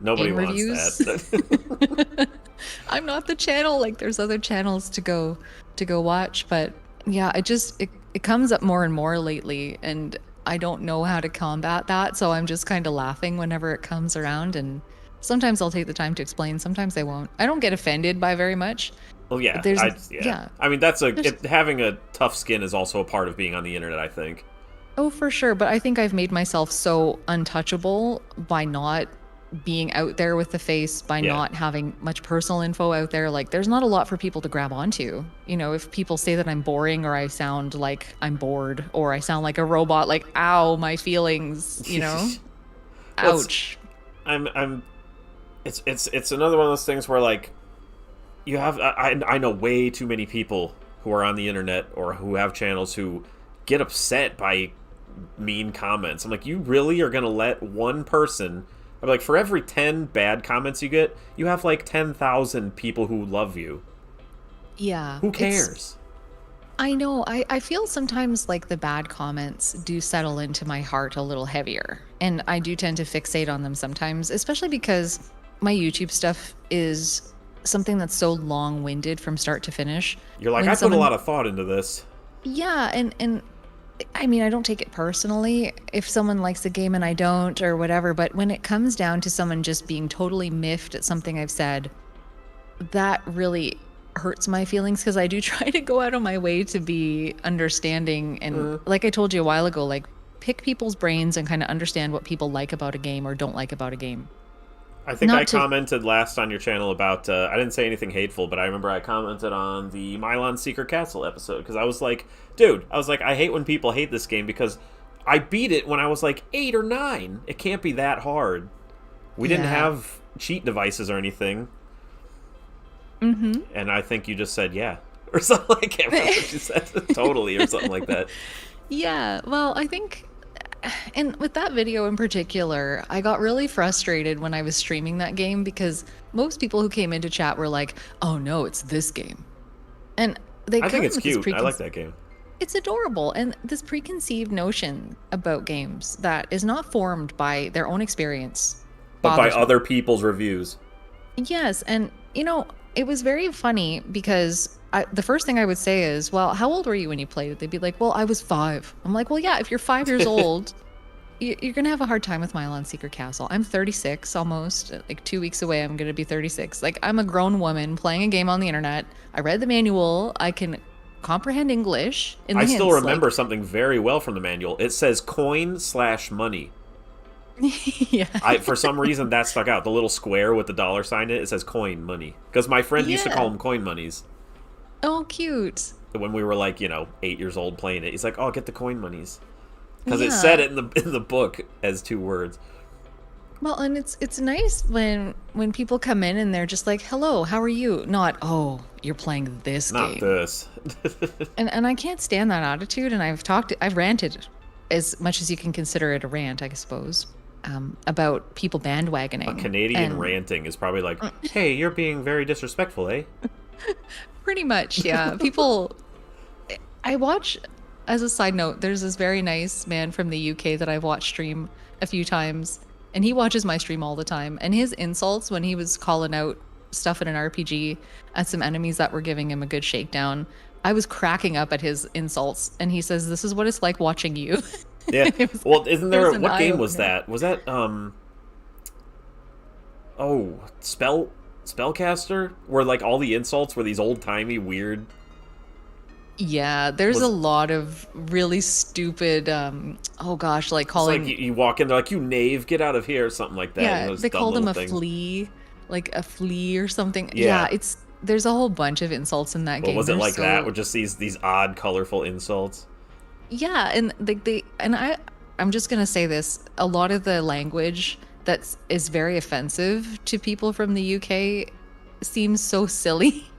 Nobody game wants reviews, that. I'm not the channel. Like there's other channels to go watch. But yeah, it comes up more and more lately, and I don't know how to combat that. So I'm just kind of laughing whenever it comes around, and sometimes I'll take the time to explain. Sometimes I won't. I don't get offended by very much. Well, yeah, There's yeah. I mean, having a tough skin is also a part of being on the internet, I think. Oh, for sure. But I think I've made myself so untouchable by not being out there with the face, by Yeah. not having much personal info out there. Like, there's not a lot for people to grab onto. If people say that I'm boring or I sound like I'm bored or I sound like a robot, like, ow, my feelings, Well, ouch. It's another one of those things where, like, you have I know way too many people who are on the internet or who have channels who get upset by mean comments. I'm like, you really are gonna let one person? I'm like, for every 10 bad comments you get, you have like 10,000 people who love you. Yeah. Who cares? I know. I feel sometimes like the bad comments do settle into my heart a little heavier. And I do tend to fixate on them sometimes, especially because my YouTube stuff is something that's so long-winded from start to finish. You're like, When I put a someone- lot of thought into this. Yeah, and I mean, I don't take it personally if someone likes a game and I don't or whatever, but when it comes down to someone just being totally miffed at something I've said, that really hurts my feelings because I do try to go out of my way to be understanding and like I told you a while ago, like pick people's brains and kind of understand what people like about a game or don't like about a game. I think I commented last on your channel about, I didn't say anything hateful, but I remember I commented on the Mylon Secret Castle episode, because I was like, dude, I hate when people hate this game, because I beat it when I was like 8 or 9. It can't be that hard. We didn't have cheat devices or anything. Mm-hmm. And I think you just said, yeah. Or something, I can't remember what you said. Totally, or something like that. Yeah, well, I think... And with that video in particular, I got really frustrated when I was streaming that game because most people who came into chat were like, "Oh no, it's this game," and I think it's cute. I like that game. It's adorable, and this preconceived notion about games that is not formed by their own experience, but by other people's reviews. Yes, and it was very funny because the first thing I would say is, well, how old were you when you played it? They'd be like, well, I was 5. I'm like, well, yeah, if you're 5 years old, you're going to have a hard time with Mylon Secret Castle. I'm 36 almost. Like 2 weeks away, I'm going to be 36. Like, I'm a grown woman playing a game on the internet. I read the manual. I can comprehend English. I still remember something very well from the manual. It says coin/money. Yeah. For some reason, that stuck out. The little square with the dollar sign in it, it says coin money. Because my friend used to call them coin monies. Oh, cute. When we were like, 8 years old playing it, he's like, "Oh, get the coin monies," because it said it in the book as 2 words. Well, and it's nice when people come in and they're just like, "Hello, how are you?" Not, "Oh, you're playing this game." Not this. and I can't stand that attitude. And I've ranted as much as you can consider it a rant, I suppose, about people bandwagoning. A Canadian ranting is probably like, "Hey, you're being very disrespectful, eh?" Pretty much, yeah. People, I watch, as a side note, there's this very nice man from the UK that I've watched stream a few times, and he watches my stream all the time. And his insults when he was calling out stuff in an RPG at some enemies that were giving him a good shakedown, I was cracking up at his insults. And he says, "This is what it's like watching you." Yeah. Well, isn't there, what game was that? Was that, Spellcaster, where like all the insults were these old-timey weird. Yeah, there's a lot of really stupid like calling, it's like you walk in, they're like, "You knave, get out of here," or something like that. Yeah, they called him a flea, like a flea or something. Yeah, there's a whole bunch of insults in that game. Was it like that, with just these odd, colorful insults? Yeah, and I'm just gonna say this, a lot of the language that is very offensive to people from the UK seems so silly.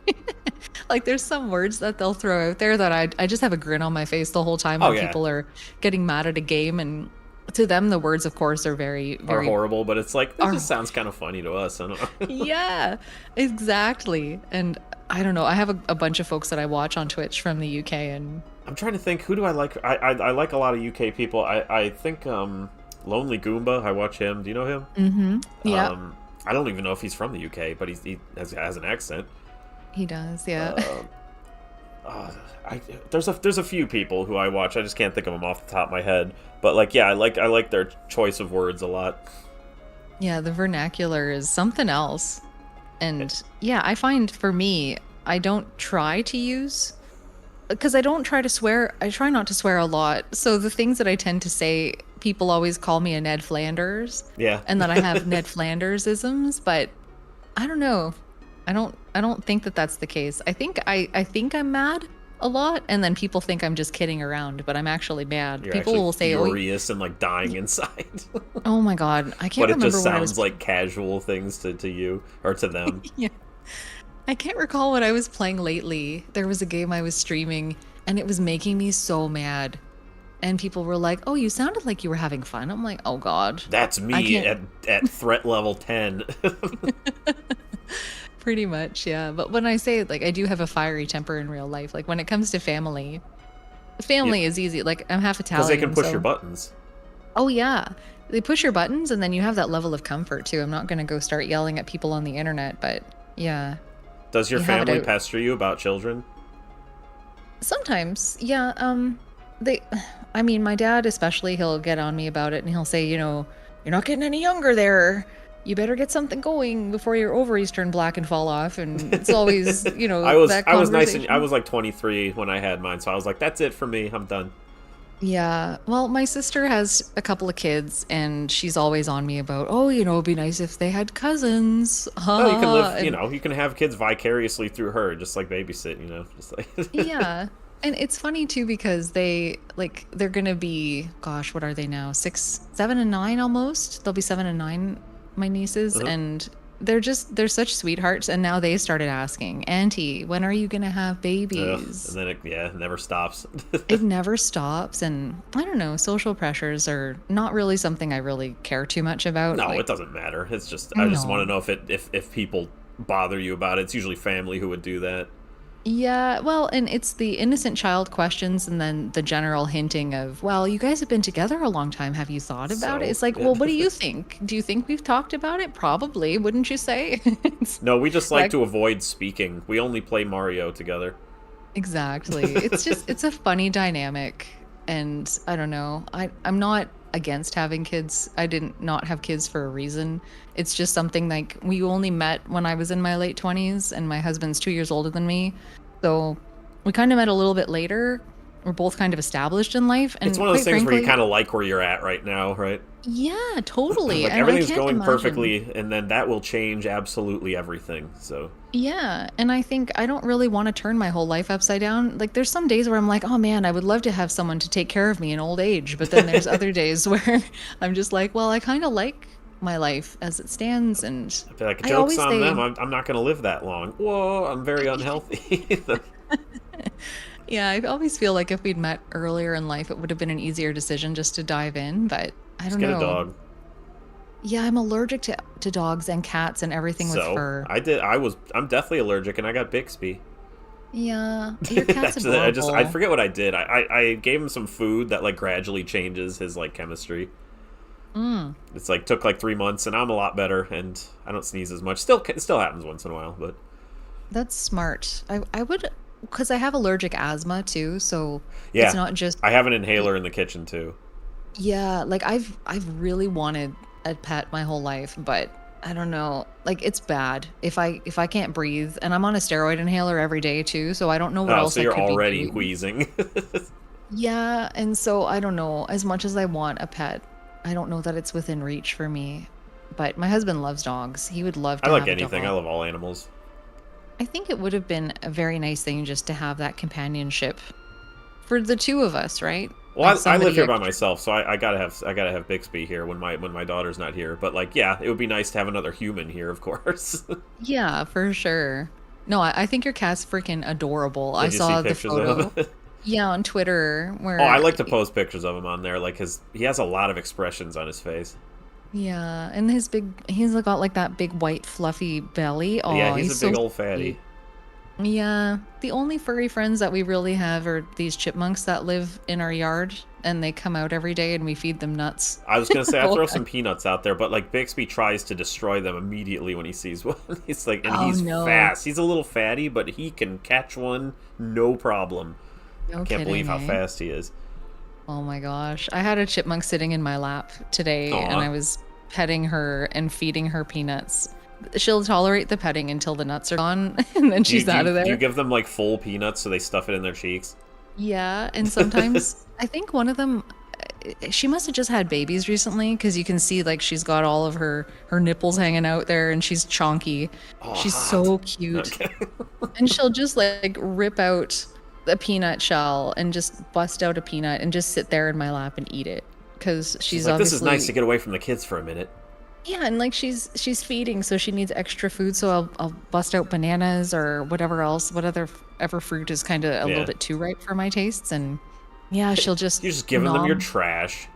Like, there's some words that they'll throw out there that I just have a grin on my face the whole time when people are getting mad at a game, and to them the words, of course, are very, very horrible, but it's like, this just sounds kind of funny to us. I don't know. Yeah, exactly. And I don't know, I have a bunch of folks that I watch on Twitch from the UK, and I'm trying to think, who do I like? I like a lot of UK people. I think Lonely Goomba, I watch him. Do you know him? Mm-hmm. Yeah. I don't even know if he's from the UK, but he has an accent. He does, yeah. There's a few people who I watch. I just can't think of them off the top of my head. But like, yeah, I like their choice of words a lot. Yeah, the vernacular is something else. And yeah, I find for me, I don't try to use, because I don't try to swear. I try not to swear a lot. So the things that I tend to say, people always call me a Ned Flanders. Yeah. And that I have Ned Flanders-isms, but I don't know. I don't think that that's the case. I think I'm mad a lot, and then people think I'm just kidding around, but I'm actually mad. You're people actually will say, furious and like dying inside. Oh my god, I can't remember. But it just sounds like casual things to you or to them. Yeah. I can't recall what I was playing lately. There was a game I was streaming, and it was making me so mad. And people were like, "Oh, you sounded like you were having fun." I'm like, "Oh god." That's me at threat level 10. Pretty much, yeah. But when I say, like, I do have a fiery temper in real life, like when it comes to family is easy. Like, I'm half Italian. Because they can push your buttons. Oh yeah, they push your buttons, and then you have that level of comfort too. I'm not gonna go start yelling at people on the internet, but yeah. Does your family pester you about children? Sometimes, yeah. I mean, my dad especially, he'll get on me about it, and he'll say, "You're not getting any younger there. You better get something going before your ovaries turn black and fall off." And it's always, I was nice, and I was like 23 when I had mine, so I was like, "That's it for me. I'm done." Yeah. Well, my sister has a couple of kids, and she's always on me about, oh, it'd be nice if they had cousins. Ha Well, ha you can ha. live, you can have kids vicariously through her, just like babysit, just like. Yeah. And it's funny too because they're gonna be, gosh, what are they now? 6, 7, and 9 almost. They'll be 7 and 9, my nieces, Uh-huh. and they're such sweethearts. And now they started asking, Auntie, when are you gonna have Ugh, and babies? then it never stops. It never stops, and I don't know, social pressures are not really something I really care too much about. No, Like, it doesn't matter. It's just I just want to no. know if people bother you about it. It's usually family who would do that. Yeah, well, and it's the innocent child questions and then the general hinting of, well, you guys have been together a long time. Have you thought about it? So It's like, yeah. well, what do you think? Do you think we've talked about it? Probably, wouldn't you say? It's No, we just like that to avoid speaking. We only play Mario together. exactly. It's a funny dynamic, and I don't know. I'm not against having kids. I didn't not have kids for a reason. It's just something like we only met when I was in my late 20s, and my husband's 2 years older than me. So we kind of met a little bit later. We're both kind of established in life, It's and one of those quite things where you frankly, kind of like where you're at right now, right? yeah, totally. Like And I everything's can't going imagine. perfectly, and then that will change absolutely everything. So Yeah, and I think I don't really want to turn my whole life upside down. Like there's some days where I'm like, "Oh man, I would love to have someone to take care of me in old age." But then there's other days where I'm just like, "Well, I kind of like my life as it stands." And I feel like I joke's always on them. say, I'm not going to live that long. Whoa, I'm very unhealthy. yeah, I always feel like if we'd met earlier in life, it would have been an easier decision just to dive in, but I Just don't get a know. dog. Yeah, I'm allergic to dogs and cats and everything with So fur. I'm deathly allergic, and I got Bixby. Yeah, your cat's Actually, I adorable. forget what I did. I gave him some food that like gradually changes his like chemistry. Mm. It's like took like 3 months, and I'm a lot better, and I don't sneeze as much. Still, it still happens once in a while, but That's smart. I would, because I have allergic asthma too, so it's yeah, not just I have an inhaler in the kitchen too. yeah, like I've really wanted a pet my whole life, but I don't know. Like it's bad if I can't breathe, and I'm on a steroid inhaler every day too, so I don't know what Oh, else so I you're could be already doing. wheezing. Yeah, and so I don't know. As much as I want a pet, I don't know that it's within reach for me. But my husband loves dogs. He would love I to like have a anything. I dog. love all animals. I think it would have been a very nice thing just to have that companionship for the two of us, right? Like Well, I live somebody here by extra. myself, so I gotta have Bixby here when my daughter's not here. But like, yeah, it would be nice to have another human here, of course. Yeah, for sure. No, I think your cat's freaking adorable. I Did you see saw the pictures of photo. him? Yeah, on Twitter Oh, I where like to post pictures of him on there. Like he has a lot of expressions on his face. yeah, and he's got like that big white fluffy belly. Yeah, Oh, he's he's a so big old fatty. sweet. Yeah, the only furry friends that we really have are these chipmunks that live in our yard, and they come out every day and we feed them nuts. I was gonna say I Oh, throw some peanuts out there, but like Bixby tries to destroy them immediately when he sees one. He's like, and oh he's no. fast. He's a little fatty, but he can catch one no problem. I No can't believe kidding, how eh? fast he is. Oh my gosh. I had a chipmunk sitting in my lap today and Aw. I was petting her and feeding her peanuts. She'll tolerate the petting until the nuts are gone and then she's out of Do you there. give them like full peanuts so they stuff it in their cheeks? Yeah, and sometimes I think one of them she must have just had babies recently because you can see like she's got all of her nipples hanging out there and she's chonky. Oh, She's hot. so cute. Okay. And she'll just like rip out a peanut shell and just bust out a peanut and just sit there in my lap and eat it because She's she's like, this is nice to obviously get away from the kids for a minute. yeah, and like she's feeding, so she needs extra food. So I'll bust out bananas or whatever else, ever fruit is kind of a little Yeah. bit too ripe for my tastes, and yeah, she'll just You're just giving them your nom. trash.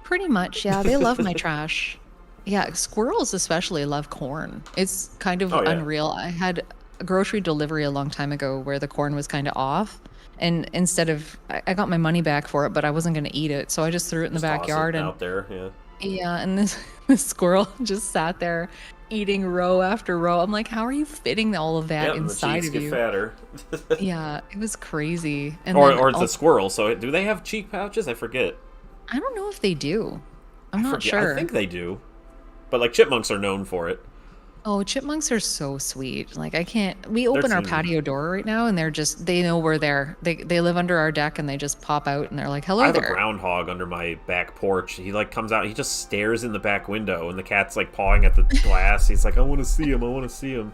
Pretty much, yeah, they love my trash. Yeah, squirrels especially love corn. It's kind of Oh yeah. unreal. I had a grocery delivery a long time ago where the corn was kind of off. And instead of, I got my money back for it, but I wasn't going to eat it. So I just threw it in the Just toss backyard it and out there. Yeah. yeah, and this squirrel just sat there eating row after row. I'm like, how are you fitting all of that Yep, and the inside cheeks of get you? fatter. Yeah, it was crazy. And or then it's a squirrel. So do they have cheek pouches? I forget. I don't know if they do. I'm I not forget. I sure. think they do. But like chipmunks are known for it. Oh, chipmunks are so sweet. Like I can't. We They're open our teeny. patio door right now, and they know we're there. They live under our deck, and they just pop out, and they're like, I "Hello have a there." groundhog under my back porch. He like comes out, he just stares in the back window, and the cat's like pawing at the glass. He's like, I want to see him. I want to see him.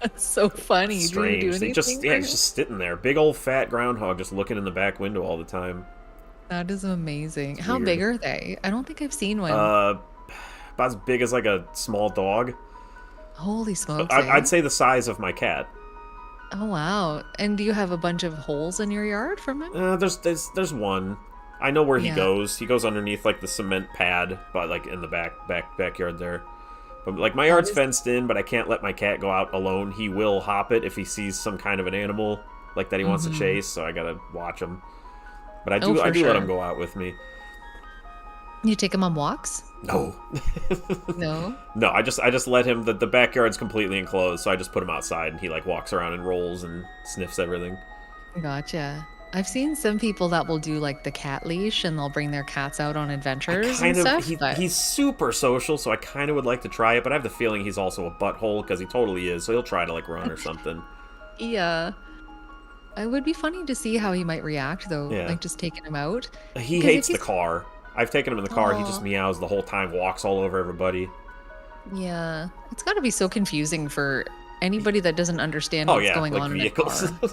That's so funny. It's Do you do strange. They anything just for he's him? just sitting there. Big old fat groundhog just looking in the back window all the time. That is amazing. How Weird. big are they? I don't think I've seen one. About as big as like a small dog. Holy smokes! I'd say the size of my cat. Oh wow! And do you have a bunch of holes in your yard from him? There's one. I know where he Yeah. goes. He goes underneath like the cement pad, but like in the backyard there. But like my yard's fenced in, but I can't let my cat go out alone. He will hop it if he sees some kind of an animal like that he wants to chase. So I gotta watch him. But I do for let sure. him go out with me. You take him on walks? No. No. No, I just let him. The backyard's completely enclosed, so I just put him outside, and he like walks around and rolls and sniffs everything. Gotcha. I've seen some people that will do like the cat leash, and they'll bring their cats out on adventures and stuff. But He's super social, so I kind of would like to try it, but I have the feeling he's also a butthole because he totally is. So he'll try to like run or something. yeah, it would be funny to see how he might react though. Yeah. Like just taking him out. He 'Cause if hates the he's- car. I've taken him in the car. He just Aw. meows the whole time, walks all over everybody. Yeah, it's got to be so confusing for anybody that doesn't understand Oh what's yeah, going like on vehicles. in a car.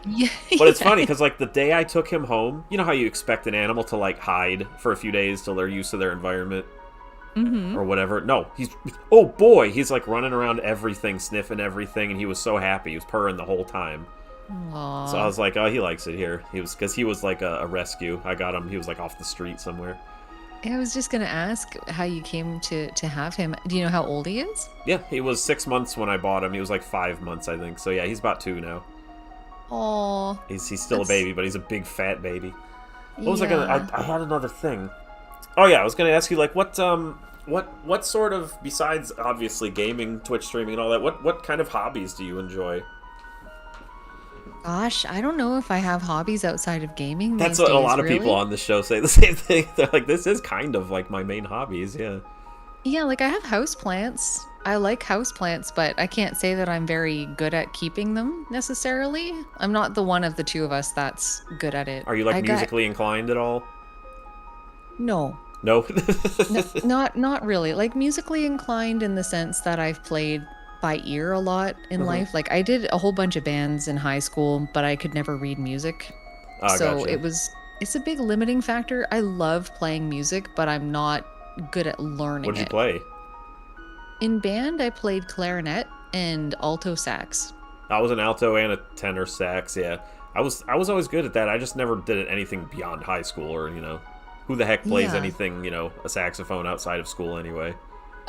Yeah, But it's funny because like the day I took him home, you know how you expect an animal to like hide for a few days till they're used to their environment or whatever. No, oh boy, he's like running around everything, sniffing everything, and he was so happy. He was purring the whole time. Aw. So I was like, oh, he likes it here. He was like a rescue. I got him. He was like off the street somewhere. I was just gonna ask how you came to have him. Do you know how old he is? Yeah, he was 6 months when I bought him. He was like 5 months, I think. So yeah, he's about 2 now. Oh, He's still a That's- baby, but he's a big fat baby. What was I yeah. gonna? I had another thing. Oh yeah, I was gonna ask you like what sort of, besides obviously gaming, Twitch streaming, and all that, what kind of hobbies do you enjoy? Gosh, I don't know if I have hobbies outside of gaming. That's these what a days, lot of really. people on this show say the same thing. They're like, this is kind of like my main hobbies. Yeah. Yeah, like I have houseplants. I like houseplants, but I can't say that I'm very good at keeping them necessarily. I'm not the one of the two of us that's good at it. Are you like I got- musically inclined at all? No. No. No, not really. Like musically inclined in the sense that I've played by ear a lot in life. Like I did a whole bunch of bands in high school, but I could never read music. Oh, So gotcha. it's a big limiting factor. I love playing music, but I'm not good at learning What'd you it. play? In band, I played clarinet and alto sax. I was an alto and a tenor sax. Yeah, I was always good at that. I just never did anything beyond high school, or who the heck plays Yeah. anything, a saxophone outside of school anyway.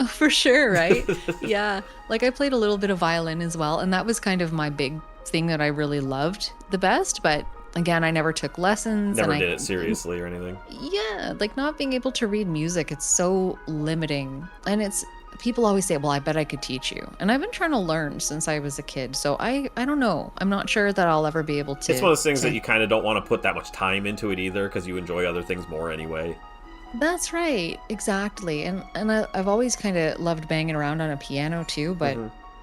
Oh, for sure, right? Yeah. Like I played a little bit of violin as well, and that was kind of my big thing that I really loved the best, but again, I never took lessons. Never and did it seriously or anything. Yeah, like not being able to read music, it's so limiting. And people always say, well, I bet I could teach you. And I've been trying to learn since I was a kid. So I don't know. I'm not sure that I'll ever be able to. It's one of those things that you kind of don't want to put that much time into it either, because you enjoy other things more anyway. That's right. Exactly. And I've always kind of loved banging around on a piano too, but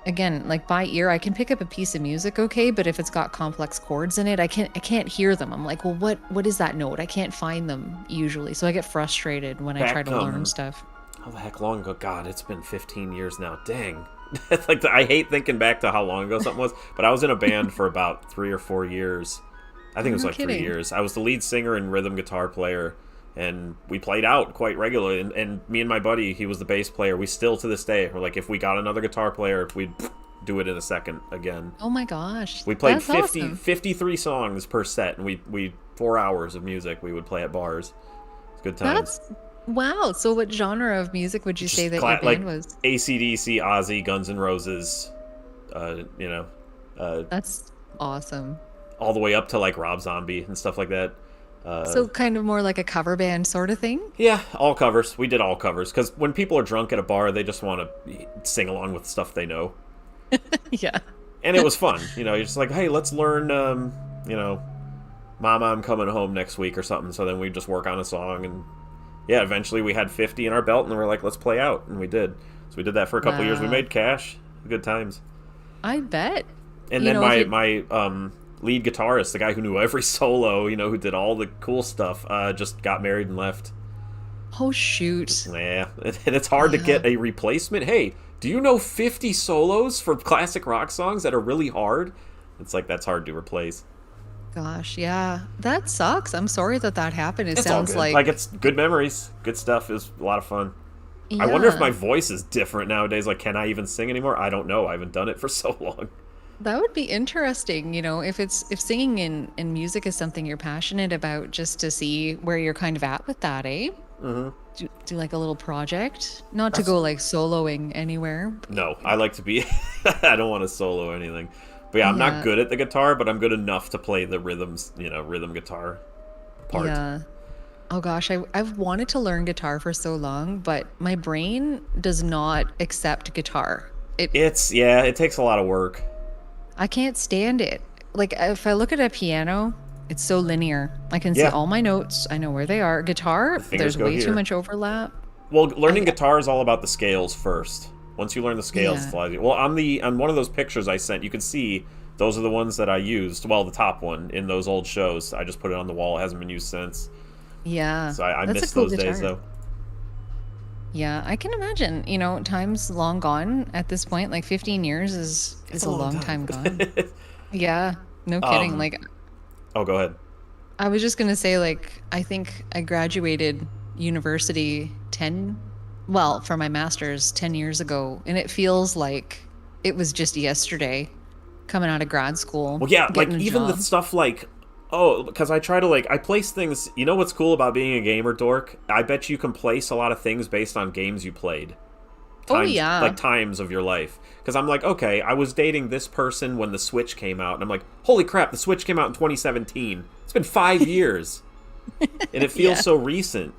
again, like by ear, I can pick up a piece of music okay, but if it's got complex chords in it, I can't hear them. I'm like, well, what is that note? I can't find them usually. So I get frustrated when I try to learn stuff. How the heck long ago? God, it's been 15 years now. Dang. Like I hate thinking back to how long ago something was, but I was in a band for about 3 or 4 years. I think it was No like 3 kidding. years. I was the lead singer and rhythm guitar player, and we played out quite regularly. And me and my buddy, he was the bass player. We still to this day, we're like, if we got another guitar player, we'd do it in a second again. Oh my gosh. We played That's 50, awesome. 53 songs per set, and we 4 hours of music we would play at bars. It's good times. That's wow. So what genre of music would you say that your band like was? AC/DC, Ozzy, Guns N' Roses, That's awesome. all the way up to like Rob Zombie and stuff like that. So kind of more like a cover band sort of thing? Yeah, all covers. We did all covers because when people are drunk at a bar, they just want to sing along with stuff they know, Yeah. and it was fun. You're just like, hey, let's learn, Mama, I'm coming home next week or something. So then we just work on a song, and yeah, eventually we had 50 in our belt, and we're like, let's play out, and we did. So we did that for a couple years. We Wow. made cash, Good times. I bet. And You then know, if you, my lead guitarist, the guy who knew every solo, who did all the cool stuff, just got married and left. oh shoot. Yeah, and it's hard to Yeah. get a replacement. Hey, do you know 50 solos for classic rock songs that are really hard? It's like that's hard to replace. Gosh, yeah. That sucks. I'm sorry that that happened. It It's all sounds good. like It's good memories, good stuff. Is a lot of fun. I wonder if yeah. my voice is different nowadays. Like, can I even sing anymore? I don't know. I haven't done it for so long. That would be interesting, if singing and music is something you're passionate about, just to see where you're kind of at with that, eh? Mm-hmm. Do like a little project, not to go like soloing anywhere. No, I like to be. I don't want to solo or anything. But yeah, I'm not Yeah, good at the guitar, but I'm good enough to play the rhythms, rhythm guitar part. yeah. Oh gosh, I've wanted to learn guitar for so long, but my brain does not accept guitar. It takes a lot of work. I can't stand it. Like if I look at a piano, it's so linear. I can see Yeah, all my notes. I know where they are. Guitar, the fingers there's go way too here. much overlap. Well, learning I guitar is all about the scales first. Once you learn the scales, Yeah. it's a lot easier. Well, on one of those pictures I sent, you can see those are the ones that I used. Well, the top one in those old shows. I just put it on the wall. It hasn't been used since. Yeah. So I That's a miss cool those days guitar. though. Yeah, I can imagine. Time's long gone at this point. Like 15 years It's is a a long long time. time gone. Yeah, no kidding. um. Like Oh, go ahead. I was just gonna say, like, I think I graduated university for my master's 10 years ago, and it feels like it was just yesterday coming out of grad school, Well, yeah, like getting a even the job. stuff like, because I try to I place things. You know what's cool about being a gamer dork? I bet you can place a lot of things based on games you played. Oh Times yeah. times of your life. Because I'm like, okay, I was dating this person when the Switch came out, and I'm like, holy crap, the Switch came out in 2017. It's been 5 years, and it feels Yeah. so recent.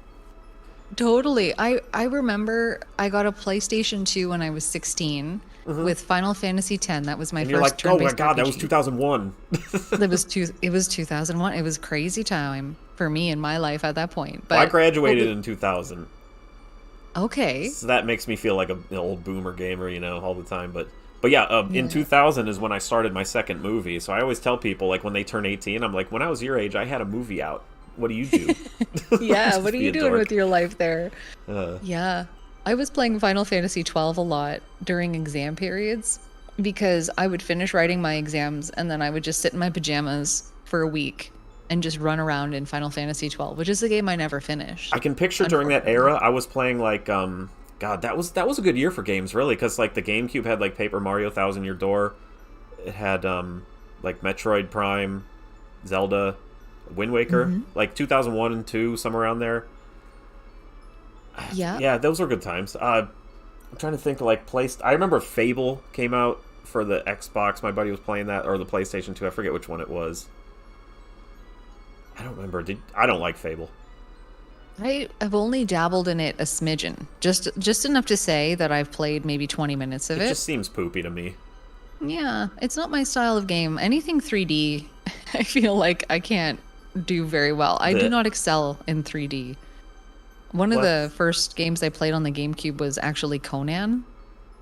Totally. I remember I got a PlayStation 2 when I was 16 with Final Fantasy X. That was my And you're first like, oh my turn-based god, that was RPG. 2001. It was 2001. It was crazy time for me in my life at that point. Well, I But graduated in 2000, okay. so that makes me feel like an old boomer gamer, all the time. But yeah, in Yeah. 2000 is when I started my second movie. So I always tell people, like, when they turn 18, I'm like, when I was your age, I had a movie out. What do you do? Yeah, Just what are be you a doing dork. with your life there? Uh, Yeah. I was playing Final Fantasy 12 a lot during exam periods because I would finish writing my exams and then I would just sit in my pajamas for a week and just run around in Final Fantasy 12, which is a game I never finished, I can picture during that unfortunately. era, I was playing God, that was a good year for games, really, because like the GameCube had like Paper Mario Thousand Year Door, it had like Metroid Prime, Zelda, Wind Waker, Hmm. like 2001 and 2, somewhere around there. Yeah. Yeah, those were good times. I'm trying to think like placed. I remember Fable came out for the Xbox. My buddy was playing that, or the PlayStation 2. I forget which one it was. I don't remember. I don't like Fable. I have only dabbled in it a smidgen, just enough to say that I've played maybe 20 minutes of It it. just seems poopy to me. Yeah, it's not my style of game. Anything 3D, I feel like I can't do very well. I do The not excel in 3D. One of what? the first games I played on the GameCube was actually Conan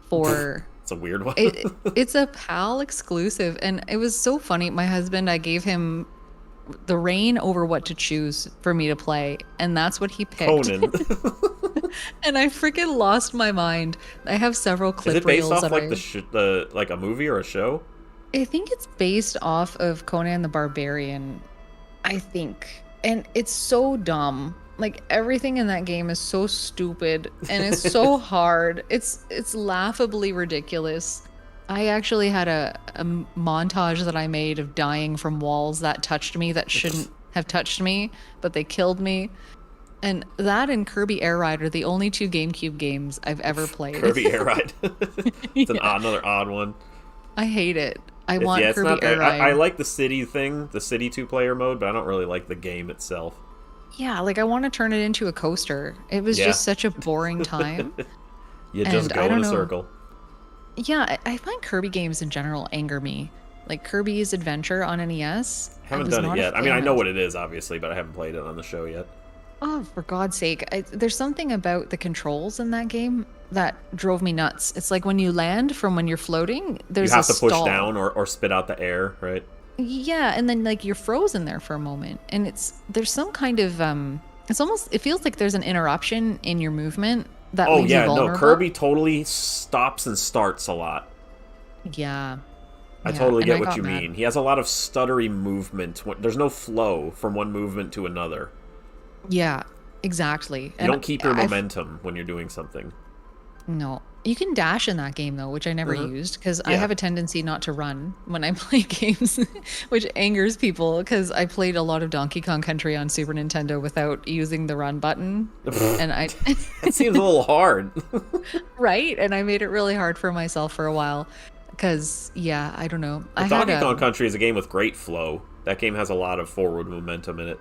for It's a weird one. it's a PAL exclusive, and it was so funny. My husband, I gave him the reign over what to choose for me to play, and that's what he picked. Conan. And I freaking lost my mind. I have several Is clip it based reels off that like the like a movie or a show? I think it's based off of Conan the Barbarian, I think. And it's so dumb. Like everything in that game is so stupid and it's so hard. It's laughably ridiculous. I actually had a montage that I made of dying from walls that touched me that shouldn't have touched me, but they killed me. And that and Kirby Air Ride are the only two GameCube games I've ever played. Kirby Air Ride. It's Yeah. another odd one. I hate it. I Yeah, want it's Kirby not Air that. Ride. I like the city thing, the city two-player mode, but I don't really like the game itself. Yeah, like I want to turn it into a coaster. It was Yeah. just such a boring time. You just And go I in don't a know. circle. Yeah, I find Kirby games in general anger me. Like Kirby's Adventure on NES, I Haven't was done it not a yet. I mean, I fan know of. what it is, obviously, but I haven't played it on the show yet. Oh, for God's sake. There's something about the controls in that game that drove me nuts. It's like when you land from when you're floating, You there's have a to push stall. down or spit out the air, right? Yeah, and then like you're frozen there for a moment, and there's some kind of it feels like there's an interruption in your movement that Oh leaves you yeah, no, vulnerable. Kirby totally stops and starts a lot. Yeah. I Yeah, totally and get I what got you mad. mean. He has a lot of stuttery movement. There's no flow from one movement to another. Yeah, exactly. You don't keep your momentum when you're doing something. No. You can dash in that game though, which I never used because I Yeah. have a tendency not to run when I play games, which angers people because I played a lot of Donkey Kong Country on Super Nintendo without using the run button. And I That seems a little hard. right, and I made it really hard for myself for a while because yeah, I don't know. I But had Donkey Kong Country is a game with great flow. That game has a lot of forward momentum in it.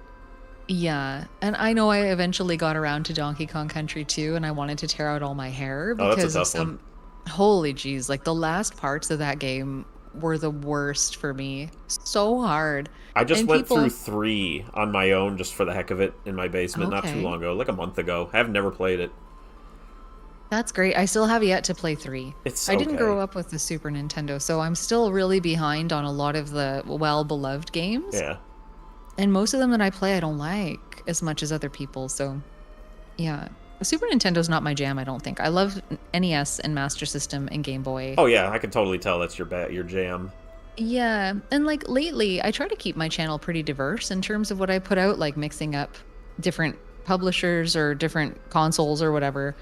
yeah, and I know I eventually got around to Donkey Kong Country 2 and I wanted to tear out all my hair Oh, that's a because of tough one. some holy jeez, like the last parts of that game were the worst for me. So hard. I just And went people through 3 on my own just for the heck of it in my basement not too Okay. long ago, like a month ago. I've never played it. That's great. I still have yet to play 3. It's I didn't okay. grow up with the Super Nintendo, so I'm still really behind on a lot of the well-beloved games. Yeah. And most of them that I play I don't like as much as other people, so yeah. The Super Nintendo's not my jam, I don't think. I love NES and Master System and Game Boy. Oh yeah, I can totally tell that's your jam. Yeah, and like lately, I try to keep my channel pretty diverse in terms of what I put out, like mixing up different publishers or different consoles or whatever.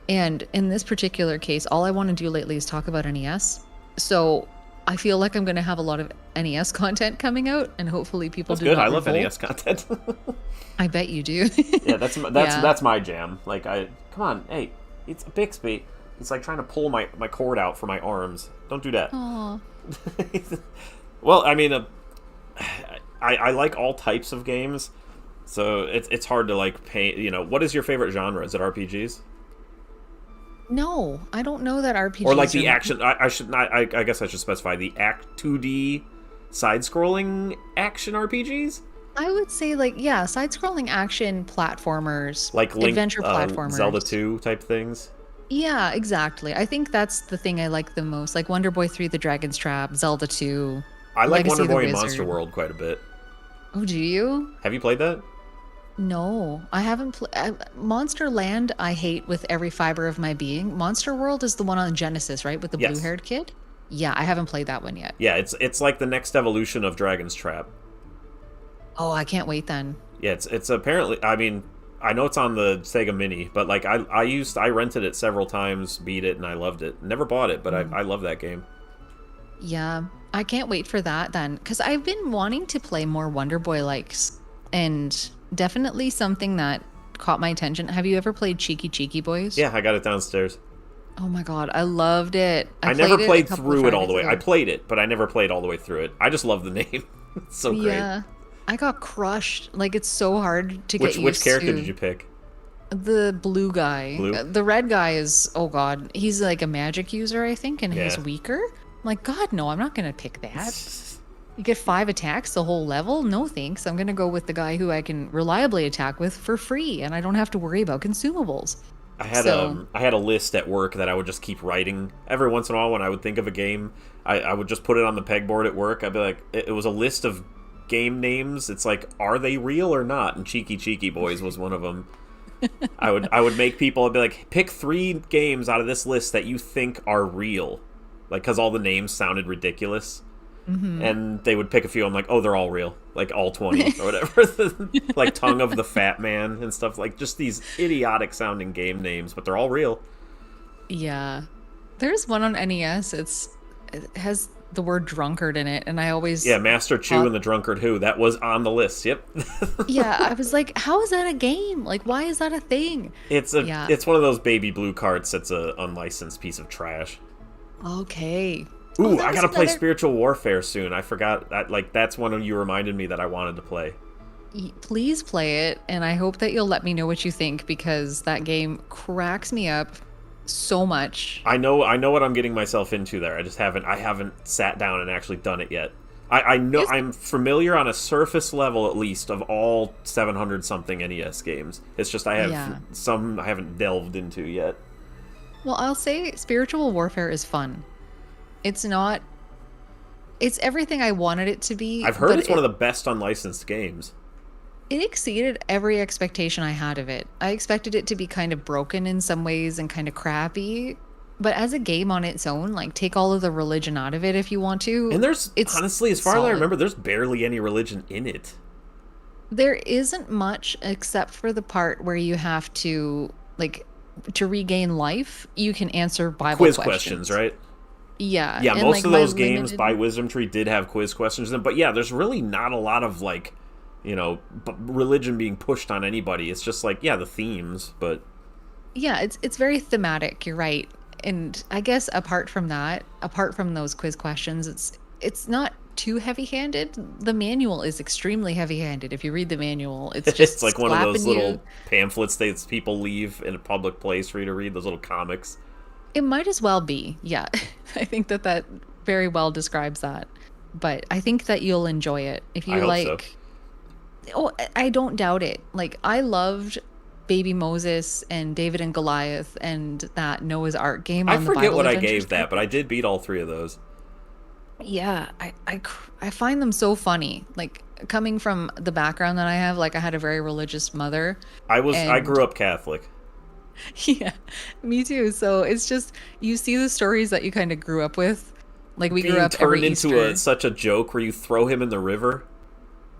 And in this particular case, all I want to do lately is talk about NES. So I feel like I'm going to have a lot of NES content coming out, and hopefully people That's do good. not I love revolt. NES content. I bet you do. Yeah, that's Yeah. that's my jam. Like come on, hey, it's Bixby. It's like trying to pull my cord out for my arms. Don't do that. Aw. Well, I mean, I like all types of games, so it's hard to like pay. You know, what is your favorite genre? Is it RPGs No, I don't know that RPGs or like the are- action? I should not. I guess I should specify the 2D side-scrolling action RPGs, I would say like yeah, side-scrolling action platformers, like Link, adventure platformers. Zelda 2 type things. Yeah, exactly. I think that's the thing I like the most. Like Wonder Boy 3: The Dragon's Trap, Zelda 2. I like Legacy Wonder of the Boy and Monster Wizard. World quite a bit. Oh, do you? Have you played that? No, I haven't played. Monster Land, I hate with every fiber of my being. Monster World is the one on Genesis, right? With the Yes. blue-haired kid? Yeah, I haven't played that one yet. Yeah, it's like the next evolution of Dragon's Trap. Oh, I can't wait then. Yeah, it's apparently. I mean, I know it's on the Sega Mini, but like I rented it several times, beat it, and I loved it. Never bought it, but I love that game. Yeah, I can't wait for that then. Because I've been wanting to play more Wonder Boy likes. And definitely something that caught my attention. Have you ever played Cheeky Cheeky Boys? Yeah, I got it downstairs. Oh my god, I loved it. I never it a played couple of through it all the way. Fridays I ago. played it, but I never played all the way through it. I just love the name. It's so great. Yeah, I got crushed. Like it's so hard to get used Which character to. did you pick? The blue guy. Blue? The red guy is oh god, he's like a magic user I think, and he's Yeah. weaker. I'm like god, no, I'm not gonna pick that. You get 5 attacks the whole level? No thanks. I'm gonna go with the guy who I can reliably attack with for free, and I don't have to worry about consumables. I had a list at work that I would just keep writing. Every once in a while, when I would think of a game, I would just put it on the pegboard at work. I'd be like, it was a list of game names. It's like, are they real or not? And Cheeky Cheeky Boys was one of them. I would make people. I'd be like, pick 3 games out of this list that you think are real, like because all the names sounded ridiculous. And they would pick a few. I'm like, oh, they're all real, like all 20 or whatever. Like Tongue of the Fat Man and stuff, like just these idiotic sounding game names, but they're all real. Yeah. There's one on NES. It has the word drunkard in it, and I always Yeah, Master Chew and the Drunkard Who. That was on the list. Yep. yeah, I was like, how is that a game? Like, why is that a thing? It's Yeah. it's one of those baby blue cards that's a unlicensed piece of trash. Okay. Ooh, there I was gotta play another- Spiritual Warfare soon. I forgot that. Like that's one of you reminded me that I wanted to play. Please play it, and I hope that you'll let me know what you think because that game cracks me up so much. I know what I'm getting myself into there. I haven't sat down and actually done it yet. I know I'm familiar on a surface level at least of all 700 something NES games. It's just I haven't delved into yet. Well, I'll say spiritual warfare is fun. It's not. It's everything I wanted it to be. I've heard but it's one of the best unlicensed games. It exceeded every expectation I had of it. I expected it to be kind of broken in some ways and kind of crappy. But as a game on its own, like take all of the religion out of it if you want to. And there's, it's honestly, as far as I solid. remember, there's barely any religion in it. There isn't much except for the part where you have to, like, to regain life, you can answer Bible Quiz questions. questions, right? Yeah. Yeah, and, most like, of my those games limited- by Wisdom Tree did have quiz questions in them. But yeah, there's really not a lot of, like, you know, religion being pushed on anybody. It's just like, yeah, the themes, but... Yeah, it's very thematic, you're right. And I guess apart from that, apart from those quiz questions, it's not too heavy-handed. The manual is extremely heavy-handed. If you read the manual, it's just It's like one of those slapping little you. pamphlets that people leave in a public place for you to read, those little comics. It might as well be. Yeah. I think that very well describes that. But I think that you'll enjoy it if I you hope like. so. Oh, I don't doubt it. Like I loved Baby Moses and David and Goliath and that Noah's Ark game on I the forget Bible what I Adventures gave that, site. but I did beat all three of those. Yeah, I find them so funny. Like coming from the background that I have, like I had a very religious mother. I And- grew up Catholic. Yeah, me too. So it's just you see the stories that you kind of grew up with. Like we grew Being up every turned into Easter. such a joke where you throw him in the river.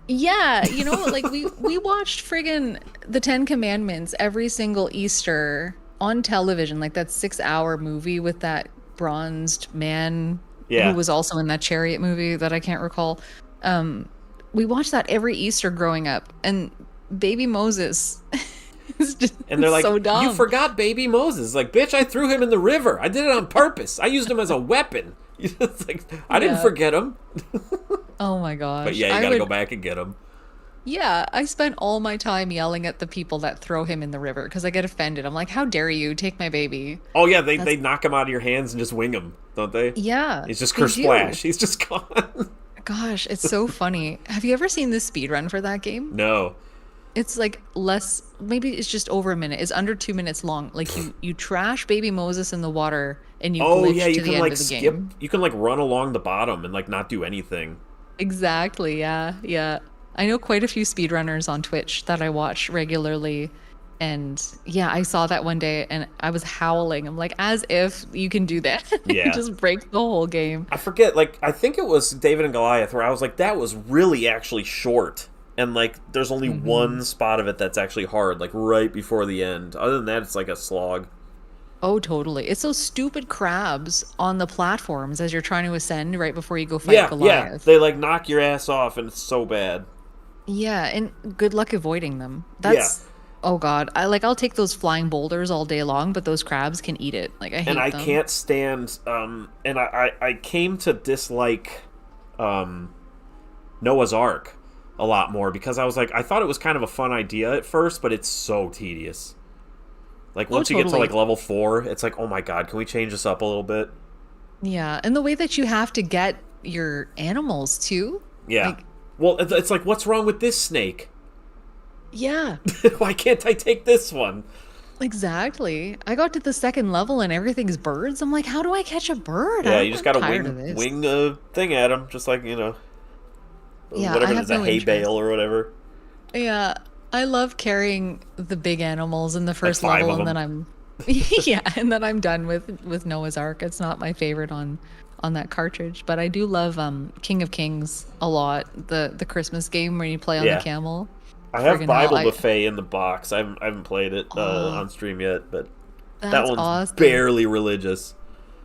Yeah, you know, like we watched friggin' the Ten Commandments every single Easter on television, like that 6-hour movie with that bronzed man Yeah. who was also in that Chariot movie that I can't recall. We watched that every Easter growing up, and Baby Moses is just And they're like, so dumb. you forgot baby Moses. Like, bitch, I threw him in the river. I did it on purpose. I used him as a weapon. It's like, I didn't Yeah. forget him. Oh my gosh. But yeah, you I gotta would- go back and get him. Yeah, I spent all my time yelling at the people that throw him in the river because I get offended. I'm like, how dare you take my baby? Oh yeah, they knock him out of your hands and just wing him, don't they? Yeah. He's just they do. Kersplash. He's just gone. Gosh, it's so funny. Have you ever seen the speed run for that game? No. It's like less, maybe it's just over a minute. It's under 2 minutes long. Like you trash Baby Moses in the water and you Oh glitch yeah, to you the can end like of the skip. game. You can like run along the bottom and like not do anything. Exactly. Yeah. Yeah. I know quite a few speedrunners on Twitch that I watch regularly. And yeah, I saw that one day and I was howling. I'm like, as if you can do that. Yeah. Just break the whole game. I forget, like, I think it was David and Goliath where I was like, that was really actually short. And, like, there's only one spot of it that's actually hard, like, right before the end. Other than that, it's like a slog. Oh, totally. It's those stupid crabs on the platforms as you're trying to ascend right before you go fight Goliath. Yeah. They, like, knock your ass off, and it's so bad. Yeah, and good luck avoiding them. That's oh god. I'll take those flying boulders all day long, but those crabs can eat it. Like I hate And I them. can't stand, and I came to dislike, Noah's Ark a lot more because I was like, I thought it was kind of a fun idea at first, but it's so tedious. Like, once you get to, totally. like, level 4, it's like, oh my god, can we change this up a little bit? Yeah, and the way that you have to get your animals too. Yeah. Like- Well, it's like, what's wrong with this snake? Yeah, Why can't I take this one? exactly. I got to the second level and everything's birds. I'm like, how do I catch a bird? Yeah, you just gotta tired of this. wing a thing at him, just like, you know, Yeah, whatever I it have is, a no hay interest. bale or whatever. Yeah, I love carrying the big animals in the first 5 level, of and then them. I'm, yeah, and then I'm done with Noah's Ark. It's not my favorite on that cartridge, but I do love King of Kings a lot. The Christmas game where you play on Yeah. the camel. I have Friggin' Bible hell, Buffet in the box. I haven't played it on stream yet, but that That's one's awesome. barely religious.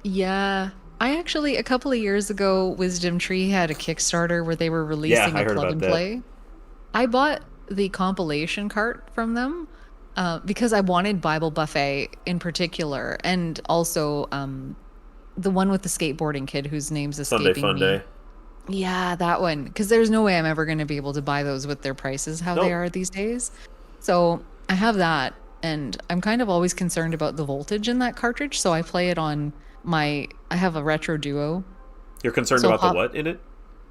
Yeah. I actually, a couple of years ago, Wisdom Tree had a Kickstarter where they were releasing I a heard plug about and that. play. I bought the compilation cart from them because I wanted Bible Buffet in particular, and also the one with the skateboarding kid whose name's escaping Sunday Fun me. Day. Yeah, that one. Because there's no way I'm ever going to be able to buy those with their prices how they Nope. are these days. So I have that, and I'm kind of always concerned about the voltage in that cartridge. So I play it on I have a Retro Duo. You're concerned So about the hop- what in it?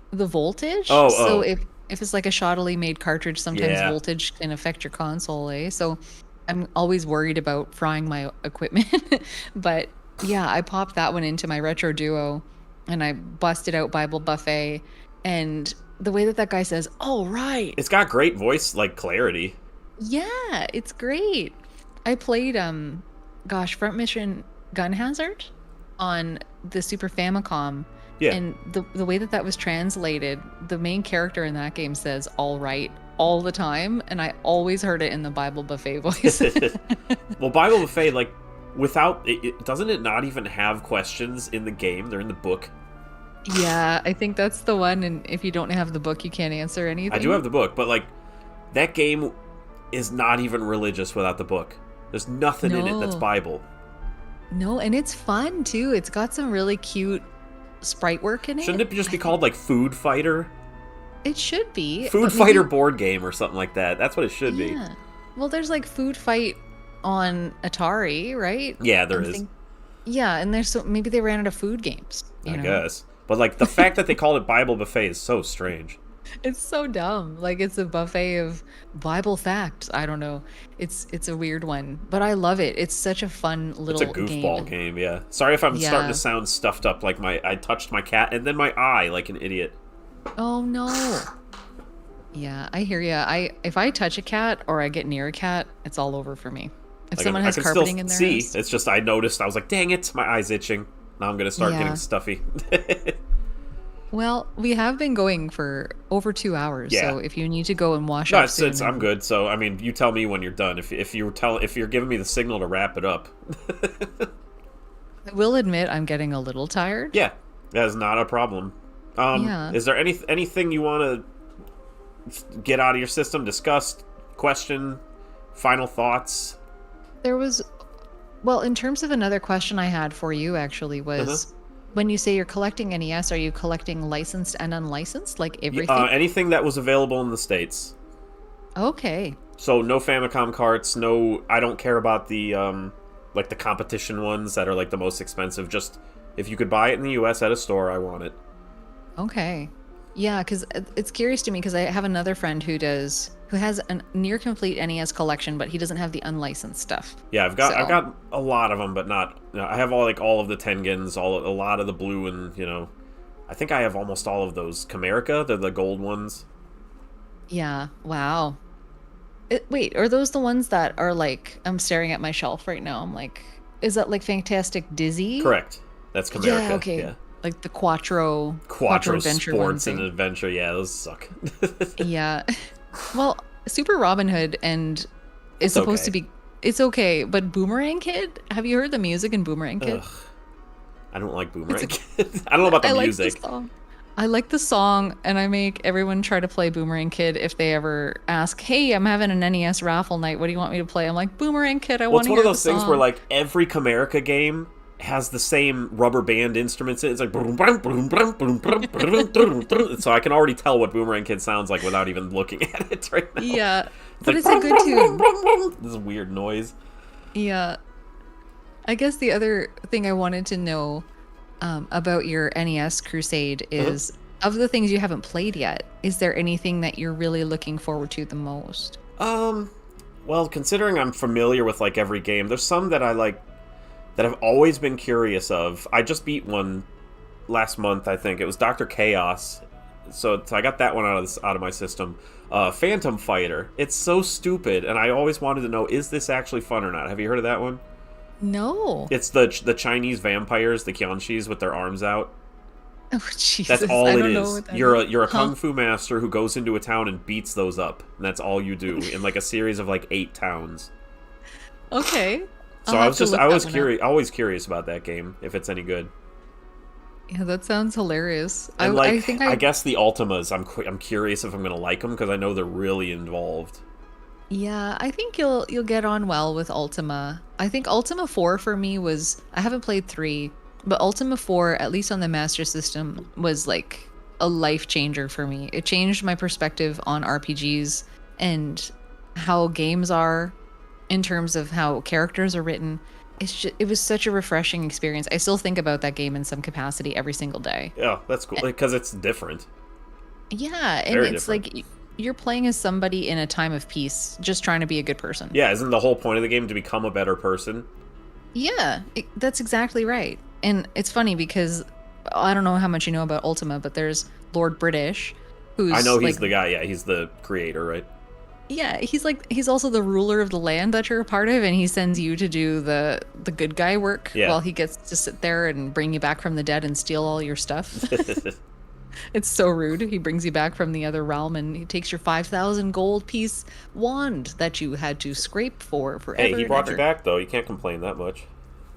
The voltage? Oh, So oh. if it's like a shoddily made cartridge, sometimes Yeah. voltage can affect your console, eh? So I'm always worried about frying my equipment. But yeah, I popped that one into my retro duo and I busted out Bible Buffet. And the way that guy says, "All right." It's got great voice, like, clarity. Yeah, it's great. I played gosh, Front Mission Gun Hazard on the Super Famicom. Yeah. And the way that was translated, the main character in that game says "all right" all the time, and I always heard it in the Bible Buffet voice. Well, Bible Buffet, like, without it, doesn't it not even have questions in the game? They're in the book. Yeah, I think that's the one, and if you don't have the book, you can't answer anything. I do have the book, but, like, that game is not even religious without the book. There's nothing in it that's Bible. No, and it's fun, too. It's got some really cute sprite work in it. Shouldn't it just be called, like, Food Fighter? It should be. Food Fighter board game or something like that. That's what it should be. Well, there's, like, Food Fight on Atari, right? Yeah, there is. Yeah, and there's maybe they ran out of food games. I guess. But, like, the fact that they called it Bible Buffet is so strange. It's so dumb. Like, it's a buffet of Bible facts. I don't know. It's a weird one, but I love it. It's such a fun little game. It's a goofball game, yeah. Sorry if I'm starting to sound stuffed up, like I touched my cat and then my eye like an idiot. Oh, no. Yeah, I hear ya. If I touch a cat or I get near a cat, it's all over for me. If Like, someone has carpeting in their house. It's just I noticed. I was like, dang it, my eye's itching. Now I'm going to start getting stuffy. Well, we have been going for over 2 hours, so if you need to go and wash up soon, I'm good. So I mean, you tell me when you're done. If you're giving me the signal to wrap it up. I will admit I'm getting a little tired. Yeah, that is not a problem. Is there anything you want to get out of your system? Discuss, question, final thoughts? There was, well, in terms of another question I had for you actually was. When you say you're collecting NES, are you collecting licensed and unlicensed, like everything? Anything that was available in the States. Okay. So no Famicom carts, no. I don't care about the like the competition ones that are like the most expensive. Just if you could buy it in the U.S. at a store, I want it. Okay. Yeah, because it's curious to me because I have another friend who has a near complete NES collection, but he doesn't have the unlicensed stuff. Yeah, I've got a lot of them, but not. I have all of the Tengens, a lot of the blue, and I think I have almost all of those Camerica. They're the gold ones. Yeah. Wow. Wait, are those the ones that are like? I'm staring at my shelf right now. I'm like, is that like Fantastic Dizzy? Correct. That's Camerica. Yeah. Okay. Yeah. Like the Quattro Adventure Sports ones, and Adventure. Yeah, those suck. Yeah. Well, Super Robin Hood is supposed to be. It's okay, but Boomerang Kid. Have you heard the music in Boomerang Kid? Ugh. I don't like Boomerang Kid. I don't know about the music. I like the song, and I make everyone try to play Boomerang Kid if they ever ask, "Hey, I'm having an NES raffle night. What do you want me to play?" I'm like, "Boomerang Kid. I want to hear the song." It's one of those things where like every Camerica game has the same rubber band instruments in it. It's like boom, boom, boom, boom, boom, boom, boom, boom. So I can already tell what Boomerang Kid sounds like without even looking at it right now. Yeah, but it's a good tune. This weird noise. Yeah. I guess the other thing I wanted to know about your NES crusade is, of the things you haven't played yet, is there anything that you're really looking forward to the most? Well, considering I'm familiar with like every game, there's some that I like that I've always been curious of. I just beat one last month, I think. It was Dr. Chaos. So I got that one out of my system. Phantom Fighter. It's so stupid, and I always wanted to know, is this actually fun or not? Have you heard of that one? No. It's the Chinese vampires, the Qianshis with their arms out. Oh, Jesus. That's all it is. What that You're a kung fu master who goes into a town and beats those up. And that's all you do in like a series of like 8 towns. Okay. So I was always curious about that game, if it's any good. Yeah, that sounds hilarious. And I guess the Ultimas, I'm curious if I'm gonna like them because I know they're really involved. Yeah, I think you'll get on well with Ultima. I think Ultima 4 for me was, I haven't played 3, but Ultima 4, at least on the Master System, was like a life changer for me. It changed my perspective on RPGs and how games are in terms of how characters are written. It was such a refreshing experience. I still think about that game in some capacity every single day. Yeah, that's cool because it's different. Yeah, and Very it's different. like you're playing as somebody in a time of peace, just trying to be a good person. Yeah, isn't the whole point of the game to become a better person? Yeah, that's exactly right. And it's funny because I don't know how much you know about Ultima, but there's Lord British, who's I know he's like, the guy. Yeah, he's the creator, right? yeah, he's also the ruler of the land that you're a part of, and he sends you to do the good guy work Yeah. while he gets to sit there and bring you back from the dead and steal all your stuff. It's so rude. He brings you back from the other realm and he takes your 5,000 gold piece wand that you had to scrape for forever. Hey, he and brought you ever. back though. You can't complain that much.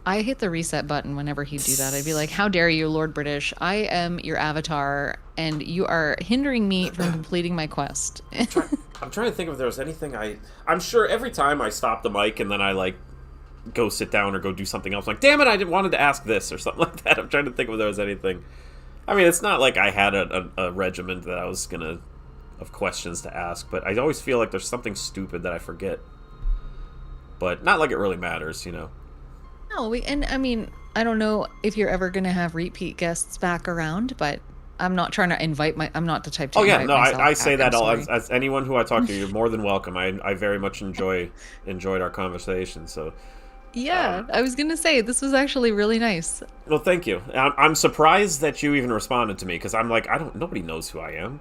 I hit the reset button whenever he'd do that. I'd be like, "How dare you, Lord British? I am your avatar, and you are hindering me from completing my quest." I'm trying to think if there was anything I'm sure every time I stop the mic and then I like go sit down or go do something else, I'm like, damn it, I wanted to ask this or something like that. I'm trying to think if there was anything. I mean, it's not like I had a regiment that I was gonna of questions to ask, but I always feel like there's something stupid that I forget. But not like it really matters, you know. No, and I mean, I don't know if you're ever gonna have repeat guests back around, but I'm not trying to invite I'm not the type to. Oh yeah, invite no, myself I back, say I'm that all sorry. as anyone who I talk to, you're more than welcome. I very much enjoyed our conversation. So, Yeah, I was gonna say this was actually really nice. well, thank you. I'm surprised that you even responded to me because I'm like, nobody knows who I am.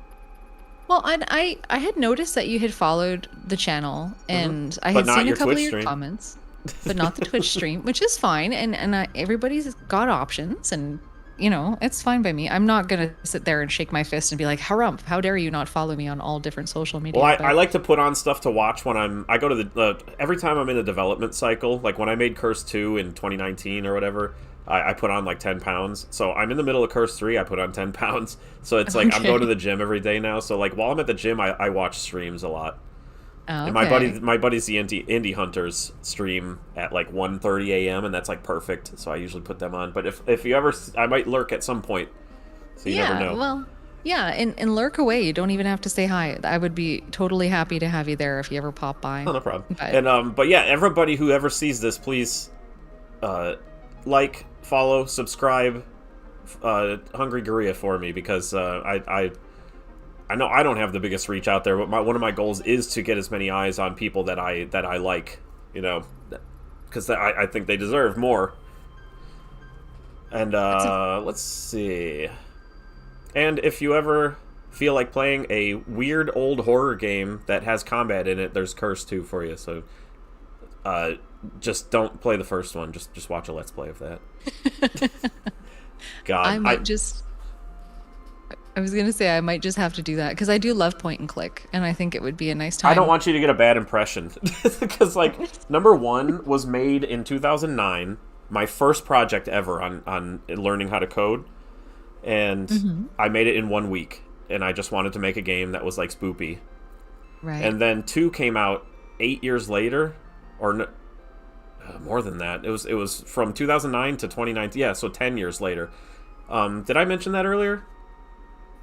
Well, I had noticed that you had followed the channel, and I But had not seen a your couple Twitch of your stream. comments, but not the Twitch stream, which is fine. And everybody's got options, and you know it's fine by me. I'm not gonna sit there and shake my fist and be like, "Harump, how dare you not follow me on all different social media?" Well, I but- like to put on stuff to watch when I go to the every time I'm in a development cycle. Like when I made Curse 2 in 2019 or whatever, I put on like 10 pounds. So I'm in the middle of Curse 3, I put on 10 pounds. So it's like I'm Okay. going to the gym every day now. So like while I'm at the gym, I watch streams a lot. Oh, And okay. my buddy's the Indie Hunters stream at like 1:30 a.m. and that's like perfect. So I usually put them on. But if you ever, I might lurk at some point. So you never know. Well, yeah, and lurk away. You don't even have to say hi. I would be totally happy to have you there if you ever pop by. Oh, no problem. But- And but yeah, everybody who ever sees this, please like, follow, subscribe, Hungry Goriya for me because I know I don't have the biggest reach out there, but one of my goals is to get as many eyes on people that I like, you know, because I think they deserve more. And let's see. And if you ever feel like playing a weird old horror game that has combat in it, there's Curse 2 for you. So just don't play the first one. Just watch a Let's Play of that. God, I might just. I was gonna say I might just have to do that because I do love point and click, and I think it would be a nice time. I don't want you to get a bad impression because like number 1 was made in 2009, my first project ever on learning how to code, and I made it in 1 week, and I just wanted to make a game that was like spoopy. Right. And then 2 came out 8 years later, or more than that. It was from 2009 to 2019. Yeah, so 10 years later. Did I mention that earlier?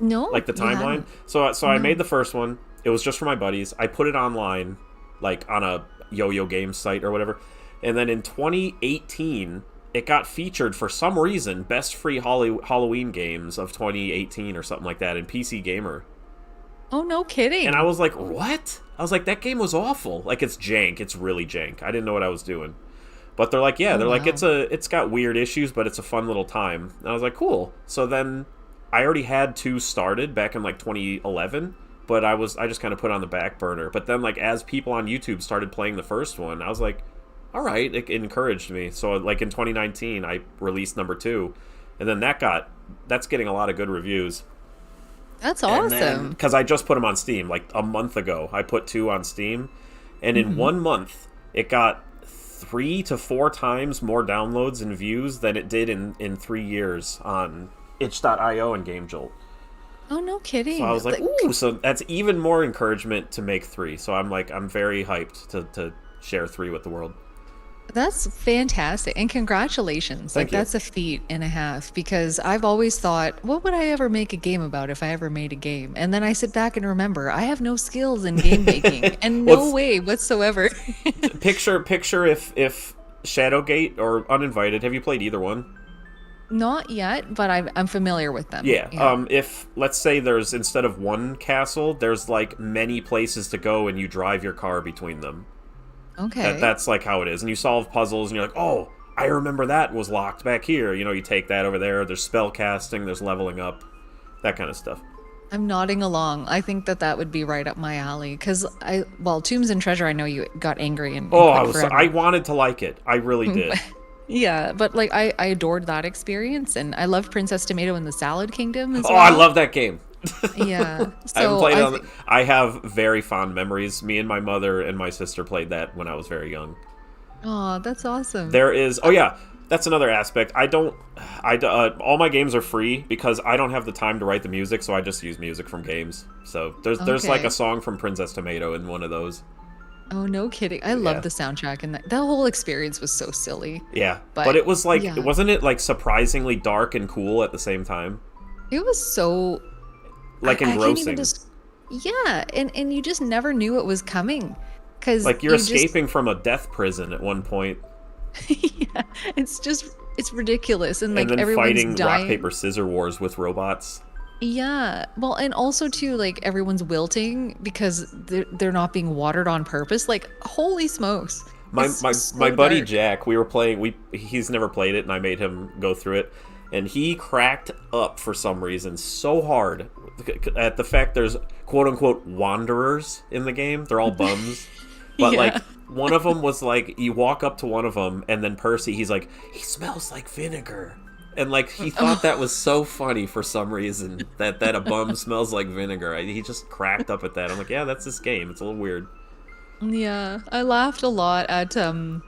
No, Like the you timeline. haven't. So I made the first one. It was just for my buddies. I put it online, like on a Yo-Yo Games site or whatever. And then in 2018, it got featured for some reason, best free Halloween games of 2018 or something like that in PC Gamer. Oh, no kidding. And I was like, what? I was like, that game was awful. Like, it's jank. It's really jank. I didn't know what I was doing. But they're like, yeah, they're like, wow. it's got weird issues, but it's a fun little time. And I was like, cool. So then I already had 2 started back in like 2011, but I just kind of put it on the back burner. But then like as people on YouTube started playing the first one, I was like, all right, it encouraged me. So like in 2019, I released number 2, and then that's getting a lot of good reviews. That's awesome. Because I just put them on Steam like a month ago. I put 2 on Steam, and in 1 month, it got 3 to 4 times more downloads and views than it did in 3 years on itch.io and GameJolt. Oh, no kidding. So I was like, ooh, so that's even more encouragement to make 3. So I'm very hyped to share 3 with the world. That's fantastic. And congratulations. Thank you. That's a feat and a half because I've always thought, what would I ever make a game about if I ever made a game? And then I sit back and remember, I have no skills in game making and no way whatsoever. Picture if Shadowgate or Uninvited, have you played either one? Not yet, but I'm familiar with them. Yeah. If let's say there's instead of one castle, there's like many places to go, and you drive your car between them. Okay. That's like how it is, and you solve puzzles, and you're like, oh, I remember that was locked back here. You know, you take that over there. There's spell casting. There's leveling up, that kind of stuff. I'm nodding along. I think that would be right up my alley. Because Tombs and Treasure, I know you got angry and Oh, quit I wanted to like it. I really did. Yeah, but like I adored that experience, and I loved Princess Tomato in the Salad Kingdom as well. Oh, I love that game. Yeah, so I haven't played it on. I have very fond memories. Me and my mother and my sister played that when I was very young. Oh, that's awesome. There is. Oh yeah, that's another aspect. All my games are free because I don't have the time to write the music, so I just use music from games. So there's like a song from Princess Tomato in one of those. Oh, no kidding. I love the soundtrack, and that whole experience was so silly. Yeah, but it was like, wasn't it like surprisingly dark and cool at the same time? It was so... Like engrossing. Yeah, and you just never knew it was coming. Cause like you're escaping from a death prison at one point. Yeah, it's ridiculous. And like then everyone's fighting dying. rock, paper, scissor wars with robots. Yeah, well, and also too, like everyone's wilting because they're not being watered on purpose. Like, holy smokes! My buddy Jack, we were playing. He's never played it, and I made him go through it, and he cracked up for some reason so hard at the fact there's quote unquote wanderers in the game. They're all bums, but like one of them was like, you walk up to one of them, and then Percy, he's like, he smells like vinegar. And, like, he thought that was so funny for some reason, that a bum smells like vinegar. He just cracked up at that. I'm like, yeah, that's this game. It's a little weird. Yeah, I laughed a lot at,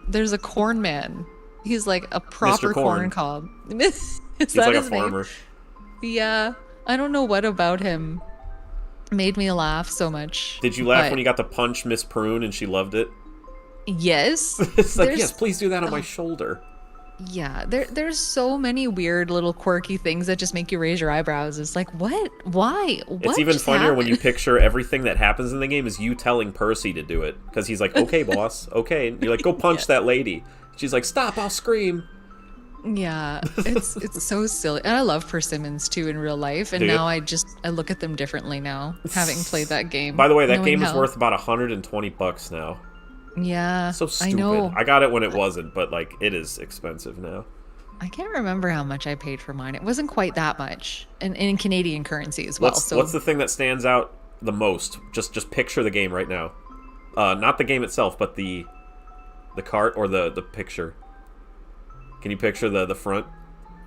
there's a corn man. He's, like, a proper corn cob. He's like a farmer. Yeah, I don't know what about him made me laugh so much. Did you laugh when you got to punch Miss Prune and she loved it? Yes. It's like, yes, please do that on my shoulder. Yeah, there's so many weird little quirky things that just make you raise your eyebrows. It's like, what? Why? What? It's even funnier when you picture everything that happens in the game is you telling Percy to do it. Because he's like, okay, boss, okay. And you're like, go punch that lady. She's like, stop, I'll scream. Yeah, it's so silly. And I love Persimmons, too, in real life. And now I look at them differently now, having played that game. By the way, that game is worth about $120 now. Yeah, so stupid. I know. I got it when it wasn't, but like it is expensive now. I can't remember how much I paid for mine. It wasn't quite that much, and in Canadian currency as well. What's the thing that stands out the most? Just picture the game right now. Not the game itself, but the cart or the picture. Can you picture the front?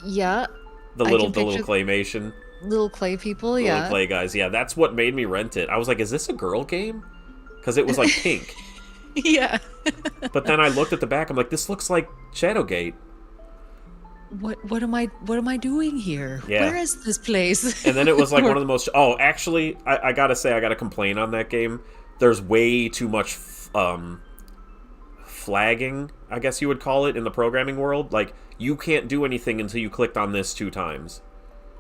Yeah. The little claymation. Little clay people, Little clay guys. Yeah, that's what made me rent it. I was like, is this a girl game? Because it was like pink. Yeah. But then I looked at the back. I'm like, this looks like Shadowgate. What am I doing here? Yeah. Where is this place? And then it was like one of the most. Oh, actually, I gotta say, I gotta complain on that game. There's way too much flagging, I guess you would call it, in the programming world. Like, you can't do anything until you clicked on this 2 times.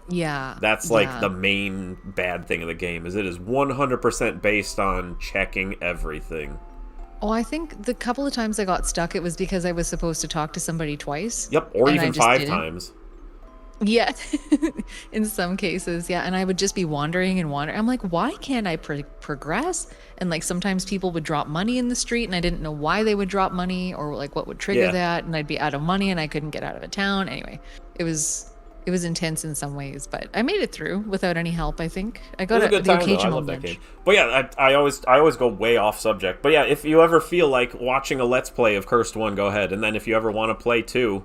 Yeah. That's like the main bad thing of the game. Is it is 100% based on checking everything. Oh, I think the couple of times I got stuck, it was because I was supposed to talk to somebody twice. Yep, or even 5 times. Yeah, in some cases, yeah. And I would just be wandering and wandering. I'm like, why can't I progress? And like sometimes people would drop money in the street, and I didn't know why they would drop money or like what would trigger that. And I'd be out of money, and I couldn't get out of a town. Anyway, it was intense in some ways, but I made it through without any help. I think I got a good time, occasional. I love that game. But yeah, I always go way off subject. But yeah, if you ever feel like watching a Let's Play of Cursed 1, go ahead. And then if you ever want to play 2,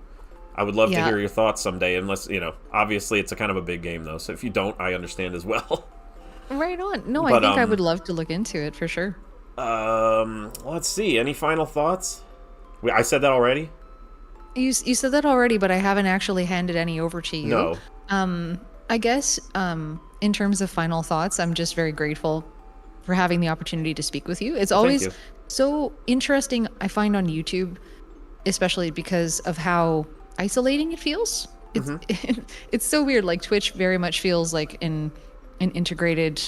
I would love to hear your thoughts someday. Unless, obviously it's a kind of a big game though. So if you don't, I understand as well. Right on. No, I think I would love to look into it for sure. Let's see. Any final thoughts? I said that already. You said that already, but I haven't actually handed any over to you. No. I guess in terms of final thoughts, I'm just very grateful for having the opportunity to speak with you. It's always so interesting, I find, on YouTube, especially because of how isolating it feels. It's so weird. Like Twitch very much feels like an integrated,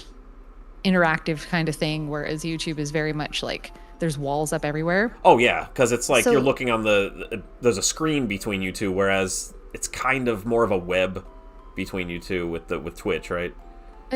interactive kind of thing, whereas YouTube is very much like there's walls up everywhere. Oh yeah, because it's like you're looking on there's a screen between you two, whereas it's kind of more of a web between you two with Twitch, right?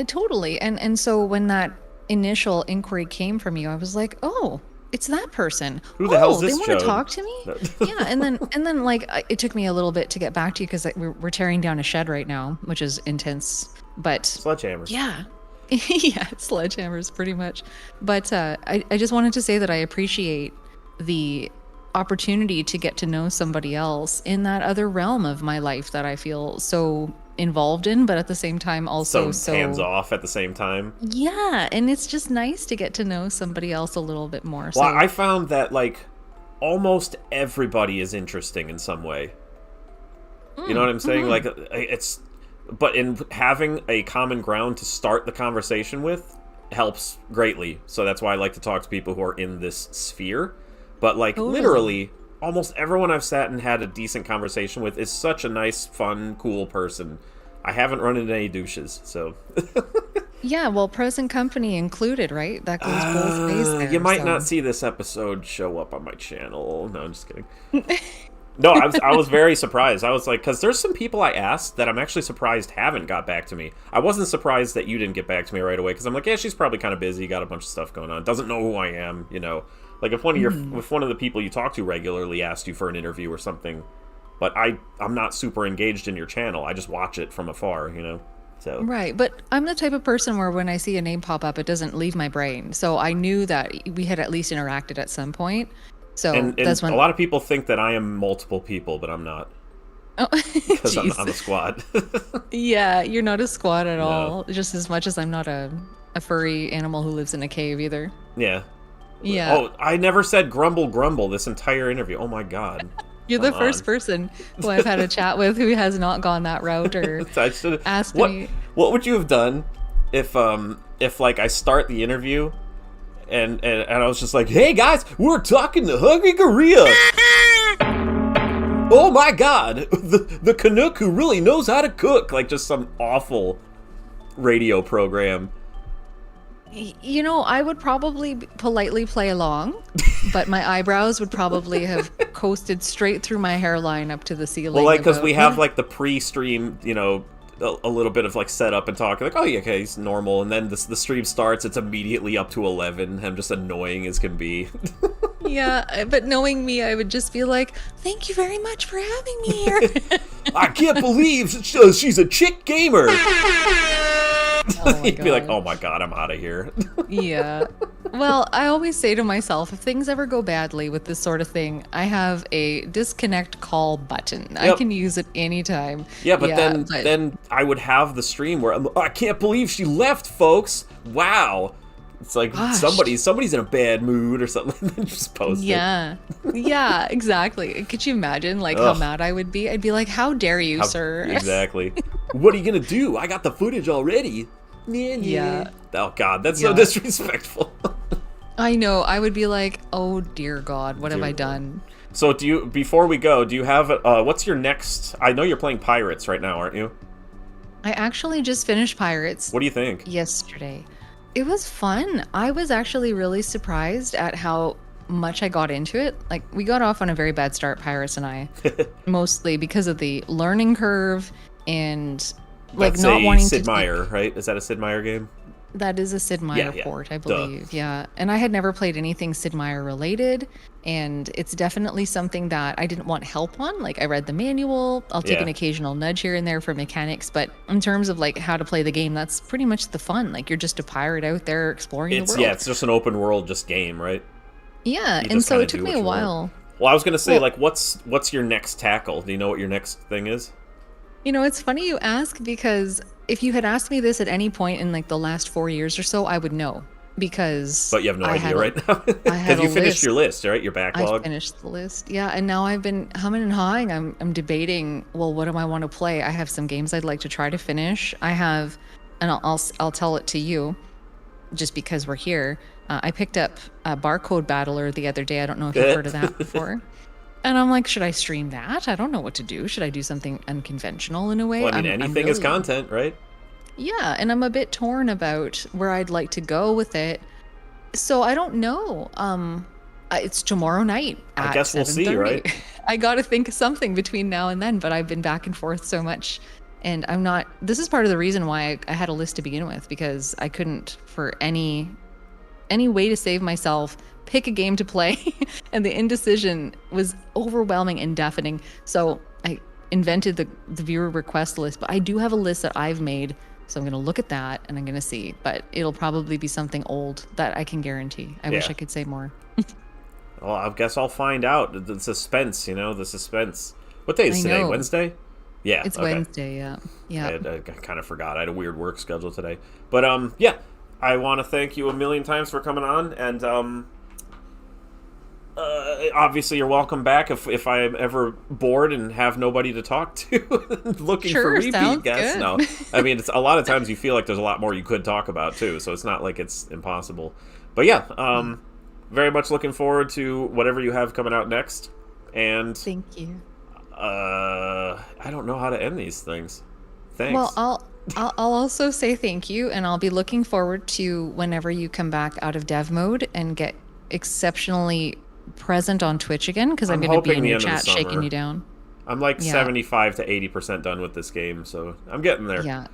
Totally. And so when that initial inquiry came from you, I was like, oh, it's that person. Who the hell's they this want to chode? talk to me? Yeah, and then like it took me a little bit to get back to you because we're tearing down a shed right now, which is intense. But Sledgehammers. yeah, yeah, sledgehammers pretty much. But I just wanted to say that I appreciate the opportunity to get to know somebody else in that other realm of my life that I feel so involved in, but at the same time also So hands off at the same time. Yeah, and it's just nice to get to know somebody else a little bit more. Well, So I found that like almost everybody is interesting in some way. You know what I'm saying? Like it's, but in having a common ground to start the conversation with helps greatly. So that's why I like to talk to people who are in this sphere. But like literally almost everyone I've sat and had a decent conversation with is such a nice, fun, cool person. I haven't run into any douches, so yeah, well, present company included, right? That goes both ways there. you might so. not see this episode show up on my channel. No, I'm just kidding. No, I was very surprised. I was like, because there's some people I asked that I'm actually surprised haven't got back to me. I wasn't surprised that you didn't get back to me right away, because I'm like, yeah, she's probably kind of busy, got a bunch of stuff going on, doesn't know who I am, you know. Like if one of the people you talk to regularly asked you for an interview or something, but I'm not super engaged in your channel. I just watch it from afar, you know. So Right, but I'm the type of person where when I see a name pop up, it doesn't leave my brain. So I knew that we had at least interacted at some point. So and that's when a lot of people think that I am multiple people, but I'm not. Oh, Because I'm jeez. a squad. Yeah, you're not a squad at all. Just as much as I'm not a furry animal who lives in a cave either. Yeah. Yeah. Oh, I never said grumble grumble this entire interview. Oh my god. You're the Come first on. person who I've had a chat with who has not gone that route or I should asked what, me. What would you have done if like I start the interview and I was just like, hey guys, we're talking to Hungry Goriya. Oh my god, the Canuck who really knows how to cook, like just some awful radio program. You know, I would probably politely play along, but my eyebrows would probably have coasted straight through my hairline up to the ceiling. Well, like, because about- we have, like, the pre-stream, you know, a little bit of, like, setup and talk. Like, oh, yeah, okay, he's normal. And then the stream starts, it's immediately up to 11. I'm just annoying as can be. Yeah, but knowing me, I would just be like, thank you very much for having me here. I can't believe she's a chick gamer. Oh my You'd be like, God. oh my god, I'm out of here. Yeah. Well, I always say to myself, if things ever go badly with this sort of thing, I have a disconnect call button. I Yep. can use it anytime. Yeah, but then I would have the stream where I can't believe she left, folks. Wow. It's like Gosh. somebody's in a bad mood or something. And then just post it. Yeah. Yeah, exactly. Could you imagine like how Ugh. mad I would be? I'd be like, how dare you, sir? Exactly. What are you gonna do? I got the footage already. Yeah. Oh god, that's so Yeah. disrespectful. I know. I would be like, oh dear God, what have I done? So before we go, do you have what's your next? I know you're playing Pirates right now, aren't you? I actually just finished Pirates What do you think? yesterday. It was fun. I was actually really surprised at how much I got into it. Like, we got off on a very bad start, Pirates and I, mostly because of the learning curve and like That's not a wanting Sid to. Meier, right? Is that a Sid Meier game? That is a Sid Meier Yeah. port, I Duh. believe. Yeah. And I had never played anything Sid Meier related. And it's definitely something that I didn't want help on. Like, I read the manual. I'll take Yeah. an occasional nudge here and there for mechanics. But in terms of like how to play the game, that's pretty much the fun. Like, you're just a pirate out there exploring the world. It's just an open world just game, right? Yeah. You And just so kinda it took do me what a you want. while. Well, I was gonna say, Well- like, what's your next tackle? Do you know what your next thing is? You know, it's funny you ask because if you had asked me this at any point in like the last 4 years or so, I would know because. But you have no I idea had a- right now. I had Because you a finished list. your list, right? Your I backlog. finished the list. Yeah, and now I've been humming and hawing. I'm debating, well, what do I want to play? I have some games I'd like to try to finish. I have, and I'll tell it to you just because we're here. I picked up a Barcode Battler the other day. I don't know if you've heard of that before. And I'm like, should I stream that? I don't know what to do. Should I do something unconventional in a way? Well, I mean, I'm anything is really- content, right? Yeah, and I'm a bit torn about where I'd like to go with it. So I don't know. It's tomorrow night. I At guess we'll see, 7:30. right? I got to think of something between now and then, but I've been back and forth so much. And I'm not, this is part of the reason why I had a list to begin with, because I couldn't, for any way to save myself, pick a game to play. And the indecision was overwhelming and deafening. So I invented the viewer request list, but I do have a list that I've made. So I'm going to look at that and I'm going to see, but it'll probably be something old that I can guarantee. I wish I could say more. Well, I guess I'll find out. The suspense, the suspense. What day is today? Wednesday? Yeah. It's Wednesday, yeah. I kind of forgot. I had a weird work schedule today. But, yeah. I want to thank you a million times for coming on, and, obviously you're welcome back if I'm ever bored and have nobody to talk to. Looking for repeat guests. Good. No. I mean, it's a lot of times you feel like there's a lot more you could talk about, too, so it's not like it's impossible. But, yeah, very much looking forward to whatever you have coming out next. And thank you. I don't know how to end these things. Thanks. Well, I'll also say thank you, and I'll be looking forward to whenever you come back out of dev mode and get exceptionally present on Twitch again, because I'm going to be in your chat shaking you down. I'm like 75 to 80% done with this game, so I'm getting there. Yeah.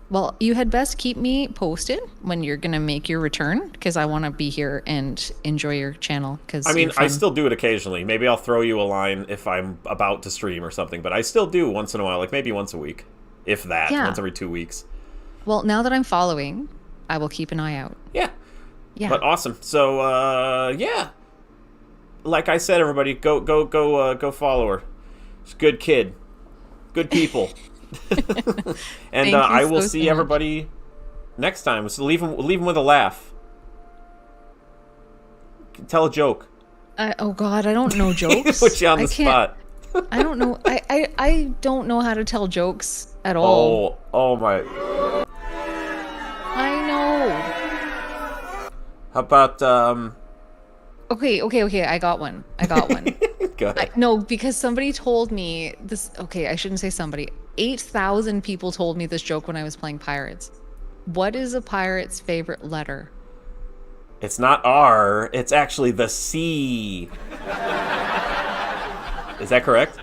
Well, you had best keep me posted when you're going to make your return, because I want to be here and enjoy your channel. I mean, I still do it occasionally. Maybe I'll throw you a line if I'm about to stream or something, but I still do once in a while, like maybe once a week, if that, once every 2 weeks. Well, now that I'm following, I will keep an eye out. Yeah. But awesome. So, yeah. Like I said, everybody, go follow her. She's a good kid. Good people. And I will see everybody next time. So leave them with a laugh. Tell a joke. Oh God, I don't know jokes. Put you on the spot. I don't know. I don't know how to tell jokes at all. Oh my. I know. How about Okay. I got one. Go ahead. No, because somebody told me this. Okay, I shouldn't say somebody. 8,000 people told me this joke when I was playing Pirates. What is a pirate's favorite letter? It's not R. It's actually the C. Is that correct?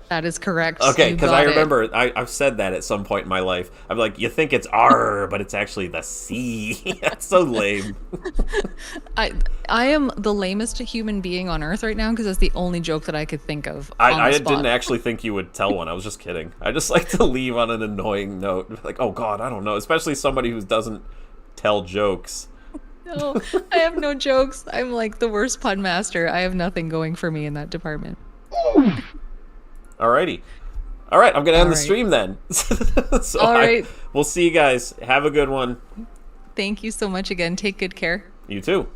That is correct. Okay, because I remember I've said that at some point in my life. I'm like, you think it's R, but it's actually the C. That's so lame. I am the lamest human being on earth right now, because that's the only joke that I could think of. I didn't actually think you would tell one. I was just kidding. I just like to leave on an annoying note. Like, oh God, I don't know. Especially somebody who doesn't tell jokes. No, I have no jokes. I'm like the worst pun master. I have nothing going for me in that department. Alrighty. Alright, I'm going to end the stream then. So Alright. We'll see you guys. Have a good one. Thank you so much again. Take good care. You too.